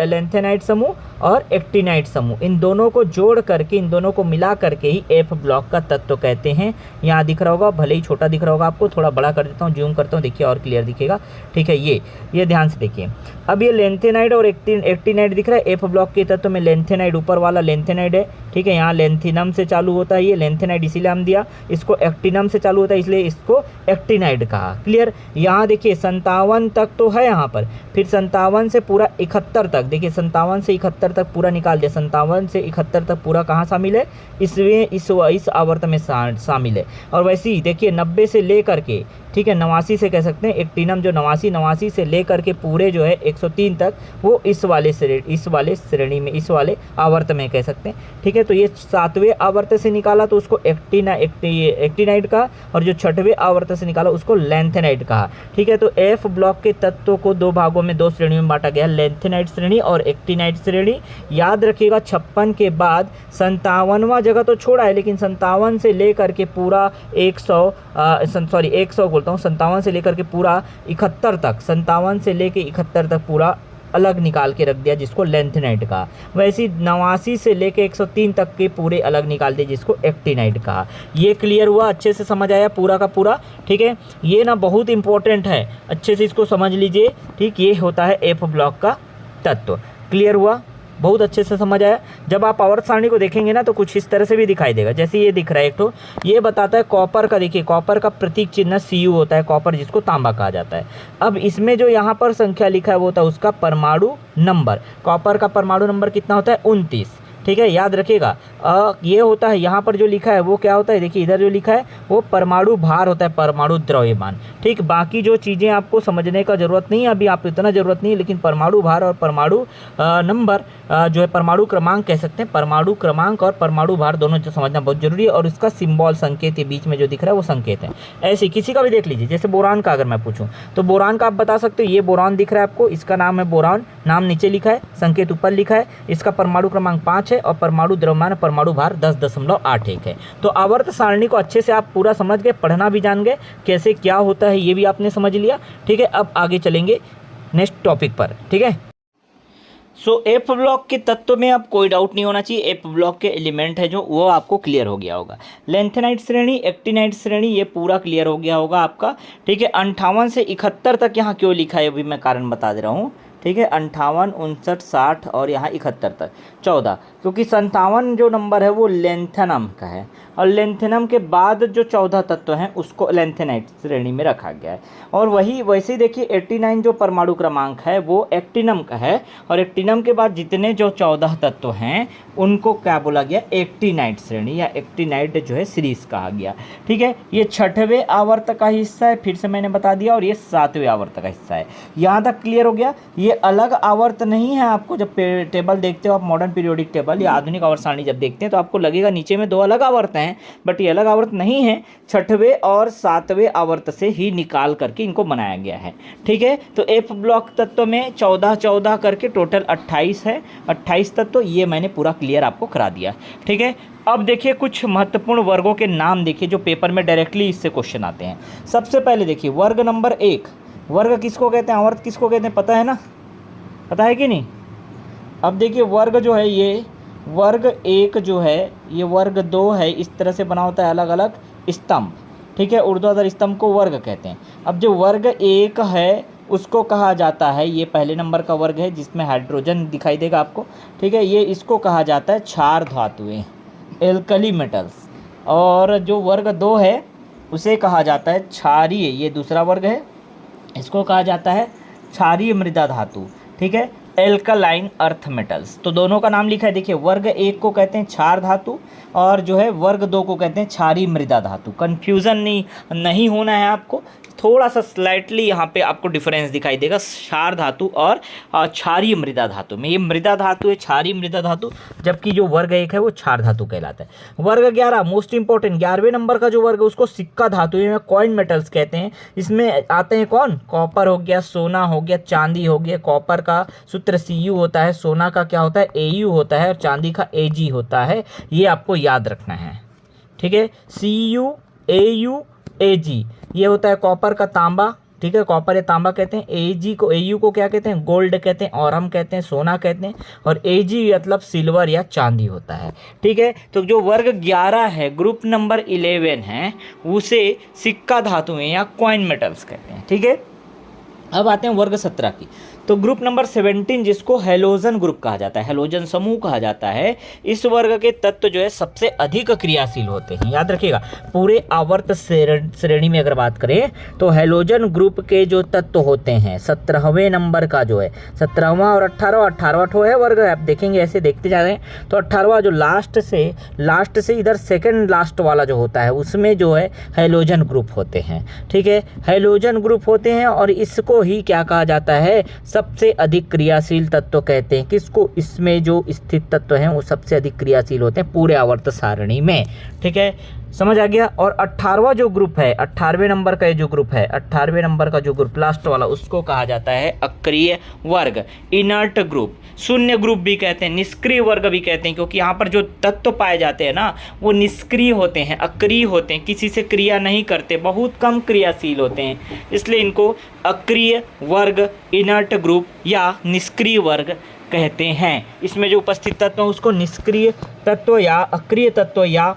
लेंथेनाइट समूह और एक्टिनाइट समूह, इन दोनों को जोड़ करके, इन दोनों को मिला करके ही एफ ब्लॉक का तत्व कहते हैं। यहाँ दिख रहा होगा, भले ही छोटा दिख रहा होगा आपको, थोड़ा बड़ा कर देता हूँ, जूम करता हूँ, देखिए और क्लियर दिखेगा। ठीक है, ये ध्यान से देखिए। अब ये लेंथेनाइड और एक्टिनाइड दिख रहा है। एफ ब्लॉक के तत्व में लेंथेनाइड ऊपर वाला लेंथेनाइड है। ठीक है, यहाँ लेंथिनम से चालू होता है, ये लेंथेनाइड इसीलिए हम दिया। इसको एक्टिनम से चालू होता है, इसलिए इसको एक्टिनाइड कहा। क्लियर। यहाँ देखिए 57 तक तो है यहाँ पर, फिर 57 से पूरा 71 तक, देखिए 57 से 71 तक पूरा निकाल दिया। 57 से 71 तक पूरा कहाँ शामिल है? इस आवर्त में शामिल है। और वैसे ही देखिए 90 से लेकर के, ठीक है, 89 से कह सकते हैं, एक्टिनम जो 89 से लेकर के पूरे जो है 103 तक, वो इस वाले श्रेणी में, इस वाले आवर्त में कह सकते हैं। ठीक है, तो ये 7वें आवर्त से निकाला तो उसको एक्टिनाइड कहा, और जो 6वें आवर्त से निकाला उसको लेंथेनाइड कहा। ठीक है, तो एफ ब्लॉक के तत्वों को 2 भागों में, 2 श्रेणियों में बांटा गया, लेंथेनाइड श्रेणी और एक्टिनाइड श्रेणी। याद रखिएगा 56 के बाद 57वां जगह तो छोड़ा है, लेकिन 57 से लेकर के पूरा 57 से लेकर के पूरा 71 तक, 57 से लेकर 71 तक पूरा अलग निकाल के रख दिया, जिसको लेंथेनाइड कहा। वैसे ही 89 से लेकर 103 तक के पूरे अलग निकाल दिए, जिसको एक्टिनाइड कहा। ये क्लियर हुआ? अच्छे से समझ आया पूरा का पूरा? ठीक है, ये ना बहुत इंपॉर्टेंट है, अच्छे से इसको समझ लीजिए। ठीक, ये होता है एफ ब्लॉक का तत्व। क्लियर हुआ? बहुत अच्छे से समझ आया। जब आप आवर्त सारणी को देखेंगे ना तो कुछ इस तरह से भी दिखाई देगा, जैसे ये दिख रहा है एक तो, ये बताता है कॉपर का। देखिए कॉपर का प्रतीक चिन्ह Cu होता है, कॉपर जिसको तांबा कहा जाता है। अब इसमें जो यहाँ पर संख्या लिखा है वो होता है उसका परमाणु नंबर। कॉपर का परमाणु नंबर कितना होता है? 29। ठीक है, याद रखिएगा। ये होता है, यहाँ पर जो लिखा है वो क्या होता है? देखिए इधर जो लिखा है वो परमाणु भार होता है, परमाणु द्रव्यमान। ठीक, बाकी जो चीज़ें आपको समझने का ज़रूरत नहीं है, अभी आप इतना ज़रूरत नहीं है, लेकिन परमाणु भार और परमाणु नंबर जो है परमाणु क्रमांक कह सकते हैं, परमाणु क्रमांक और परमाणु भार दोनों जो समझना बहुत जरूरी है। और उसका सिंबल, संकेत, ये बीच में जो दिख रहा है वो संकेत है। ऐसे किसी का भी देख लीजिए, जैसे बोरान का अगर मैं पूछूँ तो बोरान का आप बता सकते हो, ये बोरान दिख रहा है आपको, इसका नाम है बोरान, नाम नीचे लिखा है, संकेत ऊपर लिखा है, इसका परमाणु क्रमांक 5 है और परमाणु द्रव्यमान, परमाणु भार 10.81 है। तो आवर्त सारणी को अच्छे से आप पूरा समझ गए, पढ़ना भी जान गए, कैसे क्या होता है ये भी आपने समझ लिया। ठीक है, अब आगे चलेंगे नेक्स्ट टॉपिक पर। ठीक है, सो एफ ब्लॉक के तत्व में अब कोई डाउट नहीं होना चाहिए, एफ ब्लॉक के एलिमेंट है जो वो आपको क्लियर हो गया होगा। लेंथेनाइट श्रेणी, एक्टिनाइट श्रेणी, ये पूरा क्लियर हो गया होगा आपका। ठीक है, 58 से 71 तक यहाँ क्यों लिखा है अभी मैं कारण बता दे रहा हूँ। ठीक है, 58, 59, 60 और यहाँ 71 तक 14, क्योंकि 57 जो नंबर है वो लेंथेनम का है, और लेंथेनम के बाद जो 14 तत्व हैं उसको लेंथेनाइट श्रेणी में रखा गया है। और वही वैसे ही देखिए 89 जो परमाणु क्रमांक है वो एक्टिनम का है, और एक्टिनम के बाद जितने जो 14 तत्व हैं उनको क्या बोला गया? एक्टिनाइट श्रेणी या एक्टिनाइट जो है सीरीज कहा गया। ठीक है, ये 6वें आवर्त का हिस्सा है, फिर से मैंने बता दिया, और ये 7वें आवर्त का हिस्सा है। यहाँ तक क्लियर हो गया। ये अलग आवर्त नहीं है। आपको जब टेबल देखते हो आप, मॉडर्न पीरियोडिक टेबल या आधुनिक आवर्त सारणी जब देखते हैं तो आपको लगेगा नीचे में 2 अलग आवर्त हैं, बट ये अलग आवर्त नहीं है, 6वें और 7वें आवर्त से ही निकाल करके इनको बनाया गया है। ठीक है, तो एफ ब्लॉक तत्व में 14 करके टोटल 28 है, 28 तत्व, ये मैंने पूरा क्लियर आपको करा दिया। ठीक है, अब देखिए कुछ महत्वपूर्ण वर्गों के नाम देखिए जो पेपर में डायरेक्टली इससे क्वेश्चन आते हैं। सबसे पहले देखिए वर्ग नंबर 1, वर्ग किसको कहते हैं, आवर्त किसको कहते हैं, पता है ना? पता है कि नहीं? अब देखिए वर्ग जो है, ये वर्ग 1 जो है, ये वर्ग 2 है, इस तरह से बना होता है अलग अलग स्तंभ। ठीक है, ऊर्ध्वाधर स्तंभ को वर्ग कहते हैं। अब जो वर्ग 1 है उसको कहा जाता है, ये पहले नंबर का वर्ग है जिसमें हाइड्रोजन दिखाई देगा आपको, ठीक है, ये इसको कहा जाता है क्षार धातुएं, एल्कली मेटल्स। और जो वर्ग 2 है उसे कहा जाता है क्षारीय, ये दूसरा वर्ग है, इसको कहा जाता है क्षारीय मृदा धातु, ठीक है, एल्कलाइन अर्थ मेटल्स। तो दोनों का नाम लिखा है, देखिए वर्ग 1 को कहते हैं क्षार धातु और जो है वर्ग 2 को कहते हैं क्षारीय मृदा धातु। कन्फ्यूज़न नहीं होना है आपको, थोड़ा सा स्लाइटली यहाँ पे आपको डिफरेंस दिखाई देगा क्षार धातु और क्षारीय मृदा धातु में। ये मृदा धातु है, क्षारीय मृदा धातु, जबकि जो वर्ग 1 है वो क्षार धातु कहलाता है। वर्ग 11 मोस्ट इंपॉर्टेंट, 11वें नंबर का जो वर्ग है उसको सिक्का धातु में कॉइन मेटल्स कहते हैं। इसमें आते हैं कौन, कॉपर हो गया, सोना हो गया, चांदी हो गया। कॉपर का सूत्र Cu होता है, सोना का क्या होता है Au होता है और चांदी का Ag होता है, ये आपको याद रखना है, ठीक है। Cu Au Ag ये होता है कॉपर का तांबा, ठीक है, कॉपर या तांबा कहते हैं। Au को क्या कहते हैं, गोल्ड कहते हैं, और हम कहते हैं सोना कहते हैं, और Ag मतलब सिल्वर या चांदी होता है, ठीक है। तो जो वर्ग 11 है, ग्रुप नंबर 11 है, उसे सिक्का धातुएं या कॉइन मेटल्स कहते हैं, ठीक है। अब आते हैं वर्ग 17 की। तो ग्रुप नंबर 17 जिसको हैलोजन ग्रुप कहा जाता है, हैलोजन समूह कहा जाता है, इस वर्ग के तत्व जो है सबसे अधिक क्रियाशील होते हैं। याद रखिएगा, पूरे आवर्त श्रेणी में अगर बात करें तो हैलोजन ग्रुप के जो तत्व होते हैं 17वें नंबर का जो है, 17वां और 18वां ठो है वर्ग, आप देखेंगे ऐसे देखते जा रहे हैं। तो 18वां जो लास्ट से इधर सेकंड लास्ट वाला जो होता है उसमें जो है हैलोजन ग्रुप होते हैं, ठीक है, हैलोजन ग्रुप होते हैं। और इसको ही क्या कहा जाता है, सबसे अधिक क्रियाशील तत्व कहते हैं। किसको, इसमें जो स्थित तत्व हैं वो सबसे अधिक क्रियाशील होते हैं पूरे आवर्त सारणी में, ठीक है, समझ आ गया। और 18वां जो ग्रुप है, 18वें नंबर का जो ग्रुप है, 18वें नंबर का जो ग्रुप लास्ट वाला, उसको कहा जाता है अक्रिय वर्ग, इनर्ट ग्रुप, शून्य ग्रुप भी कहते हैं, निष्क्रिय वर्ग भी कहते हैं, क्योंकि यहाँ पर जो तत्व पाए जाते हैं ना वो निष्क्रिय होते हैं, अक्रिय होते हैं, किसी से क्रिया नहीं करते, बहुत कम क्रियाशील होते हैं, इसलिए इनको अक्रिय वर्ग, इनर्ट ग्रुप या निष्क्रिय वर्ग कहते हैं। इसमें जो उपस्थित तत्व है उसको निष्क्रिय तत्व या अक्रिय तत्व या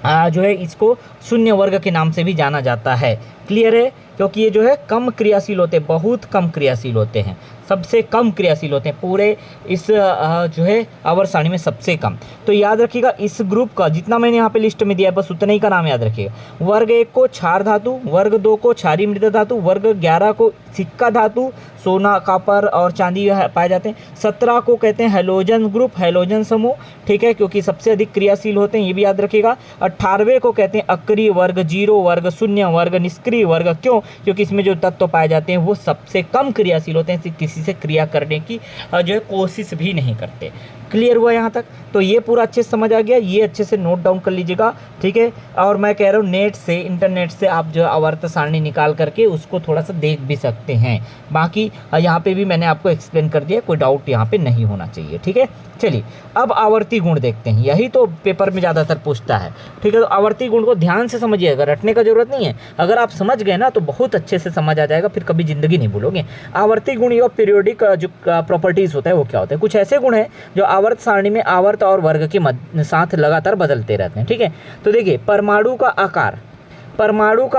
जो है इसको शून्य वर्ग के नाम से भी जाना जाता है। क्लियर है, क्योंकि ये जो है कम क्रियाशील होते हैं, बहुत कम क्रियाशील होते हैं, सबसे कम क्रियाशील होते हैं पूरे इस जो है आवर्त सारणी में सबसे कम। तो याद रखिएगा इस ग्रुप का जितना मैंने यहाँ पे लिस्ट में दिया है बस उतना ही का नाम याद रखिएगा। वर्ग 1 को क्षार धातु, वर्ग 2 को क्षारीय मृदा धातु, वर्ग 11 को सिक्का धातु, सोना, कॉपर और चांदी पाए जाते हैं। 17 को कहते हैं हैलोजन ग्रुप, हैलोजन समूह, ठीक है, क्योंकि सबसे अधिक क्रियाशील होते हैं, ये भी याद रखिएगा। 18वें को कहते हैं अक्रिय वर्ग, जीरो वर्ग, शून्य वर्ग, निष्क्रिय वर्ग। क्यों, क्योंकि इसमें जो तत्व पाए जाते हैं वो सबसे कम क्रियाशील होते हैं, किसी से क्रिया करने की जो है कोशिश भी नहीं करते। क्लियर हुआ यहाँ तक? तो ये पूरा अच्छे से समझ आ गया, ये अच्छे से नोट डाउन कर लीजिएगा, ठीक है। और मैं कह रहा हूँ नेट से, इंटरनेट से आप जो आवर्त सारणी निकाल करके उसको थोड़ा सा देख भी सकते हैं। बाकी यहाँ पे भी मैंने आपको एक्सप्लेन कर दिया, कोई डाउट यहाँ पे नहीं होना चाहिए, ठीक है। चलिए अब आवर्ती गुण देखते हैं, यही तो पेपर में ज़्यादातर पूछता है, ठीक है। तो आवर्ती गुण को ध्यान से समझिएगा, रटने का जरूरत नहीं है, अगर आप समझ गए ना तो बहुत अच्छे से समझ आ जाएगा, फिर कभी ज़िंदगी नहीं भूलोगे। आवर्ती गुण या पीरियोडिक जो प्रॉपर्टीज़ होता है वो क्या होता है, कुछ ऐसे गुण हैं जो आवर्त सारणी में आवर्त और वर्ग के साथ लगातार बदलते रहते हैं, ठीक है। तो देखिए परमाणु का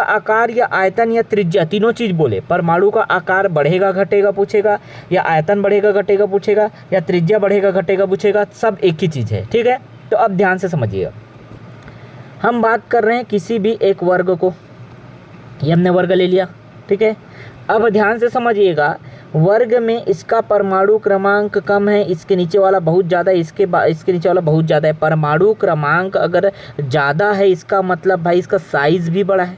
आकार या आयतन या त्रिज्या, तीनों चीज़ बोले। परमाणु का आकार बढ़ेगा घटेगा पूछेगा, या आयतन बढ़ेगा घटेगा पूछेगा, या त्रिज्या बढ़ेगा घटेगा पूछेगा, सब एक ही चीज़ है, ठीक है। तो अब ध्यान से समझिएगा, हम बात कर रहे हैं किसी भी एक वर्ग को, ये हमने वर्ग ले लिया, ठीक है। अब ध्यान से समझिएगा, वर्ग में इसका परमाणु क्रमांक कम है, इसके नीचे वाला बहुत ज़्यादा है, इसके नीचे वाला बहुत ज़्यादा है। परमाणु क्रमांक अगर ज़्यादा है इसका मतलब भाई इसका साइज़ भी बड़ा है,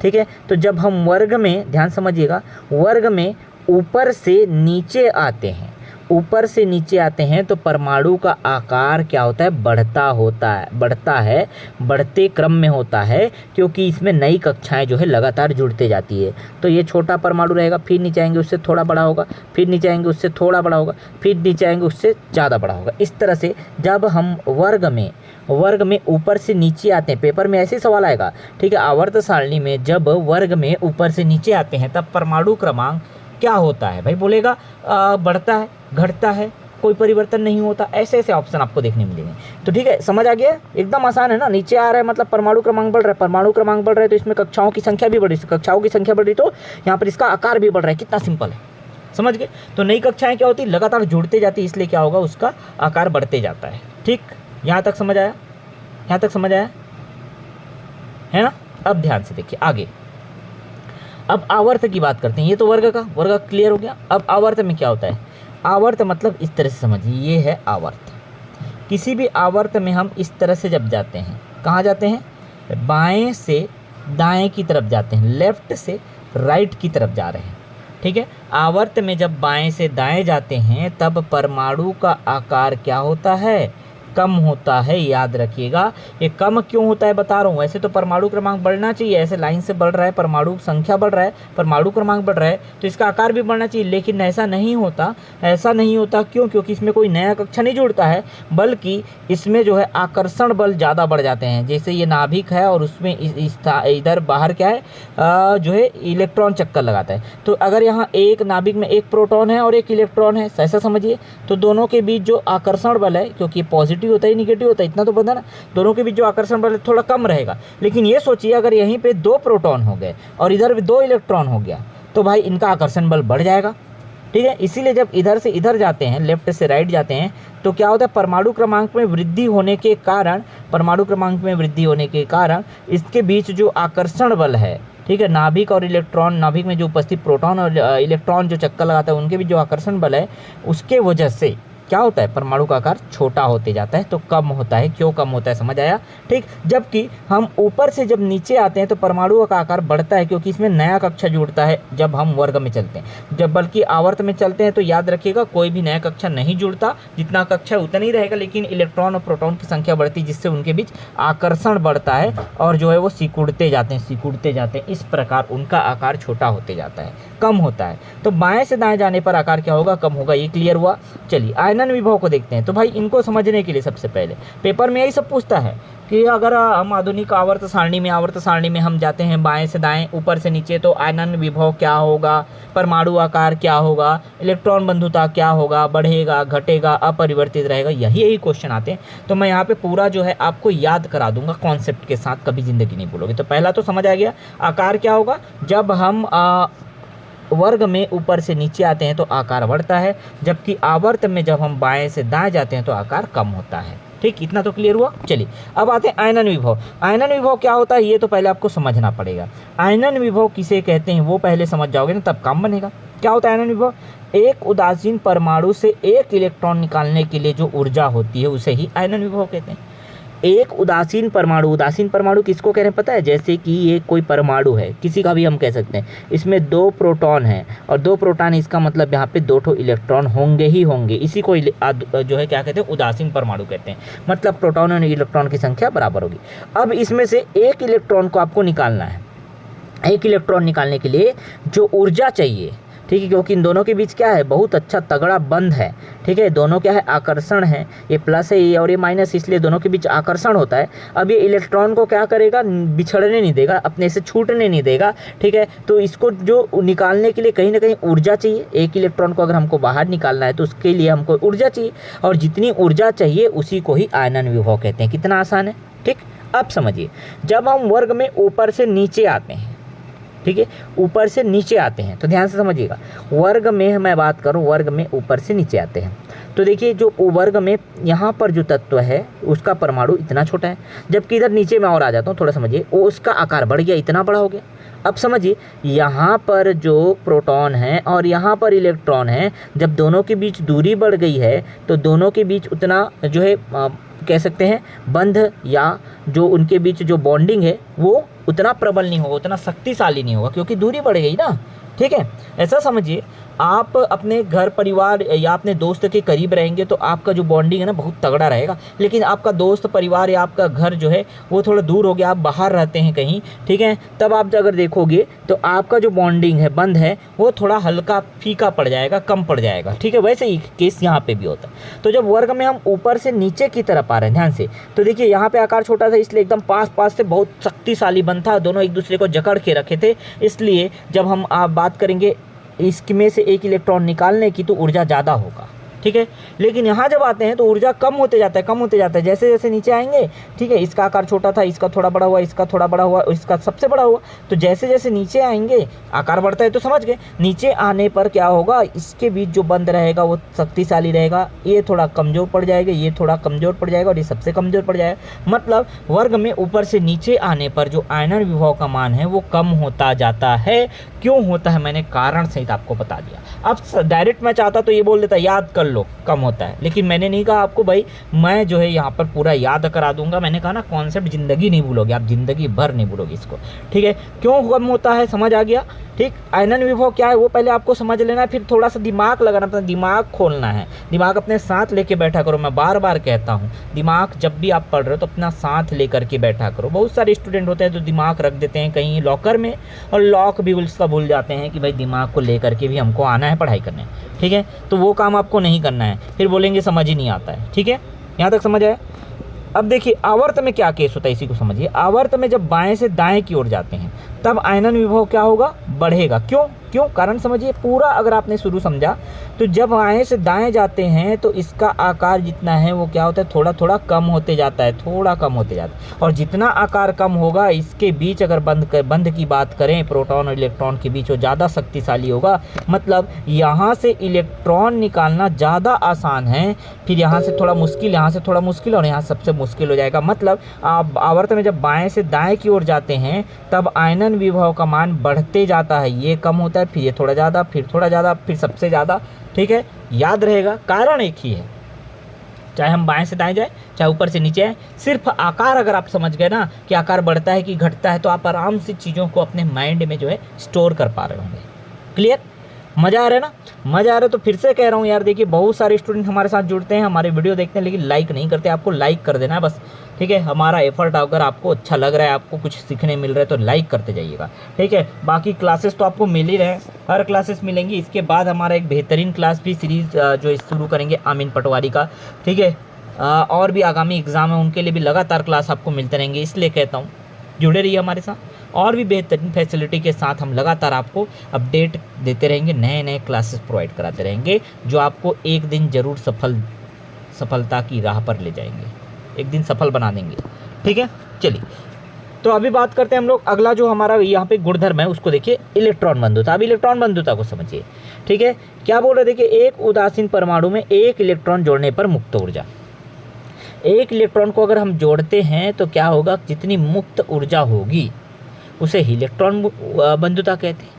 ठीक है। तो जब हम वर्ग में, ध्यान समझिएगा, वर्ग में ऊपर से नीचे आते हैं, ऊपर से नीचे आते हैं तो परमाणु का आकार क्या होता है, बढ़ता है, बढ़ते क्रम में होता है, क्योंकि इसमें नई कक्षाएं जो है लगातार जुड़ते जाती है। तो ये छोटा परमाणु रहेगा, फिर नीचे आएंगे उससे थोड़ा बड़ा होगा, फिर नीचे आएंगे उससे थोड़ा बड़ा होगा, फिर नीचे आएंगे उससे ज़्यादा बड़ा होगा। इस तरह से जब हम वर्ग में ऊपर से नीचे आते हैं, पेपर में ऐसे सवाल आएगा, ठीक है। आवर्त सारणी में जब वर्ग में ऊपर से नीचे आते हैं तब परमाणु क्रमांक क्या होता है भाई, बोलेगा बढ़ता है, घटता है, कोई परिवर्तन नहीं होता, ऐसे ऐसे ऑप्शन आपको देखने मिलेंगे। तो ठीक है, समझ आ गया, एकदम आसान है ना। नीचे आ रहा है मतलब परमाणु क्रमांक बढ़ रहा है, परमाणु क्रमांक बढ़ रहा है तो इसमें कक्षाओं की संख्या भी बढ़ रही है, कक्षाओं की संख्या बढ़ रही तो यहाँ पर इसका आकार भी बढ़ रहा है। कितना सिंपल है, समझ गए। तो नई कक्षाएं क्या होती है, लगातार जुड़ते जाती है, इसलिए क्या होगा, उसका आकार बढ़ते जाता है। ठीक, यहाँ तक समझ आया, यहाँ तक समझ आया है ना। अब ध्यान से देखिए आगे, अब आवर्त की बात करते हैं। ये तो वर्ग का क्लियर हो गया। अब आवर्त में क्या होता है, आवर्त मतलब इस तरह से समझिए, ये है आवर्त। किसी भी आवर्त में हम इस तरह से जब जाते हैं, कहाँ जाते हैं, बाएं से दाएं की तरफ जाते हैं, लेफ्ट से राइट की तरफ जा रहे हैं। ठीक है, आवर्त में जब बाएं से दाएं जाते हैं तब परमाणु का आकार क्या होता है, कम होता है। याद रखिएगा, ये कम क्यों होता है बता रहा हूँ। वैसे तो परमाणु क्रमांक बढ़ना चाहिए, ऐसे लाइन से बढ़ रहा है, परमाणु संख्या बढ़ रहा है, परमाणु क्रमांक बढ़ रहा है तो इसका आकार भी बढ़ना चाहिए, लेकिन ऐसा नहीं होता। ऐसा नहीं होता क्यों, क्योंकि इसमें कोई नया कक्षा नहीं जुड़ता है, बल्कि इसमें जो है आकर्षण बल ज़्यादा बढ़ जाते हैं। जैसे ये नाभिक है और उसमें इधर बाहर क्या है, जो है इलेक्ट्रॉन चक्कर लगाता है। तो अगर यहाँ एक नाभिक में एक प्रोटॉन है और एक इलेक्ट्रॉन है, ऐसा समझिए, तो दोनों के बीच जो आकर्षण बल है, क्योंकि पॉजिटिव होता है निगेटिव होता है, इतना तो पता ना, दोनों के बीच जो आकर्षण बल थोड़ा कम रहेगा। लेकिन ये सोचिए अगर यहीं पे 2 प्रोटॉन हो गए और इधर भी 2 इलेक्ट्रॉन हो गया तो भाई इनका आकर्षण बल बढ़ जाएगा। ठीक है, इसीलिए जब इधर से इधर जाते हैं, लेफ्ट से राइट जाते हैं, तो क्या होता है, परमाणु क्रमांक में वृद्धि होने के कारण इसके बीच जो आकर्षण बल है, ठीक है, नाभिक और इलेक्ट्रॉन, नाभिक में जो उपस्थित प्रोटॉन और इलेक्ट्रॉन जो चक्कर लगाता है उनके बीच जो आकर्षण बल है, उसके वजह से क्या होता है, परमाणु का आकार छोटा होते जाता है, तो कम होता है। क्यों कम होता है, समझ आया। ठीक, जबकि हम ऊपर से जब नीचे आते हैं तो परमाणु का आकार बढ़ता है, क्योंकि इसमें नया कक्षा जुड़ता है जब हम वर्ग में चलते हैं। जब बल्कि आवर्त में चलते हैं तो याद रखिएगा कोई भी नया कक्षा नहीं जुड़ता, जितना कक्षा उतना ही रहेगा, लेकिन इलेक्ट्रॉन और प्रोटॉन की संख्या बढ़ती है, जिससे उनके बीच आकर्षण बढ़ता है और जो है वो सिकुड़ते जाते हैं। इस प्रकार उनका आकार छोटा होते जाता है, कम होता है। तो बाएं से दाएं जाने पर आकार क्या होगा, कम होगा। ये क्लियर हुआ। चलिए आयनन विभव को देखते हैं। तो भाई इनको समझने के लिए सबसे पहले पेपर में यही सब पूछता है कि अगर हम आधुनिक आवर्त सारणी में हम जाते हैं बाएं से दाएं, ऊपर से नीचे, तो आयनन विभव क्या होगा, परमाणु आकार क्या होगा, इलेक्ट्रॉन बंधुता क्या होगा, बढ़ेगा, घटेगा, अपरिवर्तित रहेगा, यही क्वेश्चन आते हैं। तो मैं यहाँ पे पूरा जो है आपको याद करा दूंगा कॉन्सेप्ट के साथ, कभी जिंदगी नहीं भूलोगे। तो पहला तो समझ आ गया, आकार क्या होगा, जब हम वर्ग में ऊपर से नीचे आते हैं तो आकार बढ़ता है, जबकि आवर्त में जब हम बाएं से दाएं जाते हैं तो आकार कम होता है। ठीक, इतना तो क्लियर हुआ। चलिए अब आते हैं आयनन विभव। आयनन विभव क्या होता है ये तो पहले आपको समझना पड़ेगा। आयनन विभव किसे कहते हैं वो पहले समझ जाओगे ना, तब काम बनेगा। क्या होता है आयनन विभव, एक उदासीन परमाणु से एक इलेक्ट्रॉन निकालने के लिए जो ऊर्जा होती है उसे ही आयनन विभव कहते हैं। एक उदासीन परमाणु किसको कह रहे हैं पता है, जैसे कि ये कोई परमाणु है, किसी का भी हम कह सकते हैं, इसमें 2 प्रोटॉन हैं और 2 प्रोटॉन, इसका मतलब यहाँ पे 2 इलेक्ट्रॉन होंगे ही होंगे। इसी को जो है क्या कहते हैं, उदासीन परमाणु कहते हैं। मतलब प्रोटॉन और इलेक्ट्रॉन की संख्या बराबर होगी। अब इसमें से एक इलेक्ट्रॉन को आपको निकालना है। एक इलेक्ट्रॉन निकालने के लिए जो ऊर्जा चाहिए, ठीक है, क्योंकि इन दोनों के बीच क्या है, बहुत अच्छा तगड़ा बंध है। ठीक है, दोनों क्या है, आकर्षण है, ये प्लस है ये और ये माइनस, इसलिए दोनों के बीच आकर्षण होता है। अब ये इलेक्ट्रॉन को क्या करेगा, बिछड़ने नहीं देगा, अपने से छूटने नहीं देगा। ठीक है, तो इसको जो निकालने के लिए कहीं ना कहीं ऊर्जा चाहिए। एक इलेक्ट्रॉन को अगर हमको बाहर निकालना है तो उसके लिए हमको ऊर्जा चाहिए, और जितनी ऊर्जा चाहिए उसी को ही आयनन विभव कहते हैं। कितना आसान है। ठीक, अब समझिए, जब हम वर्ग में ऊपर से नीचे आते हैं, ठीक है, ऊपर से नीचे आते हैं, तो ध्यान से समझिएगा, वर्ग में मैं बात करूं, वर्ग में ऊपर से नीचे आते हैं तो देखिए जो वर्ग में यहाँ पर जो तत्व है उसका परमाणु इतना छोटा है, जबकि इधर नीचे में और आ जाता हूँ, थोड़ा समझिए, वो उसका आकार बढ़ गया, इतना बड़ा हो गया। अब समझिए, यहाँ पर जो प्रोटॉन है और यहाँ पर इलेक्ट्रॉन है, जब दोनों के बीच दूरी बढ़ गई है तो दोनों के बीच उतना जो है कह सकते हैं बंध, या जो उनके बीच जो बॉन्डिंग है वो उतना प्रबल नहीं होगा, उतना शक्तिशाली नहीं होगा, क्योंकि दूरी बढ़ गई ना। ठीक है, ऐसा समझिए, आप अपने घर परिवार या अपने दोस्त के करीब रहेंगे तो आपका जो बॉन्डिंग है ना बहुत तगड़ा रहेगा, लेकिन आपका दोस्त परिवार या आपका घर जो है वो थोड़ा दूर हो गया, आप बाहर रहते हैं कहीं, ठीक है, तब आप अगर देखोगे तो आपका जो बॉन्डिंग है, बंध है, वो थोड़ा हल्का फीका पड़ जाएगा, कम पड़ जाएगा। ठीक है, वैसे ही केस यहाँ पे भी होता है। तो जब वर्ग में हम ऊपर से नीचे की तरफ आ रहे हैं, ध्यान से, तो देखिए यहाँ पे आकार छोटा था, इसलिए एकदम पास से बहुत शक्तिशाली बंध था, दोनों एक दूसरे को जकड़ के रखे थे। इसलिए जब हम बात करेंगे इसमें से एक इलेक्ट्रॉन निकालने की तो ऊर्जा ज़्यादा होगा। ठीक है। लेकिन यहाँ जब आते हैं तो ऊर्जा कम होते जाता है, कम होते जाता है, जैसे जैसे नीचे आएंगे, ठीक है। इसका आकार छोटा था, इसका थोड़ा बड़ा हुआ, इसका थोड़ा बड़ा हुआ, इसका सबसे बड़ा हुआ। तो जैसे जैसे नीचे आएंगे आकार बढ़ता है, तो समझ गए। नीचे आने पर क्या होगा, इसके बीच जो बंद रहेगा वो शक्तिशाली रहेगा, ये थोड़ा कमज़ोर पड़ जाएगा, ये थोड़ा कमज़ोर पड़ जाएगा और ये सबसे कमज़ोर पड़ जाएगा। मतलब वर्ग में ऊपर से नीचे आने पर जो आयनन विभव का मान है वो कम होता जाता है। क्यों होता है, मैंने कारण सहित आपको बता दिया। अब डायरेक्ट मैं चाहता तो ये बोल देता याद कर लो कम होता है, लेकिन मैंने नहीं कहा आपको भाई मैं जो है यहाँ पर पूरा याद करा दूंगा। मैंने कहा ना कॉन्सेप्ट ज़िंदगी नहीं भूलोगे आप, ज़िंदगी भर नहीं भूलोगे इसको, ठीक है। क्यों कम होता है समझ आ गया, ठीक। आयनन विभव क्या है वो पहले आपको समझ लेना है, फिर थोड़ा सा दिमाग लगाना, अपना दिमाग खोलना है, दिमाग अपने साथ लेके बैठा करो। मैं बार बार कहता हूँ दिमाग जब भी आप पढ़ रहे हो तो अपना साथ लेकर के बैठा करो। बहुत सारे स्टूडेंट होते हैं तो दिमाग रख देते हैं कहीं लॉकर में और लॉक भी उसका भूल जाते हैं कि भाई दिमाग को लेकर के भी हमको आना है पढ़ाई करने, ठीक है। तो वो काम आपको नहीं करना है, फिर बोलेंगे समझ ही नहीं आता है, ठीक है। यहाँ तक समझ आया। अब देखिए आवर्त में क्या केस होता है, इसी को समझिए। आवर्त में जब बाएं से दाएं की ओर जाते हैं तब आयनन विभव क्या होगा, बढ़ेगा। क्यों क्यों कारण समझिए पूरा, अगर आपने शुरू समझा तो जब बाएं से दाएं जाते हैं तो इसका आकार जितना है वो क्या होता है, थोड़ा थोड़ा कम होते जाता है, थोड़ा कम होते जाता है। और जितना आकार कम होगा इसके बीच अगर बंध की बात करें प्रोटॉन और इलेक्ट्रॉन के बीच, वो ज़्यादा शक्तिशाली होगा। मतलब यहाँ से इलेक्ट्रॉन निकालना ज़्यादा आसान है, फिर यहाँ से थोड़ा मुश्किल, यहाँ से थोड़ा मुश्किल और यहाँ सबसे मुश्किल हो जाएगा। मतलब आप आवर्त में जब बाएं से दाएं की ओर जाते हैं तब आयनन विभव का मान बढ़ते जाता है, ये कम होता है, फिर ये थोड़ा ज़्यादा, फिर थोड़ा ज़्यादा, फिर सबसे ज़्यादा, ठीक है। याद रहेगा कारण एक ही है, चाहे हम बाएं से दाएं जाए चाहे ऊपर से नीचे आए, सिर्फ आकार अगर आप समझ गए ना कि आकार बढ़ता है कि घटता है तो आप आराम से चीज़ों को अपने माइंड में जो है स्टोर कर पा रहे होंगे। क्लियर, मज़ा आ रहा है ना, मज़ा आ रहा है। तो फिर से कह रहा हूँ यार, देखिए बहुत सारे स्टूडेंट हमारे साथ जुड़ते हैं, हमारे वीडियो देखते हैं लेकिन लाइक नहीं करते। आपको लाइक कर देना है बस, ठीक है। हमारा एफर्ट अगर आपको अच्छा लग रहा है, आपको कुछ सीखने मिल रहा है तो लाइक करते जाइएगा, ठीक है। बाकी क्लासेस तो आपको मिल ही रहे हैं, हर क्लासेस मिलेंगी। इसके बाद हमारा एक बेहतरीन क्लास भी सीरीज़ जो शुरू करेंगे आमीन पटवारी का, ठीक है। और भी आगामी एग्ज़ाम है उनके लिए भी लगातार क्लास आपको मिलते रहेंगे, इसलिए कहता हूँ जुड़े रहिए हमारे साथ। और भी बेहतरीन फैसिलिटी के साथ हम लगातार आपको अपडेट देते रहेंगे, नए नए क्लासेस प्रोवाइड कराते रहेंगे जो आपको एक दिन ज़रूर सफलता की राह पर ले जाएंगे, एक दिन सफल बना देंगे, ठीक है। चलिए तो अभी बात करते हैं हम लोग अगला जो हमारा यहाँ पे गुणधर्म है उसको देखिए, इलेक्ट्रॉन बंधुता। अब इलेक्ट्रॉन बंधुता को समझिए, ठीक है। क्या बोल रहे, देखिए एक उदासीन परमाणु में एक इलेक्ट्रॉन जोड़ने पर मुक्त ऊर्जा, एक इलेक्ट्रॉन को अगर हम जोड़ते हैं तो क्या होगा, जितनी मुक्त ऊर्जा होगी उसे इलेक्ट्रॉन बंधुता कहते हैं।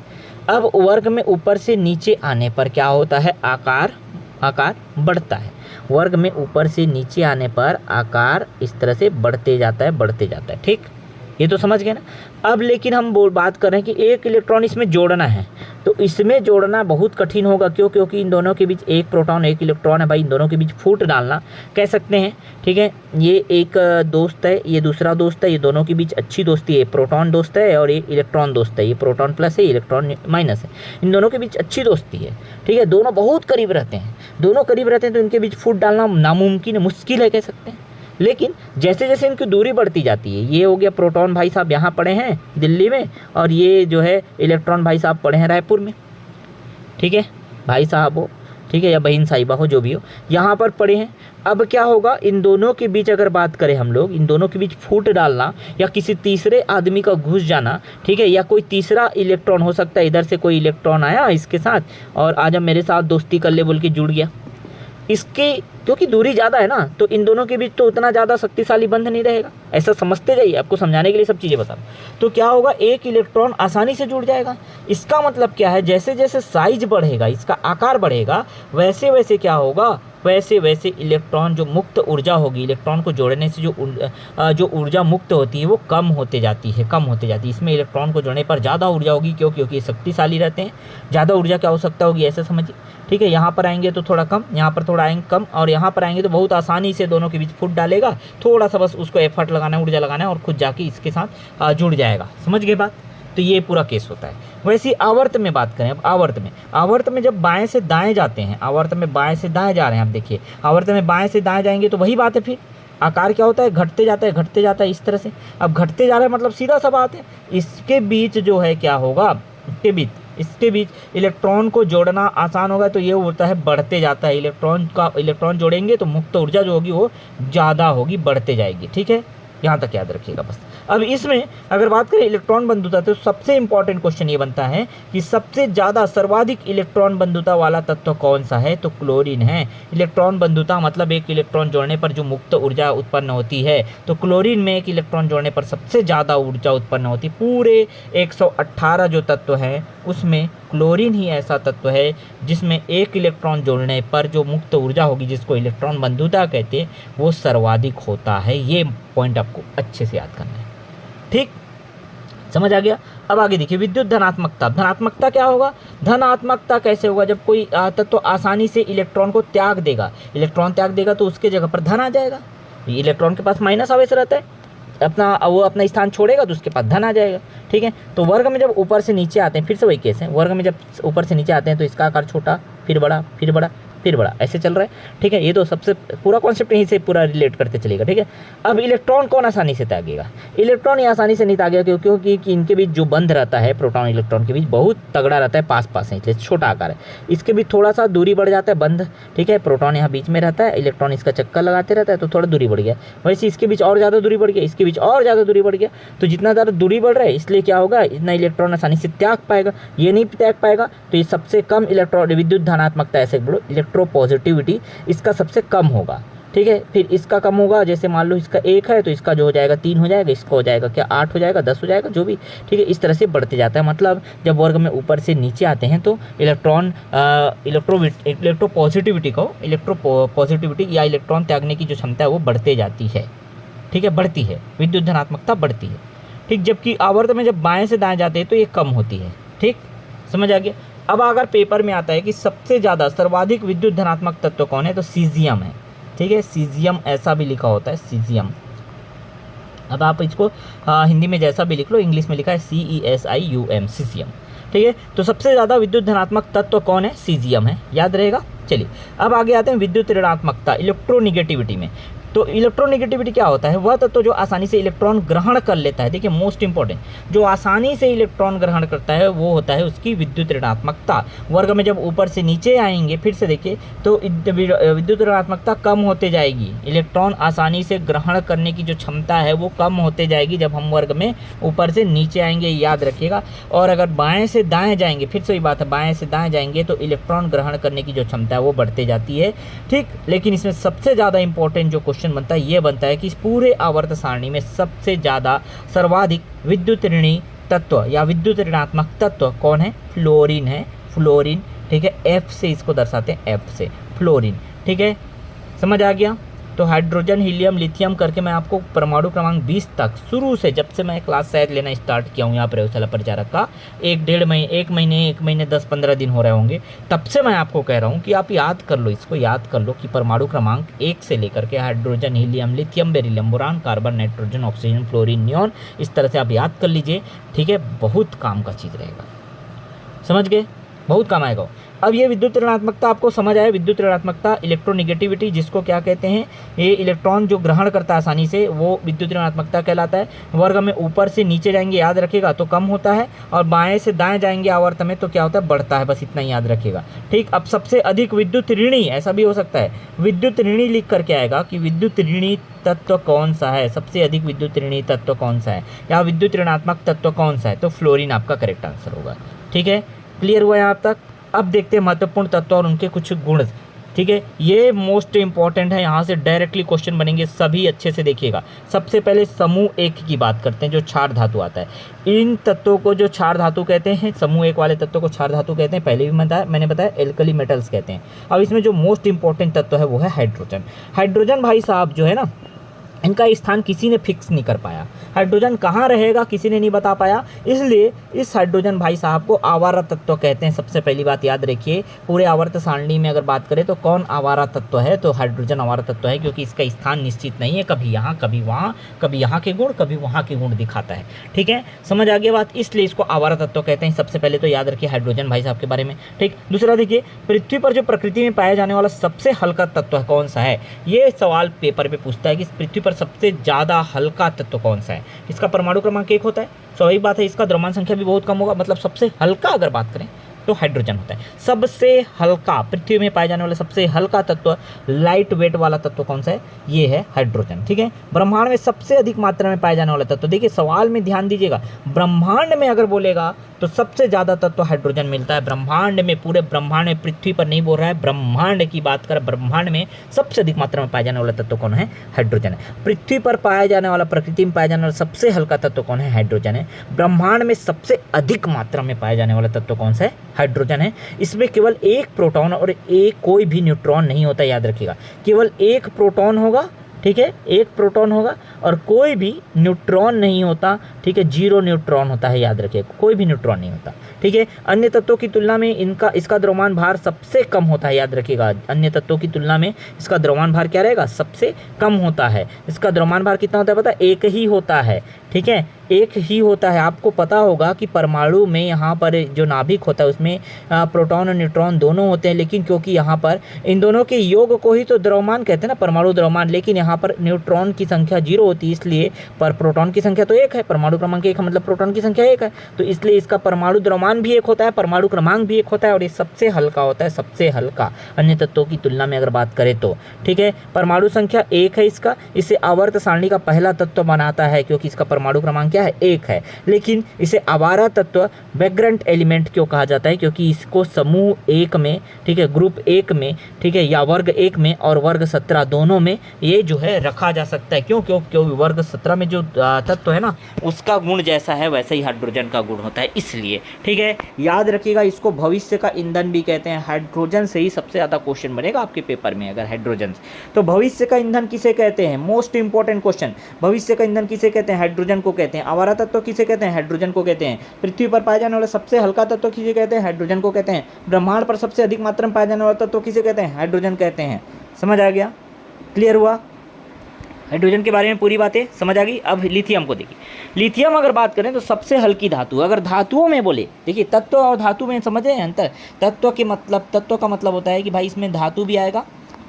अब वर्ग में ऊपर से नीचे आने पर क्या होता है, आकार बढ़ता है। वर्ग में ऊपर से नीचे आने पर आकार इस तरह से बढ़ते जाता है, ठीक। ये तो समझ गए ना। अब लेकिन हम बात कर रहे हैं कि एक इलेक्ट्रॉन इसमें जोड़ना है, तो इसमें जोड़ना बहुत कठिन होगा। क्यों, क्योंकि इन दोनों के बीच एक प्रोटॉन एक इलेक्ट्रॉन है भाई, इन दोनों के बीच फूट डालना कह सकते हैं, ठीक है। ये एक दोस्त है, ये दूसरा दोस्त है, ये दोनों के बीच अच्छी दोस्ती है, प्रोटॉन दोस्त है और ये इलेक्ट्रॉन दोस्त है, ये प्रोटॉन प्लस है, इलेक्ट्रॉन माइनस है, इन दोनों के बीच अच्छी दोस्ती है, ठीक है। दोनों बहुत करीब रहते हैं, तो इनके बीच फूट डालना नामुमकिन है, मुश्किल है कह सकते हैं। लेकिन जैसे जैसे इनकी दूरी बढ़ती जाती है, ये हो गया प्रोटॉन भाई साहब यहाँ पड़े हैं दिल्ली में, और ये जो है इलेक्ट्रॉन भाई साहब पड़े हैं रायपुर में, ठीक है। भाई साहब हो, ठीक है, या बहन साहिबा हो, जो भी हो, यहाँ पर पड़े हैं। अब क्या होगा, इन दोनों के बीच अगर बात करें हम लोग, इन दोनों के बीच फूट डालना या किसी तीसरे आदमी का घुस जाना, ठीक है, या कोई तीसरा इलेक्ट्रॉन हो सकता है, इधर से कोई इलेक्ट्रॉन आया इसके साथ और आज मेरे साथ दोस्ती कर ले बोल के जुड़ गया, इसकी क्योंकि दूरी ज़्यादा है ना, तो इन दोनों के बीच तो उतना ज़्यादा शक्तिशाली बंध नहीं रहेगा। ऐसा समझते जाइए, आपको समझाने के लिए सब चीज़ें बता रहा हूं। तो क्या होगा, एक इलेक्ट्रॉन आसानी से जुड़ जाएगा। इसका मतलब क्या है, जैसे जैसे साइज बढ़ेगा, इसका आकार बढ़ेगा, वैसे वैसे क्या होगा, वैसे वैसे इलेक्ट्रॉन जो मुक्त ऊर्जा होगी, इलेक्ट्रॉन को जोड़ने से जो ऊर्जा मुक्त होती है वो कम होते जाती है। इसमें इलेक्ट्रॉन को जोड़ने पर ज़्यादा ऊर्जा होगी, क्यों, क्योंकि शक्तिशाली रहते हैं। ज़्यादा ऊर्जा क्या हो सकता होगी, ऐसे समझिए, ठीक है। यहाँ पर आएंगे तो थोड़ा कम, यहाँ पर थोड़ा आएंगे कम, और यहाँ पर आएंगे तो बहुत आसानी से दोनों के बीच फुट डालेगा। थोड़ा सा बस उसको एफर्ट लगाना है, ऊर्जा लगाना है और खुद जाके इसके साथ जुड़ जाएगा। समझ गए बात। तो ये पूरा केस होता है। वैसे आवर्त में बात करें, अब आवर्त में जब बाएं से दाएं जाते हैं, आवर्त में बाएं से दाएं जा रहे हैं, आप देखिए आवर्त में बाएं से दाएं जाएंगे तो वही बात है, फिर आकार क्या होता है, घटते जाता है इस तरह से। अब घटते जा रहा है मतलब सीधा सा बात है, इसके बीच जो है क्या होगा, इसके बीच इसके बीच इलेक्ट्रॉन को जोड़ना आसान होगा, तो ये होता है बढ़ते जाता है। इलेक्ट्रॉन जोड़ेंगे तो मुक्त ऊर्जा जो होगी वो ज़्यादा होगी, बढ़ते जाएगी। ठीक है, यहाँ तक याद रखिएगा बस। अब इसमें अगर बात करें इलेक्ट्रॉन बंधुता, तो सबसे इंपॉर्टेंट क्वेश्चन ये बनता है कि सबसे ज़्यादा सर्वाधिक इलेक्ट्रॉन बंधुता वाला तत्व कौन सा है, तो क्लोरीन है। इलेक्ट्रॉन बंधुता मतलब एक इलेक्ट्रॉन जोड़ने पर जो मुक्त ऊर्जा उत्पन्न होती है, तो क्लोरीन में एक इलेक्ट्रॉन जोड़ने पर सबसे ज़्यादा ऊर्जा उत्पन्न होती है। पूरे 118 जो तत्व हैं उसमें क्लोरीन ही ऐसा तत्व है जिसमें एक इलेक्ट्रॉन जोड़ने पर जो मुक्त ऊर्जा होगी, जिसको इलेक्ट्रॉन बंधुता कहते हैं, वो सर्वाधिक होता है। ये पॉइंट आपको अच्छे से याद करना है। ठीक, समझ आ गया। अब आगे देखिए विद्युत धनात्मकता। धनात्मकता क्या होगा, धनात्मकता कैसे होगा, जब कोई तत्व आसानी से इलेक्ट्रॉन को त्याग देगा, इलेक्ट्रॉन त्याग देगा तो उसके जगह पर धन आ जाएगा। इलेक्ट्रॉन के पास माइनस आवेश रहता है, वो अपना स्थान छोड़ेगा तो उसके पास धन आ जाएगा। ठीक है, तो वर्ग में जब ऊपर से नीचे आते हैं, फिर से वही केस है, वर्ग में जब ऊपर से नीचे आते हैं तो इसका आकार छोटा, फिर बड़ा, फिर बड़ा, फिर बड़ा, ऐसे चल रहा है। ठीक है, ये तो सबसे पूरा कॉन्सेप्ट यहीं से पूरा रिलेट करते चलेगा। ठीक है, अब इलेक्ट्रॉन कौन आसानी से त्यागेगा, इलेक्ट्रॉन ये आसानी से नहीं त्यागेगा क्योंकि इनके बीच जो बंध रहता है प्रोटॉन इलेक्ट्रॉन के बीच बहुत तगड़ा रहता है, पास पास है, इसलिए छोटा आकार है। इसके बीच थोड़ा सा दूरी बढ़ जाता है बंध। ठीक है, प्रोटॉन यहाँ बीच में रहता है, इलेक्ट्रॉन इसका चक्कर लगाते रहता है तो थोड़ा दूरी बढ़ गया। वैसे इसके बीच और ज़्यादा दूरी बढ़ गया, इसके बीच और ज़्यादा दूरी बढ़ गया, तो जितना ज़्यादा दूरी बढ़ रहा है इसलिए क्या होगा, इतना इलेक्ट्रॉन आसानी से त्याग पाएगा। ये नहीं त्याग पाएगा तो ये सबसे कम इलेक्ट्रॉन विद्युत धनात्मकता, ऐसे बोलो इलेक्ट्रोपॉजिटिविटी इसका सबसे कम होगा। ठीक है, फिर इसका कम होगा, जैसे मान लो इसका 1 है तो इसका जो हो जाएगा 3 हो जाएगा, इसका हो जाएगा क्या 8 हो जाएगा, 10 हो जाएगा, जो भी। ठीक है, इस तरह से बढ़ते जाता है। मतलब जब वर्ग में ऊपर से नीचे आते हैं तो इलेक्ट्रॉन इलेक्ट्रोपॉजिटिविटी या इलेक्ट्रॉन त्यागने की जो क्षमता है वो बढ़ते जाती है। ठीक है, बढ़ती है, विद्युत धनात्मकता बढ़ती है। ठीक, जबकि आवर्त में जब बाएं से दाएं जाते हैं तो ये कम होती है। ठीक, समझ आ गया। अब अगर पेपर में आता है कि सबसे ज़्यादा सर्वाधिक विद्युत धनात्मक तत्व कौन है, तो सीजियम है। ठीक है, सीजियम ऐसा भी लिखा होता है, सीजियम। अब आप इसको हिंदी में जैसा भी लिख लो, इंग्लिश में लिखा है CESIUM, सीजियम। ठीक है, तो सबसे ज़्यादा विद्युत धनात्मक तत्व कौन है, सीजियम है, याद रहेगा। चलिए अब आगे आते हैं विद्युत ऋणात्मकता, इलेक्ट्रोनिगेटिविटी में। तो इलेक्ट्रोनिगेटिविटी क्या होता है, वह तत्व जो आसानी से इलेक्ट्रॉन ग्रहण कर लेता है। देखिए मोस्ट इंपॉर्टेंट, जो आसानी से इलेक्ट्रॉन ग्रहण करता है वो होता है उसकी विद्युत ऋणात्मकता। वर्ग में जब ऊपर से नीचे आएंगे, फिर से देखिए तो विद्युत ऋणात्मकता कम होते जाएगी। इलेक्ट्रॉन आसानी से ग्रहण करने की जो क्षमता है वो कम होते जाएगी जब हम वर्ग में ऊपर से नीचे आएंगे, याद रखिएगा। और अगर बाएँ से दाएँ जाएंगे, फिर से वही बात है, बाएँ से दाएँ जाएंगे तो इलेक्ट्रॉन ग्रहण करने की जो क्षमता है वो बढ़ते जाती है। ठीक, लेकिन इसमें सबसे ज़्यादा इंपॉर्टेंट जो क्वेश्चन बनता है ये बनता है कि इस पूरे आवर्त सारणी में सबसे ज़्यादा सर्वाधिक विद्युत ऋणी तत्व या विद्युत ऋणात्मक तत्व कौन है, फ्लोरीन है, फ्लोरीन। ठीक है, F से इसको दर्शाते हैं, F से फ्लोरीन। ठीक है, समझ आ गया। तो हाइड्रोजन, हीलियम, लिथियम करके मैं आपको परमाणु क्रमांक 20 तक शुरू से, जब से मैं क्लास शायद लेना स्टार्ट किया हूँ यहाँ प्रयोगशाला परिचारक का, एक महीने 10-15 दिन हो रहे होंगे, तब से मैं आपको कह रहा हूँ कि आप याद कर लो, इसको याद कर लो कि परमाणु क्रमांक 1 से लेकर के hydrogen, helium, lithium, beryllium, boron, carbon, nitrogen, oxygen, fluorine, neon, इस तरह से आप याद कर लीजिए। ठीक है, बहुत काम का चीज़ रहेगा, समझ गए, बहुत काम आएगा। अब ये विद्युत ऋणात्मकता आपको समझ आया। विद्युत ऋणात्मकता, इलेक्ट्रोनिगेटिविटी जिसको क्या कहते हैं, ये इलेक्ट्रॉन जो ग्रहण करता है आसानी से वो विद्युत ऋणात्मकता कहलाता है। वर्ग में ऊपर से नीचे जाएंगे, याद रखिएगा, तो कम होता है, और बाएं से दाएं जाएंगे आवर्त में तो क्या होता है, बढ़ता है, बस इतना ही याद रखिएगा। ठीक, अब सबसे अधिक विद्युत ऋणी, ऐसा भी हो सकता है, विद्युत ऋणी लिख करके आएगा कि विद्युत ऋणी तत्व कौन सा है, सबसे अधिक विद्युत ऋणी तत्व कौन सा है, या विद्युत ऋणात्मक तत्व कौन सा है, तो फ्लोरीन आपका करेक्ट आंसर होगा। ठीक है, क्लियर हुआ यहाँ तक। अब देखते हैं महत्वपूर्ण तत्व और उनके कुछ गुण। ठीक है, ये मोस्ट इंपॉर्टेंट है, यहाँ से डायरेक्टली क्वेश्चन बनेंगे, सभी अच्छे से देखिएगा। सबसे पहले समूह 1 की बात करते हैं, जो क्षार धातु आता है। इन तत्वों को जो क्षार धातु कहते हैं, समूह 1 वाले तत्वों को क्षार धातु कहते हैं, पहले भी मैंने बताया एल्कली मेटल्स कहते हैं। अब इसमें जो मोस्ट इंपॉर्टेंट तत्व है वो है हाइड्रोजन। हाइड्रोजन भाई साहब जो है ना, इनका स्थान किसी ने फिक्स नहीं कर पाया, हाइड्रोजन कहाँ रहेगा किसी ने नहीं बता पाया, इसलिए इस हाइड्रोजन भाई साहब को आवारा तत्व कहते हैं। सबसे पहली बात याद रखिए, पूरे आवर्त सारणी में अगर बात करें तो कौन आवारा तत्व है, तो हाइड्रोजन आवारा तत्व है, क्योंकि इसका स्थान निश्चित नहीं है, कभी यहाँ कभी वहाँ, कभी यहाँ के गुण कभी वहाँ के गुण दिखाता है। ठीक है, समझ आ गया बात, इसलिए इसको आवारा तत्व कहते हैं। सबसे पहले तो याद रखिए हाइड्रोजन भाई साहब के बारे में। ठीक, दूसरा देखिए, पृथ्वी पर जो प्रकृति में पाया जाने वाला सबसे हल्का तत्व कौन सा है, ये सवाल पेपर पे पूछता है कि पृथ्वी पर सबसे ज़्यादा हल्का तत्व कौन सा है? इसका परमाणु क्रमांक 1 होता है, स्वाभाविक बात है। इसका द्रव्यमान संख्या भी बहुत कम होगा, मतलब सबसे हल्का अगर बात करें तो हाइड्रोजन होता है। सबसे हल्का, पृथ्वी में पाए जाने वाला सबसे हल्का तत्व, लाइट वेट वाला तत्व कौन सा है? ये है हाइड्रोजन। ठीक है, ब्रह्मांड में सबसे अधिक मात्रा में पाए जाने वाला तत्व, देखिए सवाल में ध्यान दीजिएगा, ब्रह्मांड में अगर बोलेगा तो सबसे ज़्यादा तत्व हाइड्रोजन मिलता है ब्रह्मांड में, पूरे ब्रह्मांड में, पृथ्वी पर नहीं बोल रहा है, ब्रह्मांड की बात कर, ब्रह्मांड में सबसे अधिक मात्रा में पाए जाने वाला तत्व कौन है? हाइड्रोजन है। पृथ्वी पर पाया जाने वाला, प्रकृति में पाया जाने वाला सबसे हल्का तत्व कौन है? हाइड्रोजन है। ब्रह्मांड में सबसे अधिक मात्रा में पाया जाने वाला तत्व कौन सा है? हाइड्रोजन है। इसमें केवल एक प्रोटॉन और एक कोई भी न्यूट्रॉन नहीं होता, याद रखिएगा, केवल एक प्रोटॉन होगा, ठीक है, एक प्रोटॉन होगा और कोई भी न्यूट्रॉन नहीं होता, ठीक है, 0 न्यूट्रॉन होता है, याद रखिए, कोई भी न्यूट्रॉन नहीं होता। ठीक है, अन्य तत्वों की तुलना में इसका द्रव्यमान भार सबसे कम होता है, याद रखिएगा, अन्य तत्वों की तुलना में इसका द्रव्यमान भार क्या रहेगा? सबसे कम होता है। इसका द्रव्यमान भार कितना होता है पता है? 1 ही होता है। ठीक है, 1 ही होता है। आपको पता होगा कि परमाणु में यहाँ पर जो नाभिक होता है उसमें प्रोटॉन और न्यूट्रॉन दोनों होते हैं, लेकिन क्योंकि यहाँ पर इन दोनों के योग को ही तो द्रव्यमान कहते हैं ना, परमाणु द्रव्यमान, लेकिन यहाँ पर न्यूट्रॉन की संख्या 0 होती है, इसलिए पर प्रोटॉन की संख्या तो 1 है, परमाणु क्रमांक 1 है, मतलब प्रोटॉन की संख्या 1 है, तो इसलिए इसका परमाणु द्रव्यमान भी 1 होता है, परमाणु क्रमांक भी 1 होता है और ये सबसे हल्का होता है, सबसे हल्का अन्य तत्वों की तुलना में अगर बात करें तो। ठीक है, परमाणु संख्या 1 है इसका, इसे आवर्त सारणी का पहला तत्व बनाता है क्योंकि इसका परमाणु क्रमांक क्या है? 1 है। लेकिन इसे आवारा तत्व, वैग्रेंट एलिमेंट क्यों कहा जाता है? क्योंकि इसको समूह 1 में, ठीक है, ग्रुप 1 में, ठीक है, या वर्ग 1 में और वर्ग 17 दोनों में ये जो है रखा जा सकता है। क्यों? क्योंकि वर्ग 17 में जो तत्व है ना, उसका गुण जैसा है वैसा ही हाइड्रोजन का गुण होता है, इसलिए। ठीक है, याद रखिएगा, इसको भविष्य का ईंधन भी कहते हैं। हाइड्रोजन से ही सबसे ज़्यादा क्वेश्चन बनेगा आपके पेपर में अगर हाइड्रोजन से। तो भविष्य का ईंधन किसे कहते हैं? मोस्ट इंपॉर्टेंट क्वेश्चन, भविष्य का ईंधन किसे कहते हैं? हाइड्रोजन को कहते हैं। आवारा तत्व किसे कहते हैं? हाइड्रोजन को कहते हैं। पृथ्वी पर पाए जाने वाला सबसे हल्का तत्व किसे कहते हैं? हाइड्रोजन को कहते हैं। ब्रह्मांड पर सबसे अधिक मात्रा में पाए जाने वाला तत्व किसे कहते हैं? हाइड्रोजन कहते हैं। समझ आ गया? क्लियर हुआ? हाइड्रोजन के बारे में पूरी बातें समझ आ गई। अब लिथियम को देखिए। लिथियम अगर बात करें तो सबसे हल्की धातु, अगर धातुओं में बोले, देखिए तत्व और धातु में समझे हैं अंतर। तत्व का मतलब होता है कि भाई इसमें धातु भी आएगा,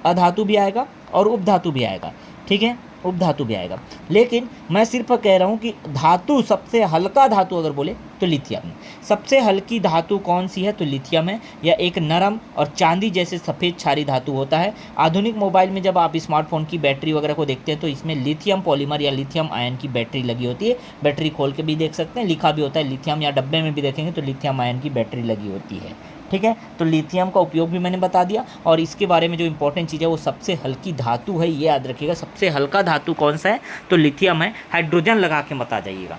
अधातु भी आएगा और उपधातु भी आएगा। ठीक है, उपधातु भी आएगा, लेकिन मैं सिर्फ कह रहा हूँ कि धातु, सबसे हल्का धातु अगर बोले तो लिथियम। सबसे हल्की धातु कौन सी है? तो लिथियम है। यह एक नरम और चांदी जैसे सफ़ेद क्षारीय धातु होता है। आधुनिक मोबाइल में जब आप स्मार्टफोन की बैटरी वगैरह को देखते हैं तो इसमें लिथियम पॉलीमर या लिथियम आयन की बैटरी लगी होती है। बैटरी खोल के भी देख सकते हैं, लिखा भी होता है लिथियम, या डब्बे में भी देखेंगे तो लिथियम आयन की बैटरी लगी होती है। ठीक है, तो लिथियम का उपयोग भी मैंने बता दिया और इसके बारे में जो इंपॉर्टेंट चीज़ है वो सबसे हल्की धातु है, ये याद रखिएगा। सबसे हल्का धातु कौन सा है? तो लिथियम है। हाइड्रोजन लगा के बता जाइएगा।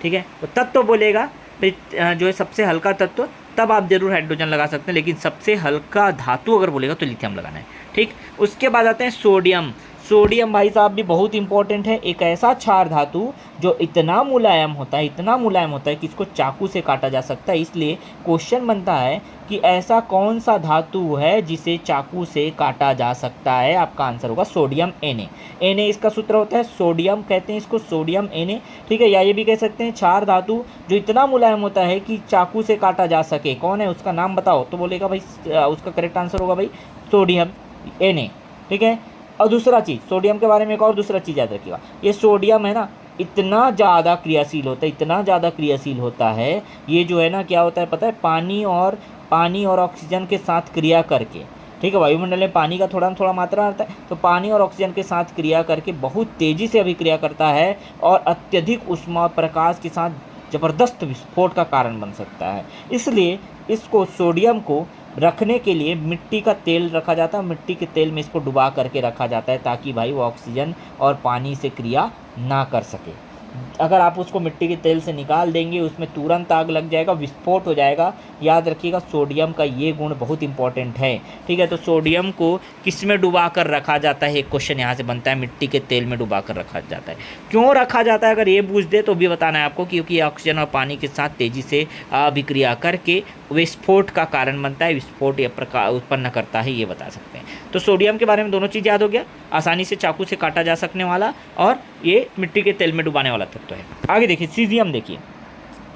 ठीक है, तो तत्व बोलेगा जो है सबसे हल्का तत्व, तब आप जरूर हाइड्रोजन लगा सकते हैं, लेकिन सबसे हल्का धातु अगर बोलेगा तो लिथियम लगाना है। ठीक, उसके बाद आते हैं सोडियम। सोडियम भाई साहब भी बहुत इंपॉर्टेंट है। एक ऐसा क्षार धातु जो इतना मुलायम होता है, इतना मुलायम होता है कि इसको चाकू से काटा जा सकता है। इसलिए क्वेश्चन बनता है कि ऐसा कौन सा धातु है जिसे चाकू से काटा जा सकता है? आपका आंसर होगा सोडियम Na। Na इसका सूत्र होता है, सोडियम कहते हैं इसको, सोडियम Na। ठीक है, या ये भी कह सकते हैं क्षार धातु जो इतना मुलायम होता है कि चाकू से काटा जा सके। कौन है? उसका नाम बताओ, तो बोलेगा भाई उसका करेक्ट आंसर होगा भाई सोडियम Na। ठीक है, और दूसरा चीज़ सोडियम के बारे में एक और दूसरा चीज़ याद रखिएगा, ये सोडियम है ना, इतना ज़्यादा क्रियाशील होता है, इतना ज़्यादा क्रियाशील होता है, ये जो है ना क्या होता है पता है? पानी और ऑक्सीजन के साथ क्रिया करके, ठीक है, वायुमंडल में पानी का थोड़ा थोड़ा मात्रा आता है, तो पानी और ऑक्सीजन के साथ क्रिया करके बहुत तेज़ी से अभिक्रिया करता है और अत्यधिक ऊष्मा प्रकाश के साथ ज़बरदस्त विस्फोट का कारण बन सकता है। इसलिए इसको, सोडियम को रखने के लिए मिट्टी का तेल रखा जाता है, मिट्टी के तेल में इसको डुबा करके रखा जाता है ताकि भाई वो ऑक्सीजन और पानी से क्रिया ना कर सके। अगर आप उसको मिट्टी के तेल से निकाल देंगे उसमें तुरंत आग लग जाएगा, विस्फोट हो जाएगा। याद रखिएगा सोडियम का ये गुण बहुत इंपॉर्टेंट है। ठीक है, तो सोडियम को किस में डुबा कर रखा जाता है? एक क्वेश्चन यहाँ से बनता है, मिट्टी के तेल में डुबा कर रखा जाता है। क्यों रखा जाता है? अगर ये पूछ दे तो भी बताना है आपको, क्योंकि ये ऑक्सीजन और पानी के साथ तेज़ी से अभिक्रिया करके विस्फोट का कारण बनता है, विस्फोट या प्रकाश उत्पन्न करता है, ये बता सकते हैं। तो सोडियम के बारे में दोनों चीज़ याद हो गया, आसानी से चाकू से काटा जा सकने वाला और ये मिट्टी के तेल में डुबाने वाला तत्व है। आगे देखिए सीजियम। देखिए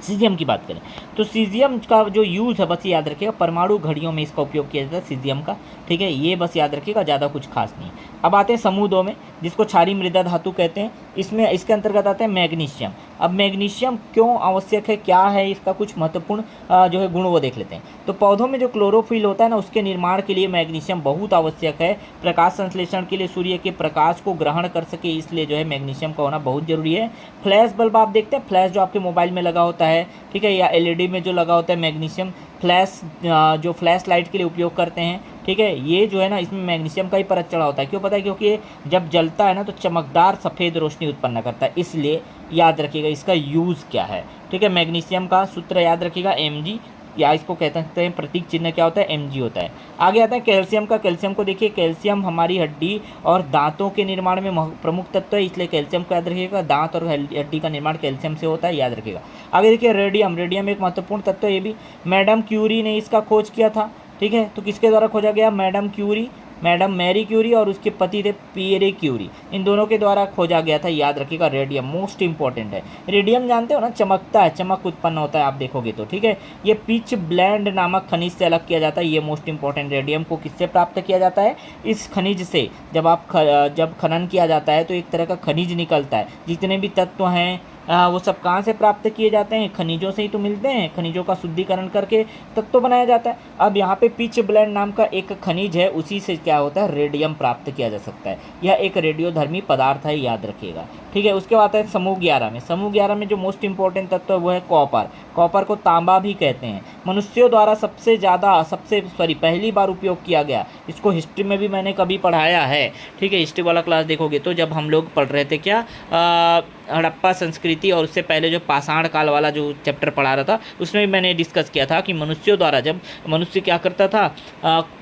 सीजियम की बात करें तो सीजियम का जो यूज़ है बस याद रखिएगा, परमाणु घड़ियों में इसका उपयोग किया जाता है सीजियम का, ठीक है, ये बस याद रखिएगा, ज़्यादा कुछ खास नहीं है। अब आते हैं समूह 2 में, जिसको क्षारीय मृदा धातु कहते हैं। इसमें इसके अंतर्गत आते हैं मैग्नीशियम। अब मैग्नीशियम क्यों आवश्यक है, क्या है इसका कुछ महत्वपूर्ण जो है गुण, वो देख लेते हैं। तो पौधों में जो क्लोरोफिल होता है ना, उसके निर्माण के लिए मैग्नीशियम बहुत आवश्यक है। प्रकाश संश्लेषण के लिए सूर्य के प्रकाश को ग्रहण कर सके, इसलिए जो है मैग्नीशियम का होना बहुत जरूरी है। फ्लैश बल्ब आप देखते हैं, फ्लैश जो आपके मोबाइल में लगा होता है, ठीक है, या एलईडी में जो लगा होता है मैग्नीशियम फ्लैश, जो फ्लैश लाइट के लिए उपयोग करते हैं, ठीक है, ये जो है ना इसमें मैग्नीशियम का ही परत चढ़ा होता है। क्यों पता है, क्योंकि ये जब जलता है ना तो चमकदार सफ़ेद रोशनी उत्पन्न करता है, इसलिए याद रखिएगा इसका यूज़ क्या है, ठीक है। मैग्नीशियम का सूत्र याद रखिएगा Mg, या इसको कहते हैं प्रतीक चिन्ह क्या होता है, Mg होता है। आगे आता है कैल्शियम का। कैल्शियम को देखिए, कैल्शियम हमारी हड्डी और दांतों के निर्माण में प्रमुख तत्व है, इसलिए कैल्शियम को याद रखिएगा। दांत और हड्डी का निर्माण कैल्शियम से होता है, याद रखिएगा। आगे देखिए रेडियम। रेडियम एक महत्वपूर्ण तत्व है, ये भी मैडम क्यूरी ने इसका खोज किया था, ठीक है। तो किसके द्वारा खोजा गया, madam Curie, madam Marie Curie और उसके पति थे पियरे क्यूरी, इन दोनों के द्वारा खोजा गया था, याद रखिएगा। रेडियम मोस्ट इंपॉर्टेंट है। रेडियम जानते हो ना, चमकता है, चमक उत्पन्न होता है, आप देखोगे तो, ठीक है। ये पिच ब्लेंड नामक खनिज से अलग किया जाता है, ये मोस्ट इंपॉर्टेंट। रेडियम को किससे प्राप्त किया जाता है, इस खनिज से। जब खनन किया जाता है तो एक तरह का खनिज निकलता है। जितने भी तत्व हैं वो सब कहाँ से प्राप्त किए जाते हैं, खनिजों से ही तो मिलते हैं। खनिजों का शुद्धिकरण करके तत्व बनाया जाता है। अब यहाँ पे पिच ब्लेंड नाम का एक खनिज है, उसी से क्या होता है, रेडियम प्राप्त किया जा सकता है। यह एक रेडियोधर्मी पदार्थ है, याद रखिएगा, ठीक है। उसके बाद है समूह 11 में। समूह 11 में जो मोस्ट इंपॉर्टेंट तत्व है वो है कॉपर। कॉपर को तांबा भी कहते हैं। मनुष्यों द्वारा पहली बार उपयोग किया गया, इसको हिस्ट्री में भी मैंने कभी पढ़ाया है, ठीक है। हिस्ट्री वाला क्लास देखोगे तो जब हम लोग पढ़ रहे थे क्या, हड़प्पा संस्कृति और उससे पहले जो पाषाण काल वाला जो चैप्टर पढ़ा रहा था, उसमें भी मैंने डिस्कस किया था कि मनुष्यों द्वारा, जब मनुष्य क्या करता था,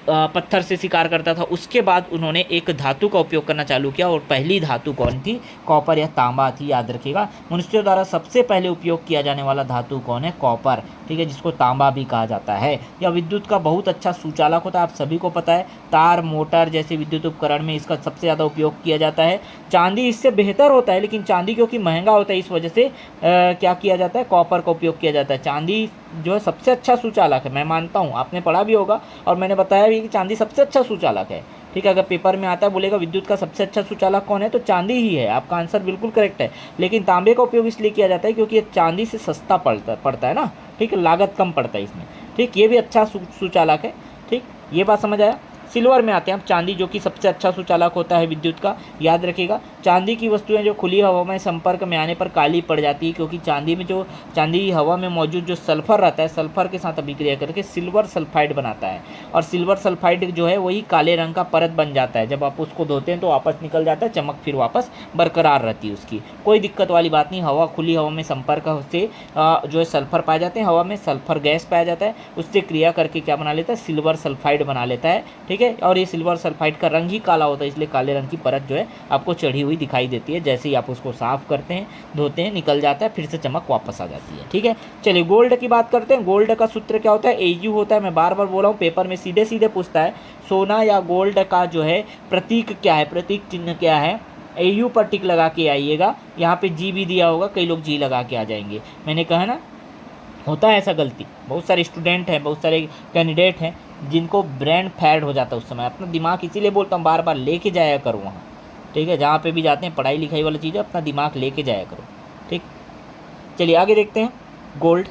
पत्थर से शिकार करता था, उसके बाद उन्होंने एक धातु का उपयोग करना चालू किया, और पहली धातु कौन थी, कॉपर या तांबा थी, याद रखिएगा। मनुष्यों द्वारा सबसे पहले उपयोग किया जाने वाला धातु कौन है, कॉपर, ठीक है, जिसको तांबा भी कहा जाता है। यह विद्युत का बहुत अच्छा सुचालक होता है, आप सभी को पता है। तार, मोटर जैसे विद्युत उपकरण में इसका सबसे ज़्यादा उपयोग किया जाता है। चांदी इससे बेहतर होता है, लेकिन चांदी क्योंकि महंगा होता है, इस वजह से क्या किया जाता है, कॉपर का उपयोग किया जाता है। चांदी जो है सबसे अच्छा सुचालक है, मैं मानता हूँ, आपने पढ़ा भी होगा और मैंने बताया भी कि चांदी सबसे अच्छा सुचालक है, ठीक है। अगर पेपर में आता है बोलेगा विद्युत का सबसे अच्छा सुचालक कौन है, तो चांदी ही है, आपका आंसर बिल्कुल करेक्ट है। लेकिन तांबे का उपयोग इसलिए किया जाता है क्योंकि ये चांदी से सस्ता पड़ता है ना, ठीक है, लागत कम पड़ता है इसमें, ठीक। ये भी अच्छा सुचालक है, ठीक, ये बात समझ आया। सिल्वर में आते हैं अब, चांदी जो कि सबसे अच्छा सुचालक होता है विद्युत का, याद रखिएगा। चांदी की वस्तुएं जो खुली हवा में संपर्क में आने पर काली पड़ जाती है, क्योंकि चांदी हवा में मौजूद जो सल्फर रहता है, सल्फर के साथ अभिक्रिया करके सिल्वर सल्फाइड बनाता है, और सिल्वर सल्फाइड जो है वही काले रंग का परत बन जाता है। जब आप उसको धोते हैं तो वापस निकल जाता है, चमक फिर वापस बरकरार रहती है उसकी, कोई दिक्कत वाली बात नहीं। खुली हवा में संपर्क से जो है सल्फर पाए जाते हैं, हवा में सल्फर गैस पाया जाता है, उससे क्रिया करके क्या बना लेता है, सिल्वर सल्फाइड बना लेता है, ठीक है। और ये सिल्वर सल्फाइड का रंग ही काला होता है, इसलिए काले रंग की परत जो है आपको चढ़ी हुई दिखाई देती है। जैसे ही आप उसको साफ करते हैं, धोते हैं, निकल जाता है, फिर से चमक वापस आ जाती है, ठीक है। चलिए गोल्ड की बात करते हैं। गोल्ड का सूत्र क्या होता है, Au होता है। मैं बार बार बोल रहा हूँ, पेपर में सीधे सीधे पूछता है, सोना या गोल्ड का जो है प्रतीक क्या है, प्रतीक चिन्ह क्या है। Au पर टिक लगा के आइएगा, यहाँ पे G भी दिया होगा, कई लोग G लगा के आ जाएंगे। मैंने कहा ना, होता है ऐसा गलती, बहुत सारे स्टूडेंट हैं, बहुत सारे कैंडिडेट हैं जिनको ब्रेन फैड हो जाता है उस समय। अपना दिमाग इसीलिए बोलता हूँ बार बार, लेके जाया करो वहाँ, ठीक है। जहाँ पे भी जाते हैं पढ़ाई लिखाई वाली चीज़ है, अपना दिमाग लेके जाया करो, ठीक। चलिए आगे देखते हैं, गोल्ड।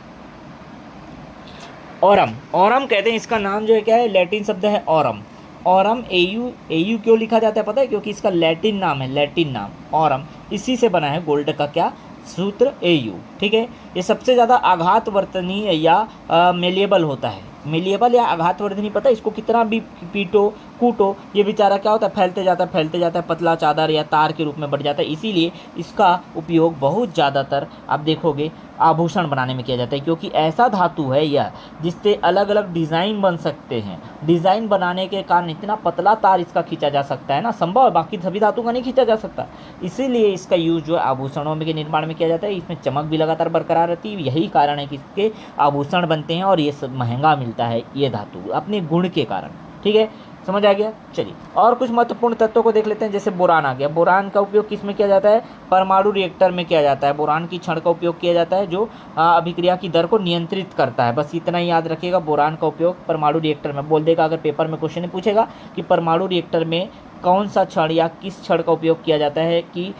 ऑरम, ऑरम कहते हैं, इसका नाम जो है क्या है, लैटिन शब्द है ऑरम। ऑरम Au क्यों लिखा जाता है पता है, क्योंकि इसका लैटिन नाम है, लैटिन नाम ऑरम, इसी से बना है गोल्ड का क्या सूत्र, Au, ठीक है। ये सबसे ज़्यादा आघातवर्तनीय या मेलिएबल होता है। मेलिएबल या आघातवर्धनी पता है, इसको कितना भी पीटो कूटो, ये बेचारा क्या होता है, फैलते जाता है, पतला चादर या तार के रूप में बढ़ जाता है। इसीलिए इसका उपयोग बहुत ज़्यादातर आप देखोगे आभूषण बनाने में किया जाता है, क्योंकि ऐसा धातु है यह जिससे अलग अलग डिज़ाइन बन सकते हैं। डिज़ाइन बनाने के कारण इतना पतला तार इसका खींचा जा सकता है ना, संभव है, बाकी सभी धातु का नहीं खींचा जा सकता। इसीलिए इसका यूज़ जो है आभूषणों में के निर्माण में किया जाता है। इसमें चमक भी लगातार बरकरार रहती है, यही कारण है कि इसके आभूषण बनते हैं और ये सब महंगा मिलता है, ये धातु अपने गुण के कारण, ठीक है। समझ आ गया। चलिए और कुछ महत्वपूर्ण तत्वों को देख लेते हैं। जैसे बोरान आ गया। बोरान का उपयोग किस में किया जाता है? परमाणु रिएक्टर में किया जाता है। बोरान की छड़ का उपयोग किया जाता है जो अभिक्रिया की दर को नियंत्रित करता है। बस इतना ही याद रखिएगा, बोरान का उपयोग परमाणु रिएक्टर में। बोल देगा अगर पेपर में क्वेश्चन पूछेगा कि परमाणु रिएक्टर में कौन सा क्षण या किस क्षण का उपयोग किया जाता है कि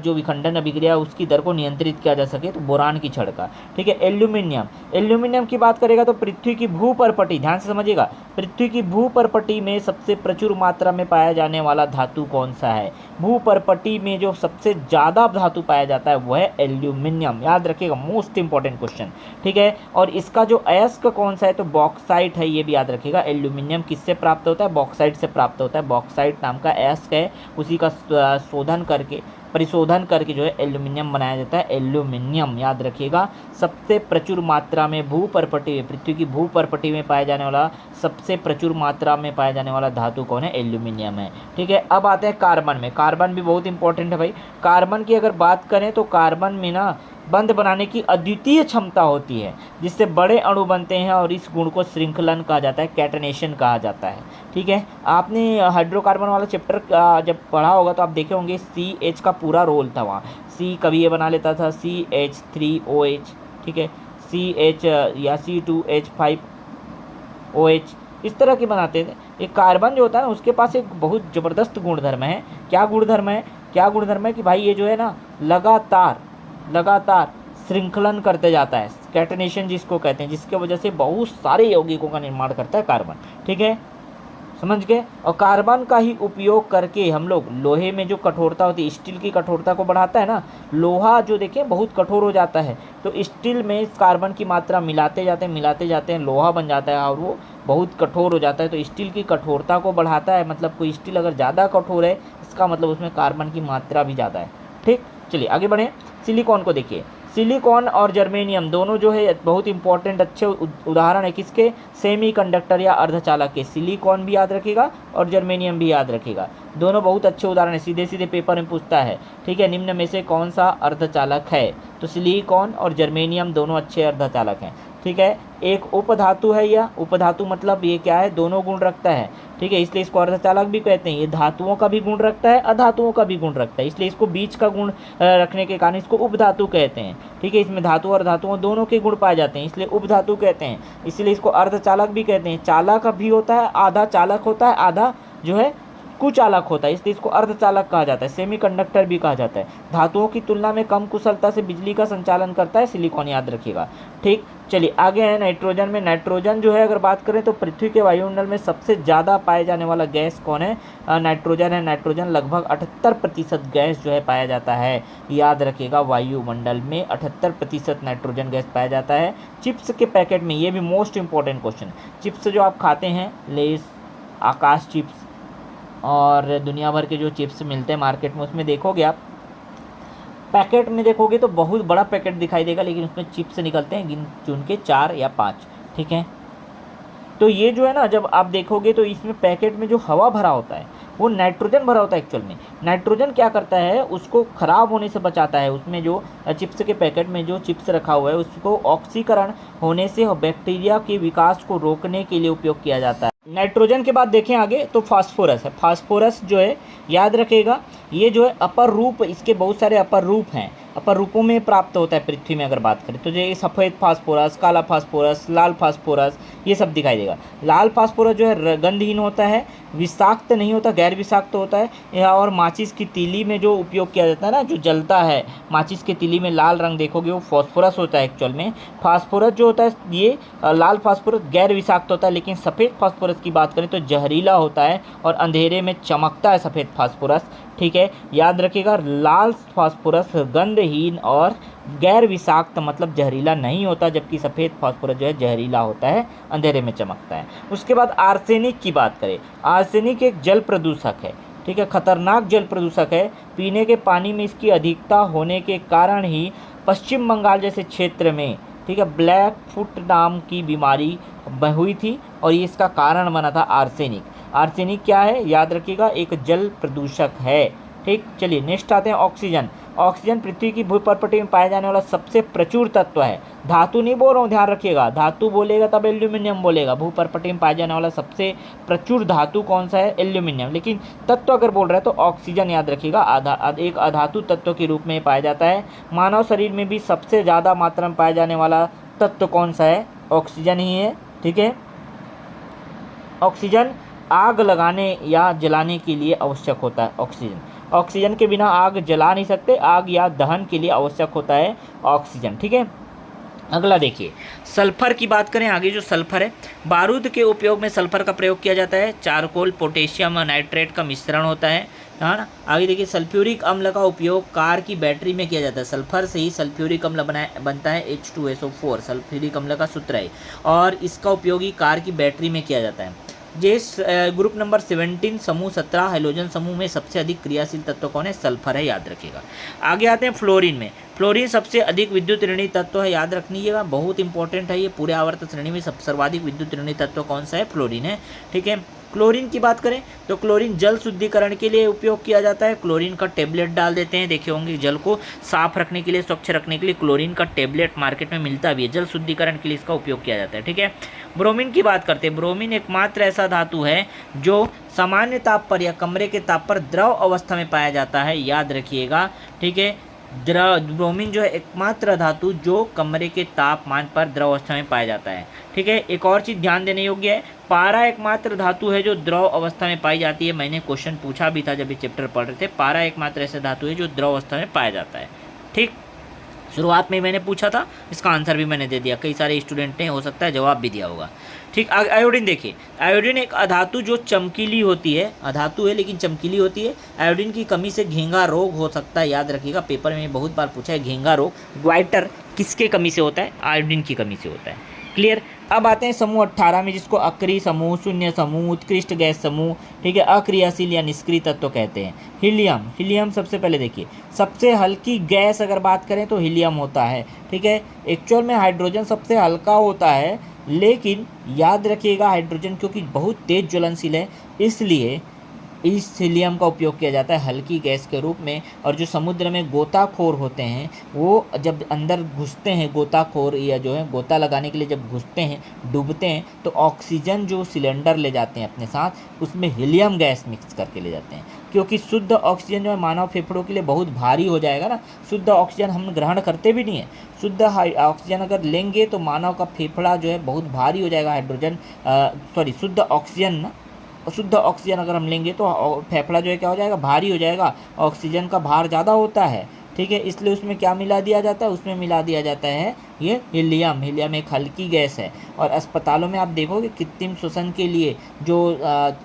जो विखंडन अभिक्रिया उसकी दर को नियंत्रित किया जा सके, तो बोरान की छड़ का। ठीक है। एल्यूमिनियम। एल्यूमिनियम की बात करेगा तो पृथ्वी की भूपर्पटी, ध्यान से समझिएगा, पृथ्वी की भूपर्पटी में सबसे प्रचुर मात्रा में पाया जाने वाला धातु कौन सा है? भूपर्पटी में जो सबसे ज़्यादा धातु पाया जाता है वो है एल्यूमिनियम। याद रखिएगा, मोस्ट इंपॉर्टेंट क्वेश्चन। ठीक है। और इसका जो अयस्क कौन सा है? तो बॉक्साइट है, ये भी याद रखिएगा। एल्यूमिनियम किससे प्राप्त होता है? बॉक्साइट से प्राप्त होता है। बॉक्साइट नाम का अयस्क है, उसी का परिशोधन करके जो है एल्यूमिनियम बनाया जाता है। एल्यूमिनियम याद रखिएगा, सबसे प्रचुर मात्रा में भूपर्पटी में, पृथ्वी की भूपर्पटी में पाया जाने वाला, सबसे प्रचुर मात्रा में पाया जाने वाला धातु कौन है? एल्यूमिनियम है। ठीक है। अब आते हैं कार्बन में। कार्बन भी बहुत इंपॉर्टेंट है भाई। कार्बन की अगर बात करें तो कार्बन में ना बंध बनाने की अद्वितीय क्षमता होती है, जिससे बड़े अणु बनते हैं और इस गुण को श्रृंखलन कहा जाता है, कैटनेशन कहा जाता है। ठीक है। आपने हाइड्रोकार्बन वाला चैप्टर जब पढ़ा होगा तो आप देखे होंगे CH का पूरा रोल था वहाँ। C कभी ये बना लेता था CH3OH, ठीक है, CH या C2H5OH, इस तरह के बनाते थे। एक कार्बन जो होता है ना, उसके पास एक बहुत ज़बरदस्त गुणधर्म है। क्या गुणधर्म है? क्या गुणधर्म है कि भाई ये जो है ना लगातार श्रृंखलन करते जाता है, कैटनेशन जिसको कहते हैं, जिसके वजह से बहुत सारे यौगिकों का निर्माण करता है कार्बन। ठीक है, समझ गए। और कार्बन का ही उपयोग करके हम लोग लोहे में जो कठोरता होती है, स्टील की कठोरता को बढ़ाता है ना। लोहा जो देखें बहुत कठोर हो जाता है, तो स्टील में कार्बन की मात्रा मिलाते जाते हैं, लोहा बन जाता है और वो बहुत कठोर हो जाता है। तो स्टील की कठोरता को बढ़ाता है, मतलब कोई स्टील अगर ज़्यादा कठोर है इसका मतलब उसमें कार्बन की मात्रा भी ज़्यादा है। ठीक, चलिए आगे बढ़ें। सिलिकॉन को देखिए। सिलिकॉन और जर्मेनियम दोनों जो है बहुत इंपॉर्टेंट अच्छे उदाहरण है किसके? सेमीकंडक्टर या अर्धचालक के। सिलिकॉन भी याद रखिएगा और जर्मेनियम भी याद रखिएगा, दोनों बहुत अच्छे उदाहरण है, सीधे सीधे पेपर में पूछता है। ठीक है। निम्न में से कौन सा अर्धचालक है? तो सिलिकॉन और जर्मेनियम दोनों अच्छे अर्धचालक हैं। ठीक है। एक उपधातु है, या उपधातु मतलब ये क्या है? दोनों गुण रखता है। ठीक है, इसलिए इसको अर्धचालक भी कहते हैं। ये धातुओं का भी गुण रखता है, अधातुओं का भी गुण रखता है, इसलिए इसको बीच का गुण रखने के कारण इसको उपधातु कहते हैं। ठीक है। इसमें धातु और धातुओं दोनों के गुण पाए जाते हैं, इसलिए उपधातु कहते हैं। इसलिए इसको अर्धचालक भी कहते हैं। चालक भी होता है, आधा चालक होता है, आधा जो है कुचालक होता है, इसलिए इसको अर्धचालक कहा जाता है। सेमीकंडक्टर भी कहा जाता है। धातुओं की तुलना में कम कुशलता से बिजली का संचालन करता है सिलिकॉन, याद रखिएगा। ठीक, चलिए आगे है नाइट्रोजन में। नाइट्रोजन जो है अगर बात करें तो पृथ्वी के वायुमंडल में सबसे ज़्यादा पाए जाने वाला गैस कौन है? नाइट्रोजन है। नाइट्रोजन लगभग 78% गैस जो है पाया जाता है, याद रखिएगा। वायुमंडल में 78% नाइट्रोजन गैस पाया जाता है। चिप्स के पैकेट में, ये भी मोस्ट इंपॉर्टेंट क्वेश्चन, चिप्स जो आप खाते हैं, लेस, आकाश चिप्स और दुनिया भर के जो चिप्स मिलते हैं मार्केट में, उसमें देखोगे आप पैकेट में देखोगे तो बहुत बड़ा पैकेट दिखाई देगा, लेकिन उसमें चिप्स निकलते हैं गिन चुन के 4 या 5। ठीक है। तो ये जो है ना, जब आप देखोगे तो इसमें पैकेट में जो हवा भरा होता है वो नाइट्रोजन भरा होता है। एक्चुअल में नाइट्रोजन क्या करता है? उसको ख़राब होने से बचाता है। उसमें जो चिप्स के पैकेट में जो चिप्स रखा हुआ है उसको ऑक्सीकरण होने से और बैक्टीरिया के विकास को रोकने के लिए उपयोग किया जाता है। नाइट्रोजन के बाद देखें आगे तो फास्फोरस है। फास्फोरस जो है याद रखिएगा, ये जो है अपर रूप, इसके बहुत सारे अपर रूप हैं, अपर रूपों में प्राप्त होता है पृथ्वी में अगर बात करें तो। ये सफ़ेद फास्फोरस, काला फास्फोरस, लाल फास्फोरस, ये सब दिखाई देगा। लाल फास्फोरस जो है गंधहीन होता है, विषाक्त नहीं होता, गैर विषाक्त होता है। और माचिस की तीली में जो उपयोग किया जाता है ना, जो जलता है, माचिस की तीली में लाल रंग देखोगे वो फास्फोरस होता है एक्चुअल में। फास्फोरस जो होता है ये लाल फास्फोरस गैर विषाक्त होता है, लेकिन सफ़ेद फास्फोरस की बात करें तो जहरीला होता है और अंधेरे में चमकता है सफ़ेद फास्फोरस। ठीक है, याद रखिएगा। लाल फास्फोरस गंधहीन और गैर विषाक्त मतलब जहरीला नहीं होता, जबकि सफ़ेद फास्फोरस जो है जहरीला होता है, अंधेरे में चमकता है। उसके बाद आर्सेनिक की बात करें। आर्सेनिक एक जल प्रदूषक है। ठीक है, खतरनाक जल प्रदूषक है। पीने के पानी में इसकी अधिकता होने के कारण ही पश्चिम बंगाल जैसे क्षेत्र में, ठीक है, ब्लैक फुट नाम की बीमारी हुई थी और ये इसका कारण बना था आर्सेनिक। आर्सेनिक क्या है? याद रखिएगा, एक जल प्रदूषक है। ठीक, चलिए नेक्स्ट आते हैं ऑक्सीजन। ऑक्सीजन पृथ्वी की भूपर्पटी में पाया जाने वाला सबसे प्रचुर तत्व है। धातु नहीं बोल रहा हूँ, ध्यान रखिएगा, धातु बोलेगा तब एल्यूमिनियम बोलेगा। भूपर्पटी में पाया जाने वाला सबसे प्रचुर धातु कौन सा है? एल्यूमिनियम। लेकिन तत्व अगर बोल रहा है तो ऑक्सीजन याद रखिएगा, एक अधातु तत्व के रूप में पाया जाता है। मानव शरीर में भी सबसे ज़्यादा मात्रा में पाया जाने वाला तत्व कौन सा है? ऑक्सीजन ही है। ठीक है, ऑक्सीजन आग लगाने या जलाने के लिए आवश्यक होता है। ऑक्सीजन के बिना आग जला नहीं सकते, आग या दहन के लिए आवश्यक होता है ऑक्सीजन। ठीक है, अगला देखिए, सल्फर की बात करें। आगे जो सल्फर है, बारूद के उपयोग में सल्फर का प्रयोग किया जाता है। चारकोल, पोटेशियम और नाइट्रेट का मिश्रण होता है ना। आगे देखिए, सल्फ्यूरिक अम्ल का उपयोग कार की बैटरी में किया जाता है। सल्फर से ही सल्फ्यूरिक अम्ल बनता है, H2SO4 सल्फ्यूरिक अम्ल का सूत्र है, और इसका उपयोग ही कार की बैटरी में किया जाता है। जिस ग्रुप नंबर 17 समूह 17 हाइड्रोजन समूह में सबसे अधिक क्रियाशील तत्व कौन है? सल्फर है, याद रखिएगा। आगे आते हैं फ्लोरीन में। फ्लोरीन सबसे अधिक विद्युत ऋणी तत्व है, याद रखिएगा, बहुत इंपॉर्टेंट है ये। पूरे आवर्त श्रेणी में सर्वाधिक विद्युत ऋणी तत्व कौन सा है? फ्लोरीन है। ठीक है, क्लोरीन की बात करें तो क्लोरीन जल शुद्धिकरण के लिए उपयोग किया जाता है। क्लोरीन का टेबलेट डाल देते हैं, देखे होंगे, जल को साफ रखने के लिए, स्वच्छ रखने के लिए क्लोरीन का टेबलेट मार्केट में मिलता भी है। जल शुद्धिकरण के लिए इसका उपयोग किया जाता है। ठीक है, ब्रोमीन की बात करते हैं। ब्रोमीन एकमात्र ऐसा धातु है जो सामान्य ताप पर या कमरे के ताप पर द्रव अवस्था में पाया जाता है, याद रखिएगा। ठीक है, ब्रोमीन जो है एकमात्र धातु जो कमरे के तापमान पर द्रव अवस्था में पाया जाता है। ठीक है, एक और चीज़ ध्यान देने योग्य है, पारा एकमात्र धातु है जो द्रव अवस्था में पाई जाती है। मैंने क्वेश्चन पूछा भी था जब ये चैप्टर पढ़ रहे थे, पारा एकमात्र ऐसा धातु है जो द्रव अवस्था में पाया जाता है। ठीक, शुरुआत में मैंने पूछा था, इसका आंसर भी मैंने दे दिया, कई सारे स्टूडेंट ने हो सकता है जवाब भी दिया होगा। ठीक, आयोडीन देखिए, आयोडीन एक अधातु जो चमकीली होती है, अधातु है लेकिन चमकीली होती है। आयोडीन की कमी से घेंगा रोग हो सकता है, याद रखिएगा, पेपर में बहुत बार पूछा है घेंगा रोग। ग्वाइटर किसके कमी से होता है? आयोडीन की कमी से होता है। क्लियर। अब आते हैं समूह 18 में, जिसको अक्रिय समूह, शून्य समूह, उत्कृष्ट गैस समूह, ठीक है, अक्रियाशील या निष्क्रिय तत्व कहते हैं। हीलियम सबसे पहले देखिए, सबसे हल्की गैस अगर बात करें तो हीलियम होता है। ठीक है, एक्चुअल में हाइड्रोजन सबसे हल्का होता है, लेकिन याद रखिएगा हाइड्रोजन क्योंकि बहुत तेज ज्वलनशील है, इसलिए इस हीलियम का उपयोग किया जाता है हल्की गैस के रूप में। और जो समुद्र में गोताखोर होते हैं वो जब अंदर घुसते हैं, गोताखोर या जो है गोता लगाने के लिए जब घुसते हैं, डूबते हैं, तो ऑक्सीजन जो सिलेंडर ले जाते हैं अपने साथ, उसमें हीलियम गैस मिक्स करके ले जाते हैं, क्योंकि शुद्ध ऑक्सीजन जो है मानव फेफड़ों के लिए बहुत भारी हो जाएगा ना। शुद्ध ऑक्सीजन हम ग्रहण करते भी नहीं है, शुद्ध ऑक्सीजन अगर लेंगे तो मानव का फेफड़ा जो है बहुत भारी हो जाएगा। शुद्ध ऑक्सीजन ना, शुद्ध ऑक्सीजन अगर हम लेंगे तो फेफड़ा जो है क्या हो जाएगा? भारी हो जाएगा। ऑक्सीजन का भार ज़्यादा होता है। ठीक है, इसलिए उसमें क्या मिला दिया जाता है? उसमें मिला दिया जाता है ये हीलियम। हीलियम एक हल्की गैस है। और अस्पतालों में आप देखोगे कृत्रिम श्वसन के लिए जो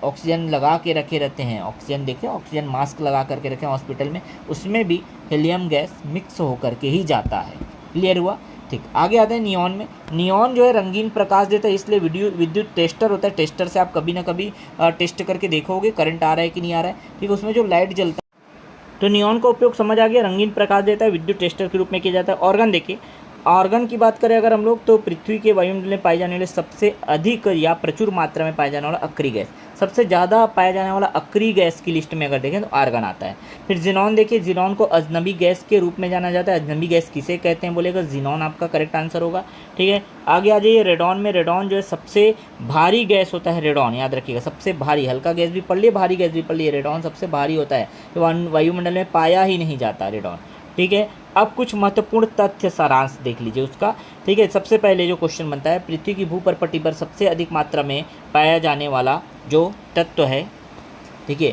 ऑक्सीजन लगा के रखे रहते हैं, ऑक्सीजन देखिए, ऑक्सीजन मास्क लगा करके रखे हॉस्पिटल में, उसमें भी हीलियम गैस मिक्स होकर के ही जाता है। क्लियर हुआ? ठीक, आगे आते हैं नियॉन में। नियॉन जो है रंगीन प्रकाश देता है, इसलिए विद्युत टेस्टर होता है। टेस्टर से आप कभी ना कभी टेस्ट करके देखोगे करंट आ रहा है कि नहीं आ रहा है। ठीक, उसमें जो लाइट जलता है, तो नियॉन का उपयोग समझ आ गया, रंगीन प्रकाश देता है, विद्युत टेस्टर के रूप में किया जाता है। ऑर्गन देखिए, ऑर्गन की बात करें अगर हम लोग, तो पृथ्वी के वायुमंडल में पाए जाने वाले सबसे अधिक या प्रचुर मात्रा में पाया जाने वाला अक्रिय गैस, सबसे ज़्यादा पाया जाने वाला अक्रिय गैस की लिस्ट में अगर देखें तो आर्गन आता है। फिर जिनॉन देखिए, जिनॉन को अजनबी गैस के रूप में जाना जाता है। अजनबी गैस किसे कहते हैं बोलेगा? जिनॉन आपका करेक्ट आंसर होगा। ठीक है, आगे आ जाइए रेडॉन में। रेडॉन जो है सबसे भारी गैस होता है। रेडॉन याद रखिएगा, सबसे भारी, हल्का गैस भी पढ़ लिए, भारी गैस भी पढ़ लिए, रेडॉन सबसे भारी होता है, वायुमंडल में पाया ही नहीं जाता रेडॉन। ठीक है, अब कुछ महत्वपूर्ण तथ्य सारांश देख लीजिए उसका। ठीक है, सबसे पहले जो क्वेश्चन बनता है, पृथ्वी की भूपर्पटी पर सबसे अधिक मात्रा में पाया जाने वाला जो तत्व है, ठीक है,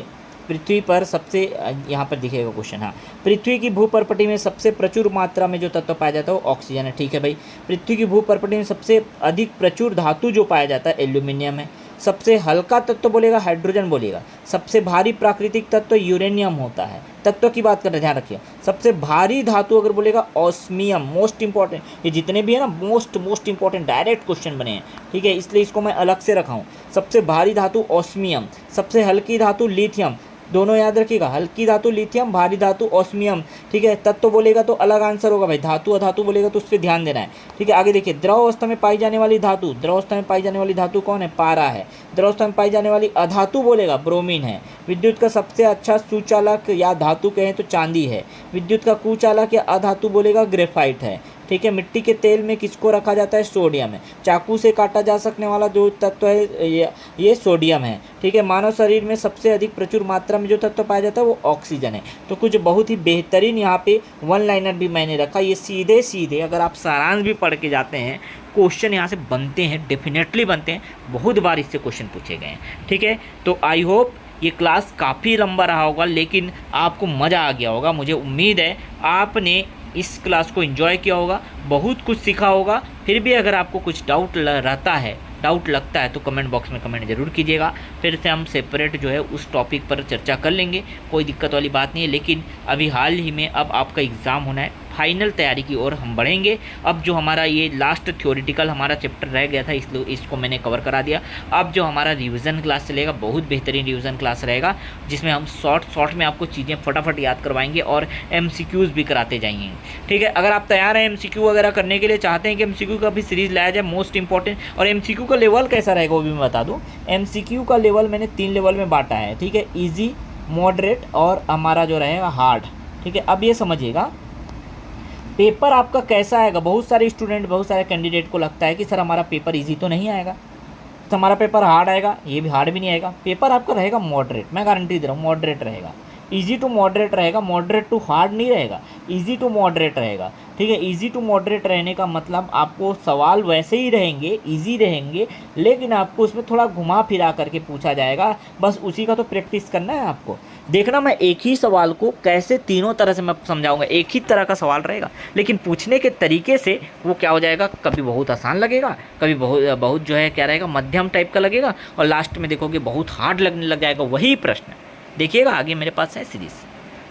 पृथ्वी पर सबसे, यहाँ पर दिखेगा क्वेश्चन, हाँ, पृथ्वी की भूपर्पटी में सबसे प्रचुर मात्रा में जो तत्व पाया जाता है वो ऑक्सीजन है। ठीक है भाई, पृथ्वी की भूपर्पटी में सबसे अधिक प्रचुर धातु जो पाया जाता है एल्यूमिनियम है। सबसे हल्का तत्व बोलेगा हाइड्रोजन बोलेगा। सबसे भारी प्राकृतिक तत्व यूरेनियम होता है। तत्व की बात करें, ध्यान रखिए। सबसे भारी धातु अगर बोलेगा ऑस्मियम, मोस्ट इंपॉर्टेंट, ये जितने भी है ना मोस्ट इंपॉर्टेंट डायरेक्ट क्वेश्चन बने हैं। ठीक है, इसलिए इसको मैं अलग से रखा हूँ। सबसे भारी धातु ऑस्मियम, सबसे हल्की धातु लिथियम, दोनों याद रखिएगा, हल्की धातु लिथियम, भारी धातु ऑस्मियम, ठीक है। तत्व बोलेगा तो अलग आंसर होगा भाई, धातु अधातु बोलेगा तो उस पर ध्यान देना है, ठीक है। आगे देखिए, द्रव अवस्था में पाई जाने वाली धातु, द्रव अवस्था में पाई जाने वाली धातु कौन है, पारा है। द्रव अवस्था में पाई जाने वाली अधातु बोलेगा ब्रोमीन है। विद्युत का सबसे अच्छा सुचालक या धातु कहें तो चांदी है। विद्युत का कुचालक या अधातु बोलेगा ग्रेफाइट है, ठीक है। मिट्टी के तेल में किसको रखा जाता है, सोडियम है। चाकू से काटा जा सकने वाला जो तत्व है ये सोडियम है, ठीक है। मानव शरीर में सबसे अधिक प्रचुर मात्रा में जो तत्व पाया जाता है वो ऑक्सीजन है। तो कुछ बहुत ही बेहतरीन यहाँ पे वन लाइनर भी मैंने रखा, ये सीधे सीधे अगर आप सारांश भी पढ़ के जाते हैं, क्वेश्चन यहाँ से बनते हैं, डेफिनेटली बनते हैं, बहुत बार इससे क्वेश्चन पूछे गए हैं, ठीक है। तो आई होप ये क्लास काफ़ी लंबा रहा होगा, लेकिन आपको मज़ा आ गया होगा। मुझे उम्मीद है आपने इस क्लास को एंजॉय किया होगा, बहुत कुछ सीखा होगा। फिर भी अगर आपको कुछ डाउट रहता है, डाउट लगता है, तो कमेंट बॉक्स में कमेंट ज़रूर कीजिएगा। फिर से हम सेपरेट जो है उस टॉपिक पर चर्चा कर लेंगे, कोई दिक्कत वाली बात नहीं है। लेकिन अभी हाल ही में अब आपका एग्ज़ाम होना है, फाइनल तैयारी की ओर हम बढ़ेंगे। अब जो हमारा ये लास्ट थ्योरेटिकल हमारा चैप्टर रह गया था, इसलिए इसको मैंने कवर करा दिया। अब जो हमारा रिवीजन क्लास चलेगा, बहुत बेहतरीन रिवीजन क्लास रहेगा, जिसमें हम शॉर्ट में आपको चीज़ें फटाफट याद करवाएंगे और MCQs भी कराते जाएंगे, ठीक है। अगर आप तैयार हैं MCQ वगैरह करने के लिए, चाहते हैं कि MCQ का भी सीरीज़ लाया जाए, मोस्ट इंपॉर्टेंट, और MCQ का लेवल कैसा रहेगा वो भी मैं बता दूँ। MCQ का लेवल मैंने 3 लेवल में बांटा है, ठीक है। ईजी, मॉडरेट और हमारा जो रहेगा हार्ड, ठीक है। अब ये समझिएगा पेपर आपका कैसा आएगा। बहुत सारे स्टूडेंट, बहुत सारे कैंडिडेट को लगता है कि सर हमारा पेपर इजी तो नहीं आएगा, तो हमारा पेपर हार्ड आएगा। ये भी हार्ड भी नहीं आएगा, पेपर आपका रहेगा मॉडरेट, मैं गारंटी दे रहा हूँ मॉडरेट रहेगा। इजी टू मॉडरेट रहेगा, मॉडरेट टू हार्ड नहीं रहेगा, इजी टू मॉडरेट रहेगा, ठीक है। इजी टू मॉडरेट रहने का मतलब आपको सवाल वैसे ही रहेंगे, इजी रहेंगे, लेकिन आपको उसमें थोड़ा घुमा फिरा करके पूछा जाएगा, बस उसी का तो प्रैक्टिस करना है आपको। देखना मैं एक ही सवाल को कैसे तीनों तरह से मैं समझाऊंगा, एक ही तरह का सवाल रहेगा, लेकिन पूछने के तरीके से वो क्या हो जाएगा, कभी बहुत आसान लगेगा, कभी बहुत जो है क्या रहेगा, मध्यम टाइप का लगेगा, और लास्ट में देखोगे बहुत हार्ड लगने लग जाएगा वही प्रश्न। देखिएगा आगे मेरे पास है सीरीज़,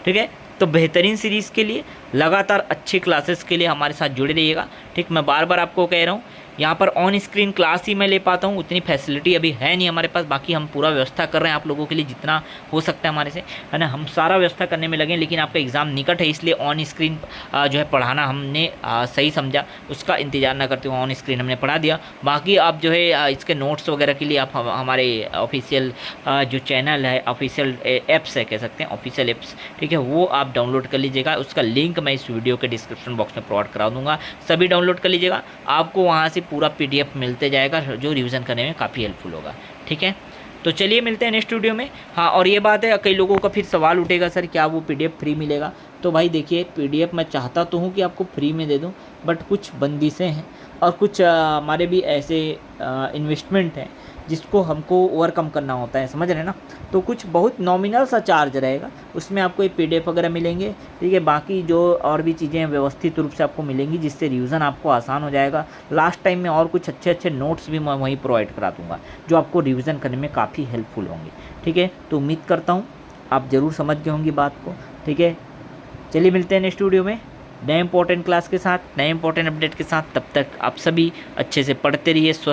ठीक है। तो बेहतरीन सीरीज़ के लिए, लगातार अच्छी क्लासेस के लिए हमारे साथ जुड़े रहिएगा, ठीक। मैं बार बार आपको कह रहा हूँ, यहाँ पर ऑन स्क्रीन क्लास ही मैं ले पाता हूँ, उतनी फैसिलिटी अभी है नहीं हमारे पास। बाकी हम पूरा व्यवस्था कर रहे हैं आप लोगों के लिए, जितना हो सकता है हमारे से, है ना, हम सारा व्यवस्था करने में लगे। लेकिन आपका एग्ज़ाम निकट है, इसलिए ऑन स्क्रीन जो है पढ़ाना हमने सही समझा, उसका इंतजार ना करते हुए ऑन स्क्रीन हमने पढ़ा दिया। बाकी आप जो है इसके नोट्स वगैरह के लिए आप हमारे ऑफिशियल जो चैनल है, ऑफिशियल ऐप्स है कह सकते हैं, ऑफिशियल ऐप्स, ठीक है, वो आप डाउनलोड कर लीजिएगा। उसका लिंक मैं इस वीडियो के डिस्क्रिप्शन बॉक्स में प्रोवाइड करा दूँगा, सभी डाउनलोड कर लीजिएगा। आपको वहाँ से पूरा PDF मिलते जाएगा, जो रिवीजन करने में काफ़ी हेल्पफुल होगा, ठीक है। तो चलिए मिलते हैं नेक्स्ट वीडियो में। हाँ, और ये बात है, कई लोगों का फिर सवाल उठेगा, सर क्या वो PDF फ्री मिलेगा? तो भाई देखिए, PDF मैं चाहता तो हूँ कि आपको फ्री में दे दूँ, बट कुछ बंदिशें हैं और कुछ हमारे भी ऐसे इन्वेस्टमेंट हैं जिसको हमको ओवरकम करना होता है, समझ रहे हैं ना। तो कुछ बहुत नॉमिनल सा चार्ज रहेगा, उसमें आपको ये PDF वगैरह मिलेंगे, ठीक है। बाकी जो और भी चीज़ें व्यवस्थित रूप से आपको मिलेंगी, जिससे रिवीजन आपको आसान हो जाएगा। लास्ट टाइम में और कुछ अच्छे अच्छे नोट्स भी मैं वहीं प्रोवाइड करा दूँगा, जो आपको रिवीजन करने में काफ़ी हेल्पफुल होंगे, ठीक है। तो उम्मीद करता हूँ आप ज़रूर समझ गए होंगे बात को, ठीक है। चलिए मिलते हैं नेक्स्ट वीडियो में नए इंपॉर्टेंट क्लास के साथ, नए इंपॉर्टेंट अपडेट के साथ। तब तक आप सभी अच्छे से पढ़ते रहिए, स्वस्थ